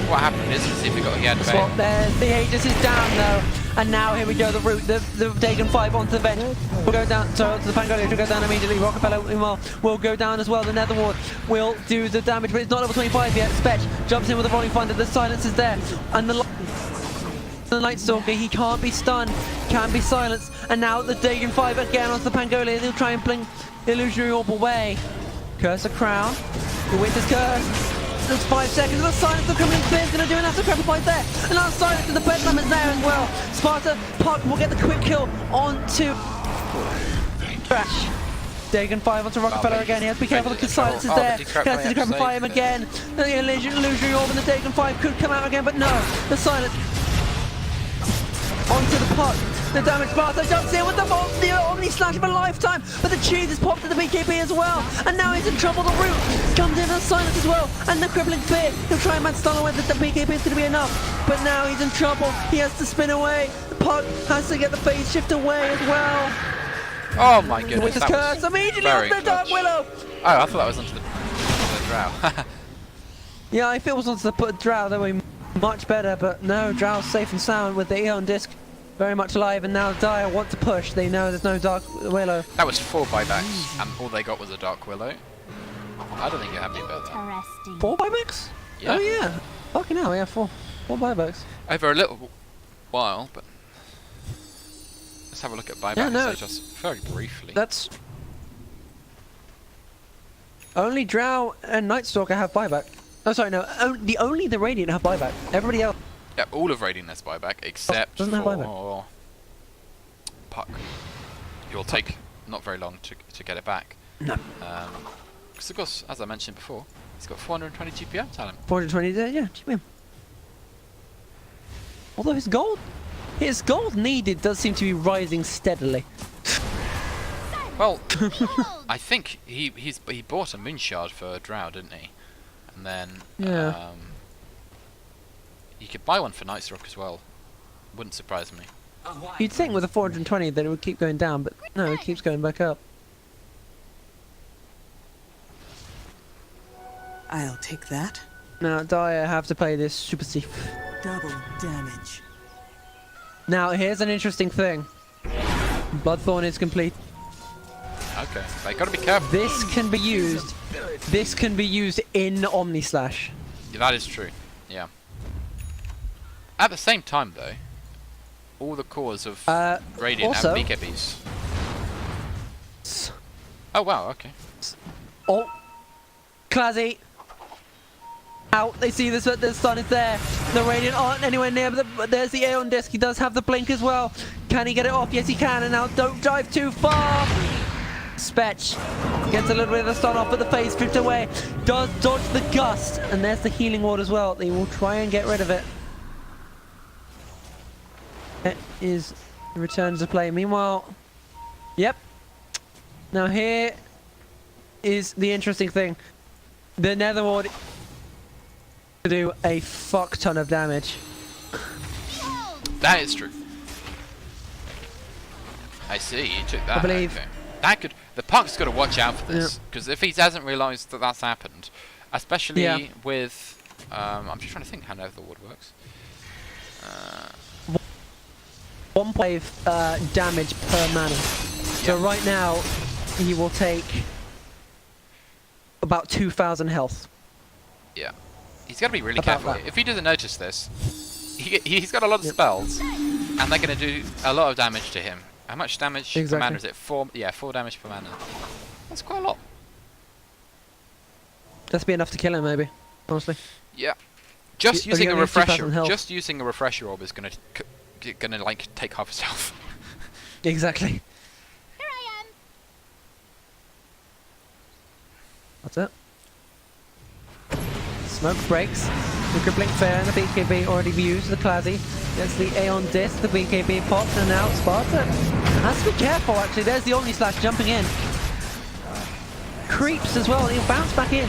what happened is if he had Swap there. The Aegis is down though. And now here we go, the root, the Dagon 5 onto the vent. We'll go down, so onto the Pangolier, will go down immediately. Rockefeller meanwhile will go down as well. The Nether Ward will do the damage, but it's not level 25 yet. Spetch jumps in with a Rolling Thunder, the silence is there. And the Night Stalker, he can't be stunned, can be silenced. And now the Dagon 5 again onto the Pangolier. They'll try and blink Illusionary Orb away. Curse of Crown, the Winter's Curse. There's 5 seconds of the silence of Criminal Spear is going to do enough to sacrifice there. And now silence in the bedlam is there as well. Sparta Puck will get the quick kill onto Crash. Dagon 5 onto Rockefeller again. He has to be careful because silence is there. He has to decrepify him again. The Illusionary Orb and the Dagon 5 could come out again, but no. The silence onto the Puck. The damage Sparta jumps in with the Omni Slash of a lifetime, but the cheese is popped to the BKB as well, and now he's in trouble. The root comes in as silence as well, and the crippling spear. He'll try and man stun away that the BKB is going to be enough, but now he's in trouble. He has to spin away. The Puck has to get the phase shift away as well. Oh my goodness. With his curse immediately very onto the Dark clutch. Willow. Oh, I thought that was onto the Drow. Yeah, if it was onto the Drow, that would be much better, but no, Drow's safe and sound with the Eon Disc. Very much alive, and now Dire want to push. They know there's no Dark Willow. That was 4 buybacks, and all they got was a Dark Willow. I don't think you're happy about that. Interesting. 4 buybacks? Yeah. Oh yeah. Fucking hell, yeah, 4 buybacks. Over a little while, but let's have a look at buybacks. Yeah, no. Just very briefly. That's only Drow and Night Stalker have buyback. Oh, sorry, no. Only the Radiant have buyback. Everybody else. Yeah, all of Radiant has buyback except Doesn't have for Puck. It will take not very long to get it back. No. Because of course, as I mentioned before, he's got 420 GPM talent. 420, yeah, GPM. Although his gold needed does seem to be rising steadily. Well, I think he bought a Moon Shard for Drow, didn't he? And then Yeah. you could buy one for Nightstalk as well. Wouldn't surprise me. You'd think with a 420 that it would keep going down, but no, it keeps going back up. I'll take that. Now, Dire have to play this super safe. Double damage. Now, here's an interesting thing. Bloodthorn is complete. Okay, they gotta be careful. This can be used. This can be used in Omni Slash. Yeah, that is true. Yeah. At the same time, though, all the cores of Radiant also- and BKBs. Oh wow, okay. Oh, Classy. Out. They see this. The sun is there. The Radiant aren't anywhere near, but there's the Aeon Disc. He does have the blink as well. Can he get it off? Yes, he can. And now don't drive too far. Spetch gets a little bit of the stun off, but the phase flipped away. Does dodge the gust, and there's the healing ward as well. They will try and get rid of it. It is returns to play. Meanwhile, yep. Now here is the interesting thing. The Nether Ward to do a fuck ton of damage. That is true. I see, you took that. I believe. Okay. That could. The Puck's got to watch out for this, because if he hasn't realised that that's happened, especially with, I'm just trying to think how Nether Ward works. 1.5 damage per mana. So right now, he will take about 2,000 health. Yeah, he's got to be really About careful. that. If he doesn't notice this, he's got a lot of spells, and they're going to do a lot of damage to him. How much damage per mana is it? 4. Yeah, 4 damage per mana. That's quite a lot. That's be enough to kill him, maybe. Honestly. Yeah. Just You- using you a only have 2,000 refresher. health. Just using a refresher orb is going to like take half his health. Exactly. Here I am. That's it. Smoke breaks. The Crippling Fair and the BKB already used. The Classy gets the Aeon Disc. The BKB pops and now Sparta has to be careful actually. There's the Omni Slash jumping in. Creeps as well. He'll bounce back in.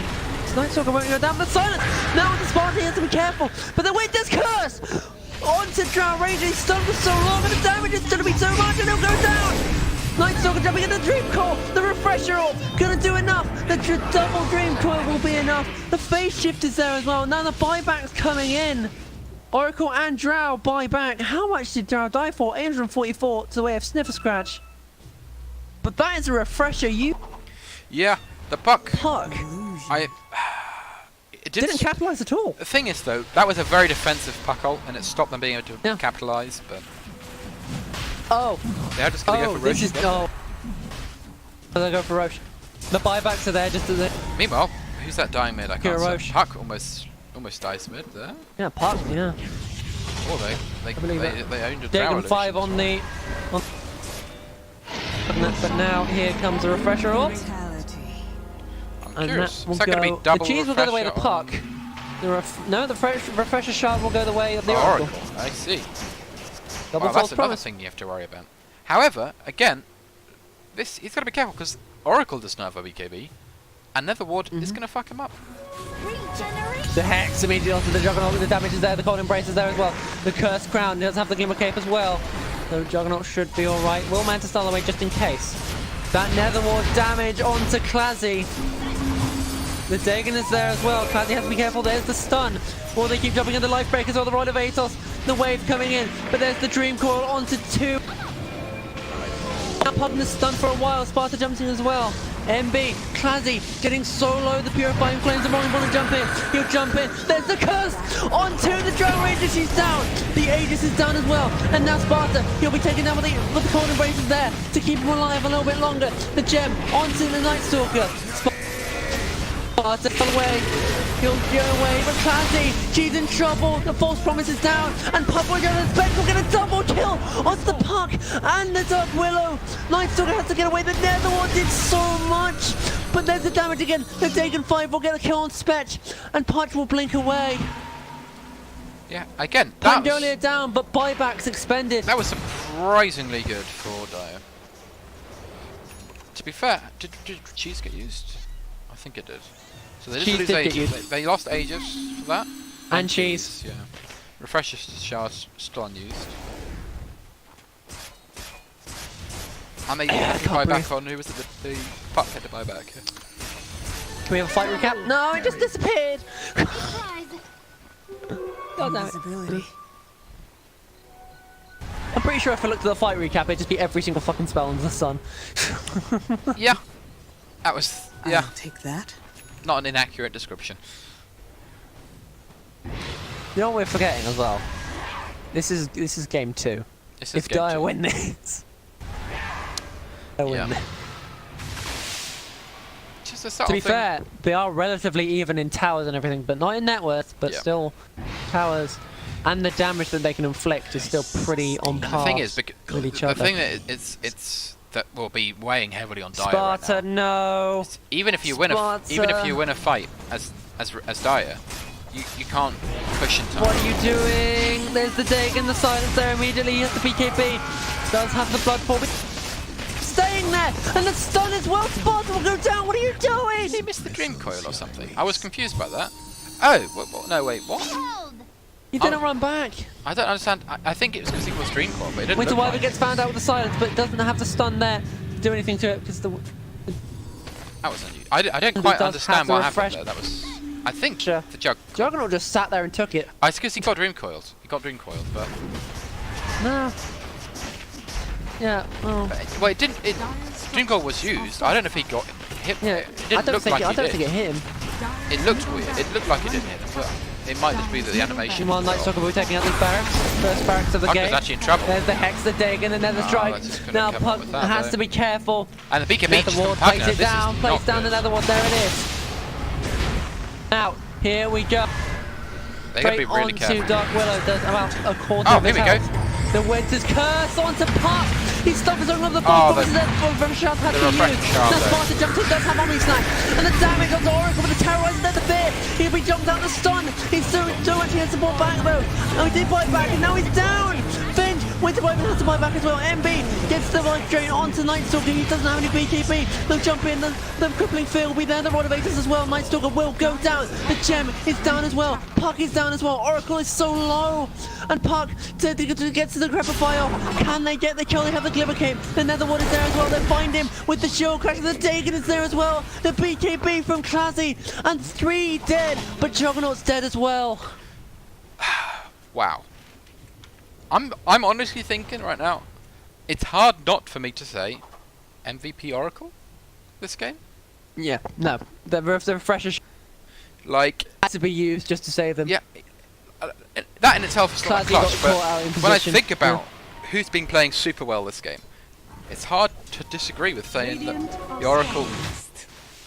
Night Stalker won't go down. The silence. Now with the Sparta, he has to be careful. But the Winter's Curse onto Drow Ranger. He's stunned for so long, and the damage is going to be so much, and he'll go down. Night Stalker jumping in the Dream Core. The Refresher Orb gonna do enough. The double Dream Core will be enough. The phase shift is there as well. Now the buyback's coming in. Oracle and Drow buy back. How much did Drow die for? 844 to the way of Sniffer Scratch. But that is a refresher. You Yeah, the puck. Puck It didn't capitalise at all. The thing is, though, that was a very defensive puck hole, and it stopped them being able to Yeah. capitalise. But Oh, they're just going to go for Roche this is again. They go for Roche. The buybacks are there just as Meanwhile, who's that dying mid? I can't see. Roche. Puck almost dies mid there. yeah, Puck, yeah. Or believe it. they owned a Dagon Drow 5 on the. But now here comes the refresher orb. Brutality. I'm And curious. that will Is that going to go. be double The cheese will go the way of the refresher puck. No, the refresher shard will go the way of the on oracle. Oracle? I see. Double Well, false that's another promise. thing you have to worry about. However, again, he's got to be careful because Oracle does not have a BKB, and Netherward is going to fuck him up. Regeneration. The Hex immediately onto the Juggernaut. The damage is there. The Cold Embrace is there as well. The Cursed Crown does have the Glimmer Cape as well. So Juggernaut should be alright. Will Manta stall away just in case. That Netherward damage onto Clazy. The Dagon is there as well. Clazy has to be careful. There's the stun. Or they keep jumping in the Life Breakers or the Rod of Atos. The wave coming in. But there's the Dream Coil onto 2. Now popping the stun for a while. Sparta jumps in as well. MB, Clazy getting so low. The Purifying Flames are rolling. Want to jump in. He'll jump in. There's the curse onto the Drow Ranger. She's down. The Aegis is down as well. And now Sparta, he'll be taken down with the Cold Embraces there to keep him alive a little bit longer. The Gem onto the Night Stalker. Sparta away. He'll get away, but Clazy, she's in trouble. The False Promise is down, and Puck will get a Spectre will get a double kill onto the Puck and the Dark Willow. Nightstalker has to get away. The Netherward did so much, but there's the damage again. The Dagon 5 will get a kill on Spetch, and Puck will blink away. Yeah, again, that Pandolia down, but buybacks expended. was surprisingly good for Dire. To be fair, did cheese get used? I think it did. So they Cheese didn't did lose get Aegis. used. They lost Aegis for that. And cheese. Yeah. Refresher shards still unused. And they had to can't buy breathe. back on who was it? The Puck had to buy back. Can we have a fight recap? No, it just disappeared. Surprise. God damn it. Invisibility. I'm pretty sure if I looked at the fight recap, it'd just be every single fucking spell under the sun. Yeah. That was I'll take that. not an inaccurate description. You know what we're forgetting as well? This is game 2. This is If game Dire two. win this, they'll win Yeah. this. Just a To subtle be thing. fair, they are relatively even in towers and everything, but not in net worth, but Yeah. still towers. And the damage that they can inflict is still pretty on The par thing is, with each the other. thing that it's that will be weighing heavily on Dire Sparta, right now. no. Even if you win a fight as Dire, you can't push into. What are you doing? There's the dig and the silence there immediately. He has the BKB. Does have the blood pour. Staying there, and the stun as well. Sparta will go down. What are you doing? Did he miss the Dream Coil or something? I was confused by that. Oh, no, wait, what? Hold. He didn't run back. I don't understand. I think it was because he was Dream Coil, but it didn't Winter look Wyvern like. gets found out with the silence, but doesn't have the stun there to do anything to it because the That was unusual. I didn't He quite does understand have to what happened refresh- there. That was. I think Sure. the jug. Juggernaut just sat there and took it. It's because he got Dream Coiled. He got Dream Coiled, but. No. Yeah. Well. Well, it didn't. Dream Coil was used. I don't know if he got hit. Yeah. It I didn't don't look think. like I he don't did. think it hit him. It looked weird. It looked like it didn't hit him, but it might just be that the animation. Meanwhile, Night Stalker will be taking out these barracks. First barracks of the Puck game. was actually in trouble. There's the Hex, the Dig, and another strike. that's just gonna Now come up Puck with that, has though. to be careful. And the BKB just Netherward from Puck plays now. it This down, is plays not down the good. Netherward. There it is. Now, here we go. They gotta be Straight really onto careful. Dark Willow. Does about a quarter Oh, of his here we go. health. The Winter's Curse onto Puck. He's stuck his own on the Oh, ball. From Shard had the to use. refracting shard Now there. Sparta jumps in, does have Omni Snipe. And the damage onto Oracle, but the terrorizer there, the fear. He'll be jumped out the stun. He's so much he has to pull back though. And he did buy back, and now he's down. Finch, Winter Wyvern has to buy back as well. MB gets the life drain onto Night Stalker. He doesn't have any BKB. They'll jump in. The crippling fear will be there. The Rod of Aegis as well. Night Stalker will go down. The Gem is down as well. Puck is down as well. Oracle is so low. And Puck to get to the grapple file. Can they get the kill? They have the Glimmer Cape. The Netherward is there as well. They find him with the shield crash. The Dagon is there as well. The BKB from Clazy. And 3 dead. But Juggernaut's dead as well. Wow. I'm honestly thinking right now, it's hard not for me to say MVP Oracle this game. Yeah, no. The refresher Like, had to be used just to save them. yeah, that in itself is not a Classy got clutch, but caught out in when I position. think about who's been playing super well this game, it's hard to disagree with saying that the Oracle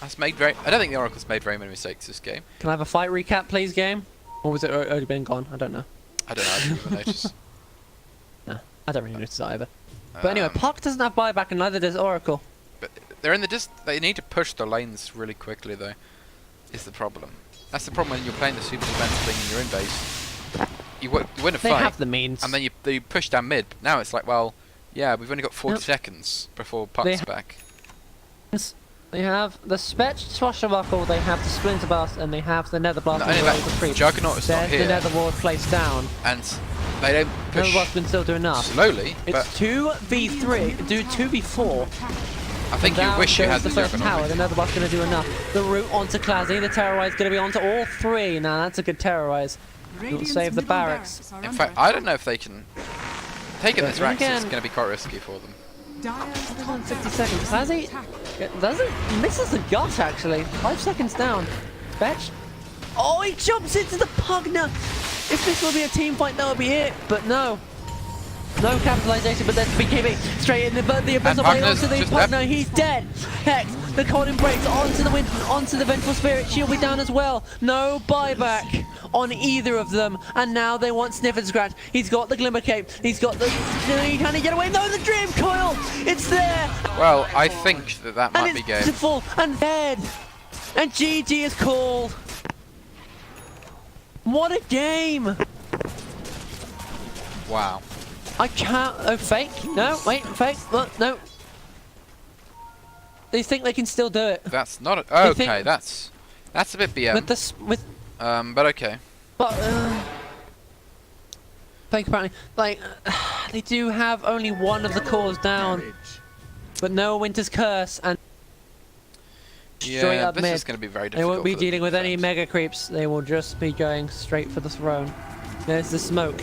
has made very... I don't think the Oracle's made very many mistakes this game. Can I have a fight recap, please, game? Or was it already been gone? I don't know. I don't know, I didn't even notice. No, I don't really notice either. But anyway, Um, Puck doesn't have buyback and neither does Oracle. But they're in the they need to push the lanes really quickly though, is the problem. That's the problem when you're playing the super defensively in your own base. You win a They fight, have the means. and then you push down mid. Now it's like, well, yeah, we've only got 40 Yep. seconds before They Puck's back. They have the Spetch Swashbuckle, they have the Splinter Blast, and they have the Nether Blast. Not only and the that, Creep. Juggernaut is not There's the here, Nether Ward placed down. and they don't Nether push Blast's been still doing enough. slowly, It's but 2v3, do 2v4. I think you Down wish you goes had the the first Juggernaut. tower. The Nether Blast's going to do enough. The route onto Clazy, the Terrorize going to be onto all three. Now that's a good Terrorize. Radiant's save the middle barracks. are In under fact, I attack. don't know if they can... Taking But this then Rax is again- going to be quite risky for them. Dire's top 60 tower seconds. is Has under he? attack. Doesn't misses the gut actually. 5 seconds down. Fetch. Oh, he jumps into the Pugner. If this will be a team fight, that would be it. But no. No capitalization, but there's BKB straight in the Abyssal Blade Pugner's onto the just Pugner. left. He's dead. Hex, the cold embrace onto the wind, onto the Vengeful Spirit. She'll be down as well. No buyback on either of them. And now they want Sniff and Scratch. He's got the Glimmer Cape. He's got the... Can he get away? No, the Dream Coil. It's there. Well, I think that might And be it's game. beautiful and dead. And GG is called. What a game. Wow. I can't. Oh, fake? No, wait, fake. Look, no. They think they can still do it. That's not a, They okay. think- That's a bit BM. With this, with, But okay. but fake apparently. Like, they do have only one of the cores down, but no Winter's Curse and straight Yeah, up this mid. is going to be very They difficult. won't be for them dealing to with any defend. mega creeps. They will just be going straight for the throne. There's the smoke,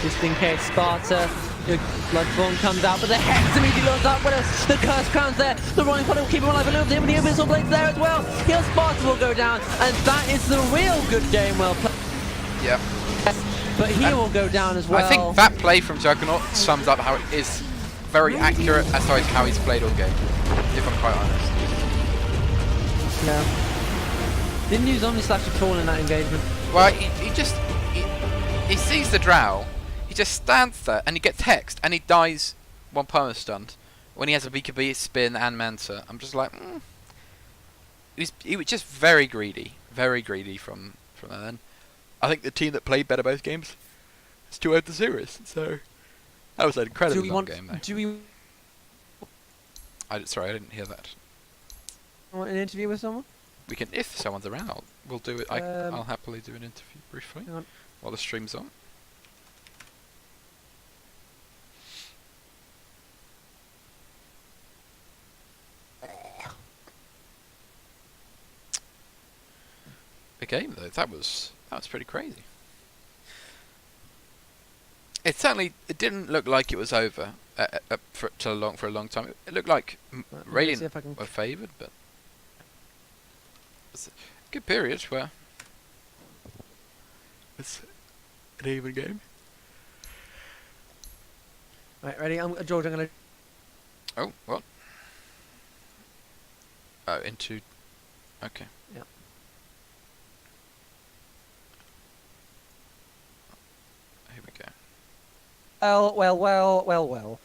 just in case Sparta, the Bloodborne comes out, but the Hex immediately loads up with us. The Curse Crown's there. The Rolling Pot will keep him alive a little bit, but the Abyssal Blade's there as well. Here Sparta will go down, and that is the real good game well played. Yeah. But he will go down as well. I think that play from Juggernaut sums up how it is very accurate as far as how he's played all game. If I'm quite honest. Yeah. Didn't use Omni Slash at all in that engagement. Well, he sees the drow, he just stands there and he gets hexed and he dies one perma stunned when he has a BKB, spin and Manta. I'm just like, he was just very greedy from then. I think the team that played better both games still had the series, so that was an incredibly long game though. Do we Sorry, I didn't hear that. want an interview with someone? We can, if someone's around, we'll do it. I'll happily do an interview briefly Hang on. while the stream's on. The game though, that was pretty crazy. It didn't look like it was over for a long time. It looked like Right, let me see Radiant if I can- were favoured, but it's a good period where it's an even game. Right, ready? George, I'm gonna. Oh, what? Oh, into... Okay. Yeah. Here we go. Well.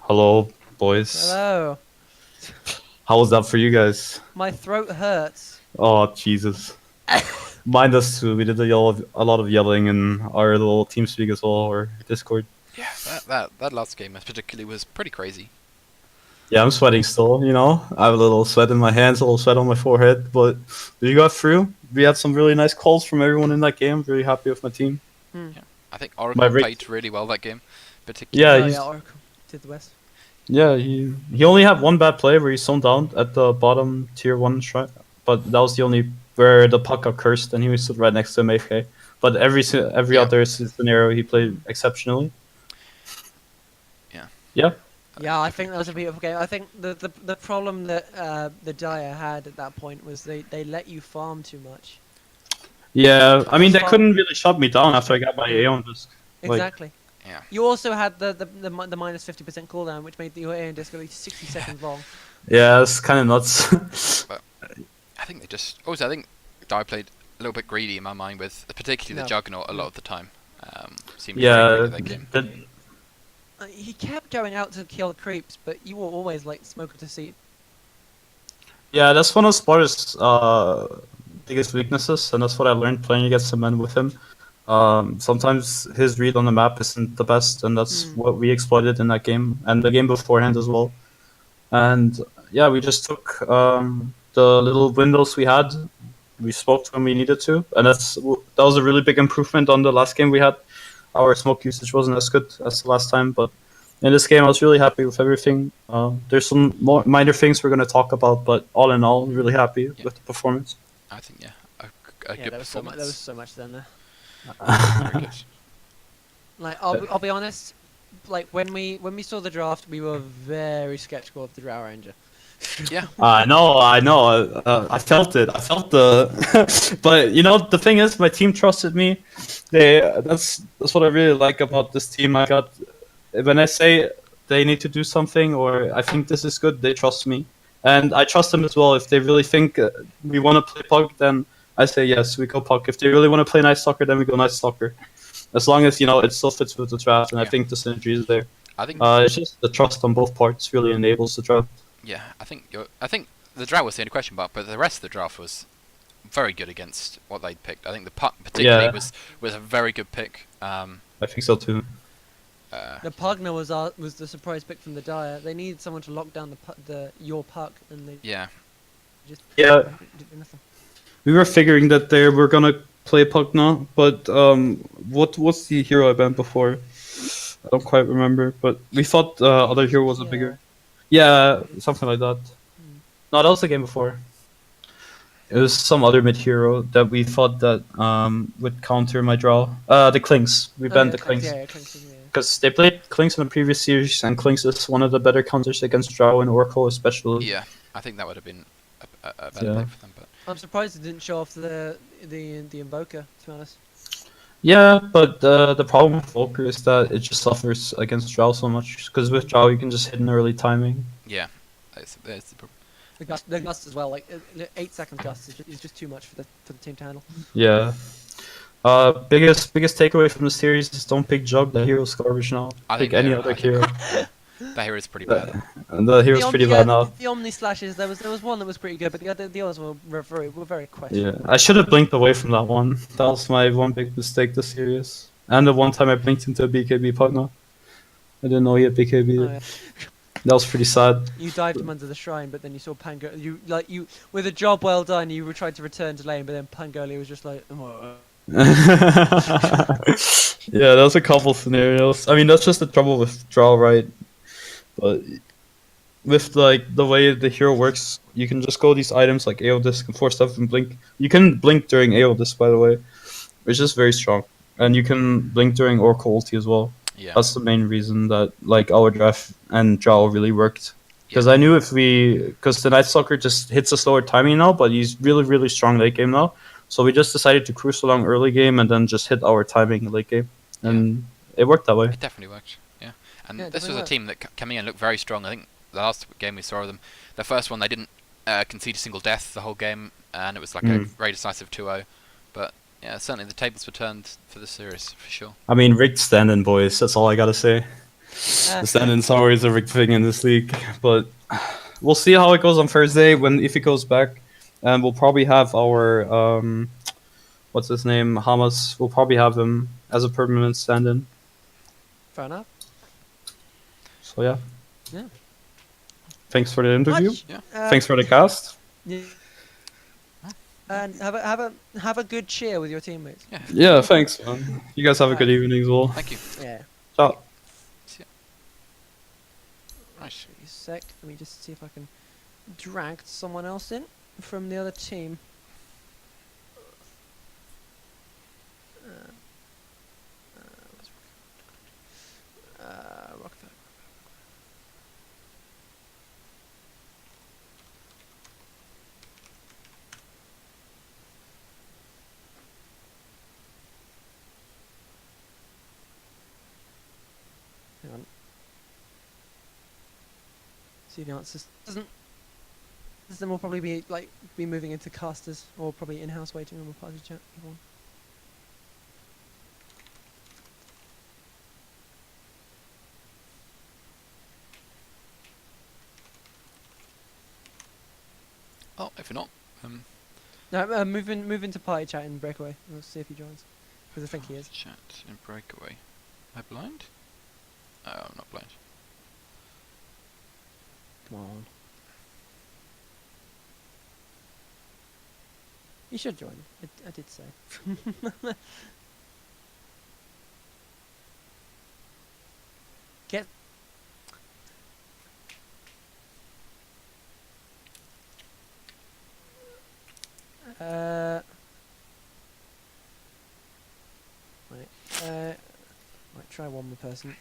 Hello, boys. Hello. How was that for you guys? My throat hurts. Oh, Jesus. Mine does too. We did a lot of yelling in our little TeamSpeak as well, or Discord. Yeah, that last game particularly was pretty crazy. Yeah, I'm sweating still, you know. I have a little sweat in my hands, a little sweat on my forehead, but we got through. We had some really nice calls from everyone in that game. Really happy with my team. I think Oracle Rick- played really well that game, particularly. Yeah, Oh he's, yeah, Oracle did the best. yeah, he only had one bad play where he zoned down at the bottom tier 1 shrine, but that was the only where the puck got cursed and he was stood right next to him AFK. but every Yeah. other scenario he played exceptionally. Yeah. Yeah. Yeah, I think that was a beautiful game. I think the problem that the Dire had at that point was they let you farm too much. Yeah, I mean, they Farm- couldn't really shut me down after I got my Yeah. Aeon Disc. Like, Exactly. Yeah. You also had the minus 50% cooldown, which made your Aeon disc at least 60 seconds long. yeah, it's kind of nuts. I think they just. Also, I think Dai played a little bit greedy in my mind with, particularly No. the Juggernaut a lot of the time. Seemed yeah, very greedy that game. He kept going out to kill creeps, but you were always like smoker to see. yeah, that's one of Sparta's biggest weaknesses, and that's what I learned playing against the men with him. Sometimes his read on the map isn't the best, and that's what we exploited in that game and the game beforehand as well. And yeah, we just took the little windows we had. We smoked when we needed to, and that was a really big improvement on the last game we had. Our smoke usage wasn't as good as the last time, but in this game I was really happy with everything. There's some more minor things we're going to talk about, but all in all, really happy with the performance. I think, yeah, a Yeah, good there was so much. performance. There was so much then there. Very good. Like I'll be honest. Like when we saw the draft, we were very skeptical of the Drow Ranger. Yeah. I know. I felt it. I felt the. But you know, the thing is, my team trusted me. That's what I really like about this team. I got when I say they need to do something or I think this is good, they trust me, and I trust them as well. If they really think we want to play Pug, then I say yes, we go Pug. If they really want to play Nice Soccer, then we go Nice Soccer. As long as it still fits with the draft, and I Yeah. think the synergy is there. I think. It's just the trust on both parts really enables the draft. Yeah. I think the draft was the only question mark, but the rest of the draft was very good against what they'd picked. I think the Puck particularly Yeah. was a very good pick. I think so too. The Pugner was the surprise pick from the Dire. They needed someone to lock down your Puck, and they Yeah. just Yeah. did nothing. We were figuring that they were gonna play Puck now, but what's the hero I banned before? I don't quite remember, but we thought the other hero was a bigger. Yeah, something like that. No, that was the game before. It was some other mid hero that we thought that would counter my draw. The Clinks. We banned the Clinks. Yeah, Clinks. Yeah. Because they played Clinks in the previous series, and Clinks is one of the better counters against Drow and Oracle, especially. Yeah. I think that would have been a better Yeah. pick for them, but. I'm surprised it didn't show off the Invoker. To be honest. Yeah, but the problem with Volker is that it just suffers against Drow so much. Because with Drow, you can just hit an early timing. Yeah. That's the problem. The gust as well. Like 8-second gust is just too much for the team to handle. Yeah. Biggest takeaway from the series is don't pick Jug. The hero's garbage now. I Pick think any they're- other I think- hero. That hero is pretty bad. And the hero's pretty bad now. The Omni slashes. There was one that was pretty good, but the others were very questionable. Yeah, I should have blinked away from that one. That was my one big mistake this series. And the one time I blinked into a BKB partner. I didn't know he had BKB. Oh, yeah. That was pretty sad. You dived him under the shrine, but then you saw Pango. You with a job well done. You tried to return to lane, but then Pangoli was just like. Yeah, that was a couple scenarios. I mean, that's just the trouble with draw, right? But with like the way the hero works, you can just go these items like AO disc and force stuff and blink. You can blink during AO disc, by the way, which is very strong, and you can blink during Oracle ulti as well. Yeah. That's the main reason that like our draft and draw really worked. Because I knew because the Night Stalker just hits a slower timing now, but he's really strong late game now. So we just decided to cruise along early game and then just hit our timing late game, and it worked that way. It definitely worked. Yeah. And Yeah, it this was definitely a team that came in and looked very strong. I think the last game we saw of them, the first one they didn't concede a single death the whole game, and it was like a very decisive 2-0. But yeah, certainly the tables were turned for this series for sure. I mean, rigged stand-in, boys. That's all I gotta say. The stand-in's always a rigged thing in this league, but we'll see how it goes on Thursday if he goes back, and we'll probably have our what's his name, Hamas. We'll probably have him as a permanent stand-in. Fair enough. So yeah. Yeah. Thanks for the interview. Yeah. Thanks for the cast. Yeah. And have a good cheer with your teammates. Yeah. Yeah, thanks, man. You guys have a good evening as well. Thank you. Yeah. Ciao. Right. A sec. Let me just see if I can drag someone else in from the other team. Hang on. See the answers. Doesn't. Then we'll probably be moving into casters or probably in-house waiting room or party chat. Either one. Oh, if you're not, No, move into party chat in breakaway. We'll see if he joins, because I think he is. chat in breakaway. Am I blind? Oh, I'm not blind. Come on. You should join. I did say. Get. Right. Might try one more person.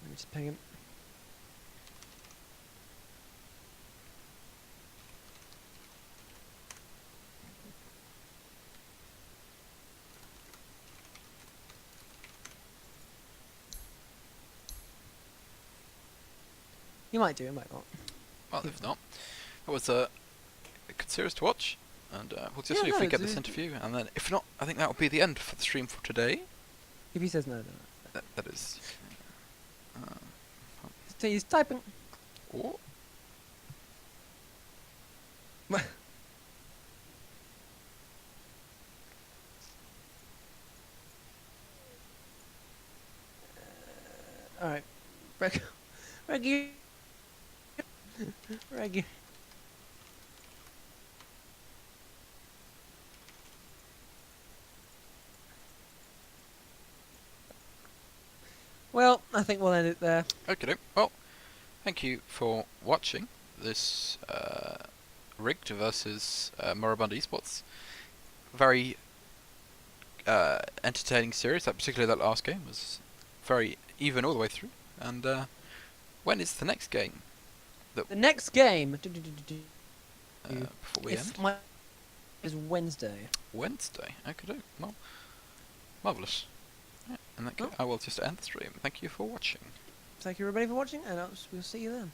Let me just ping him. You might do, you might not. Well, if not, that was a good series to watch, and we'll just Yeah, see if we no, get it's- this interview, and then if not, I think that will be the end for the stream for today. If he says no, then That is. he's typing. Oh, Alright. Regu. Regu. Well, I think we'll end it there. okay. Well, thank you for watching this Rigged versus Moribund Esports. Very entertaining series. Particularly that last game was very even all the way through. And when is the next game? The next game Before we end? is Wednesday. Wednesday. Okay. Well, marvelous. Yeah, in that case, I will just end the stream. Thank you for watching. Thank you everybody for watching, and we'll see you then.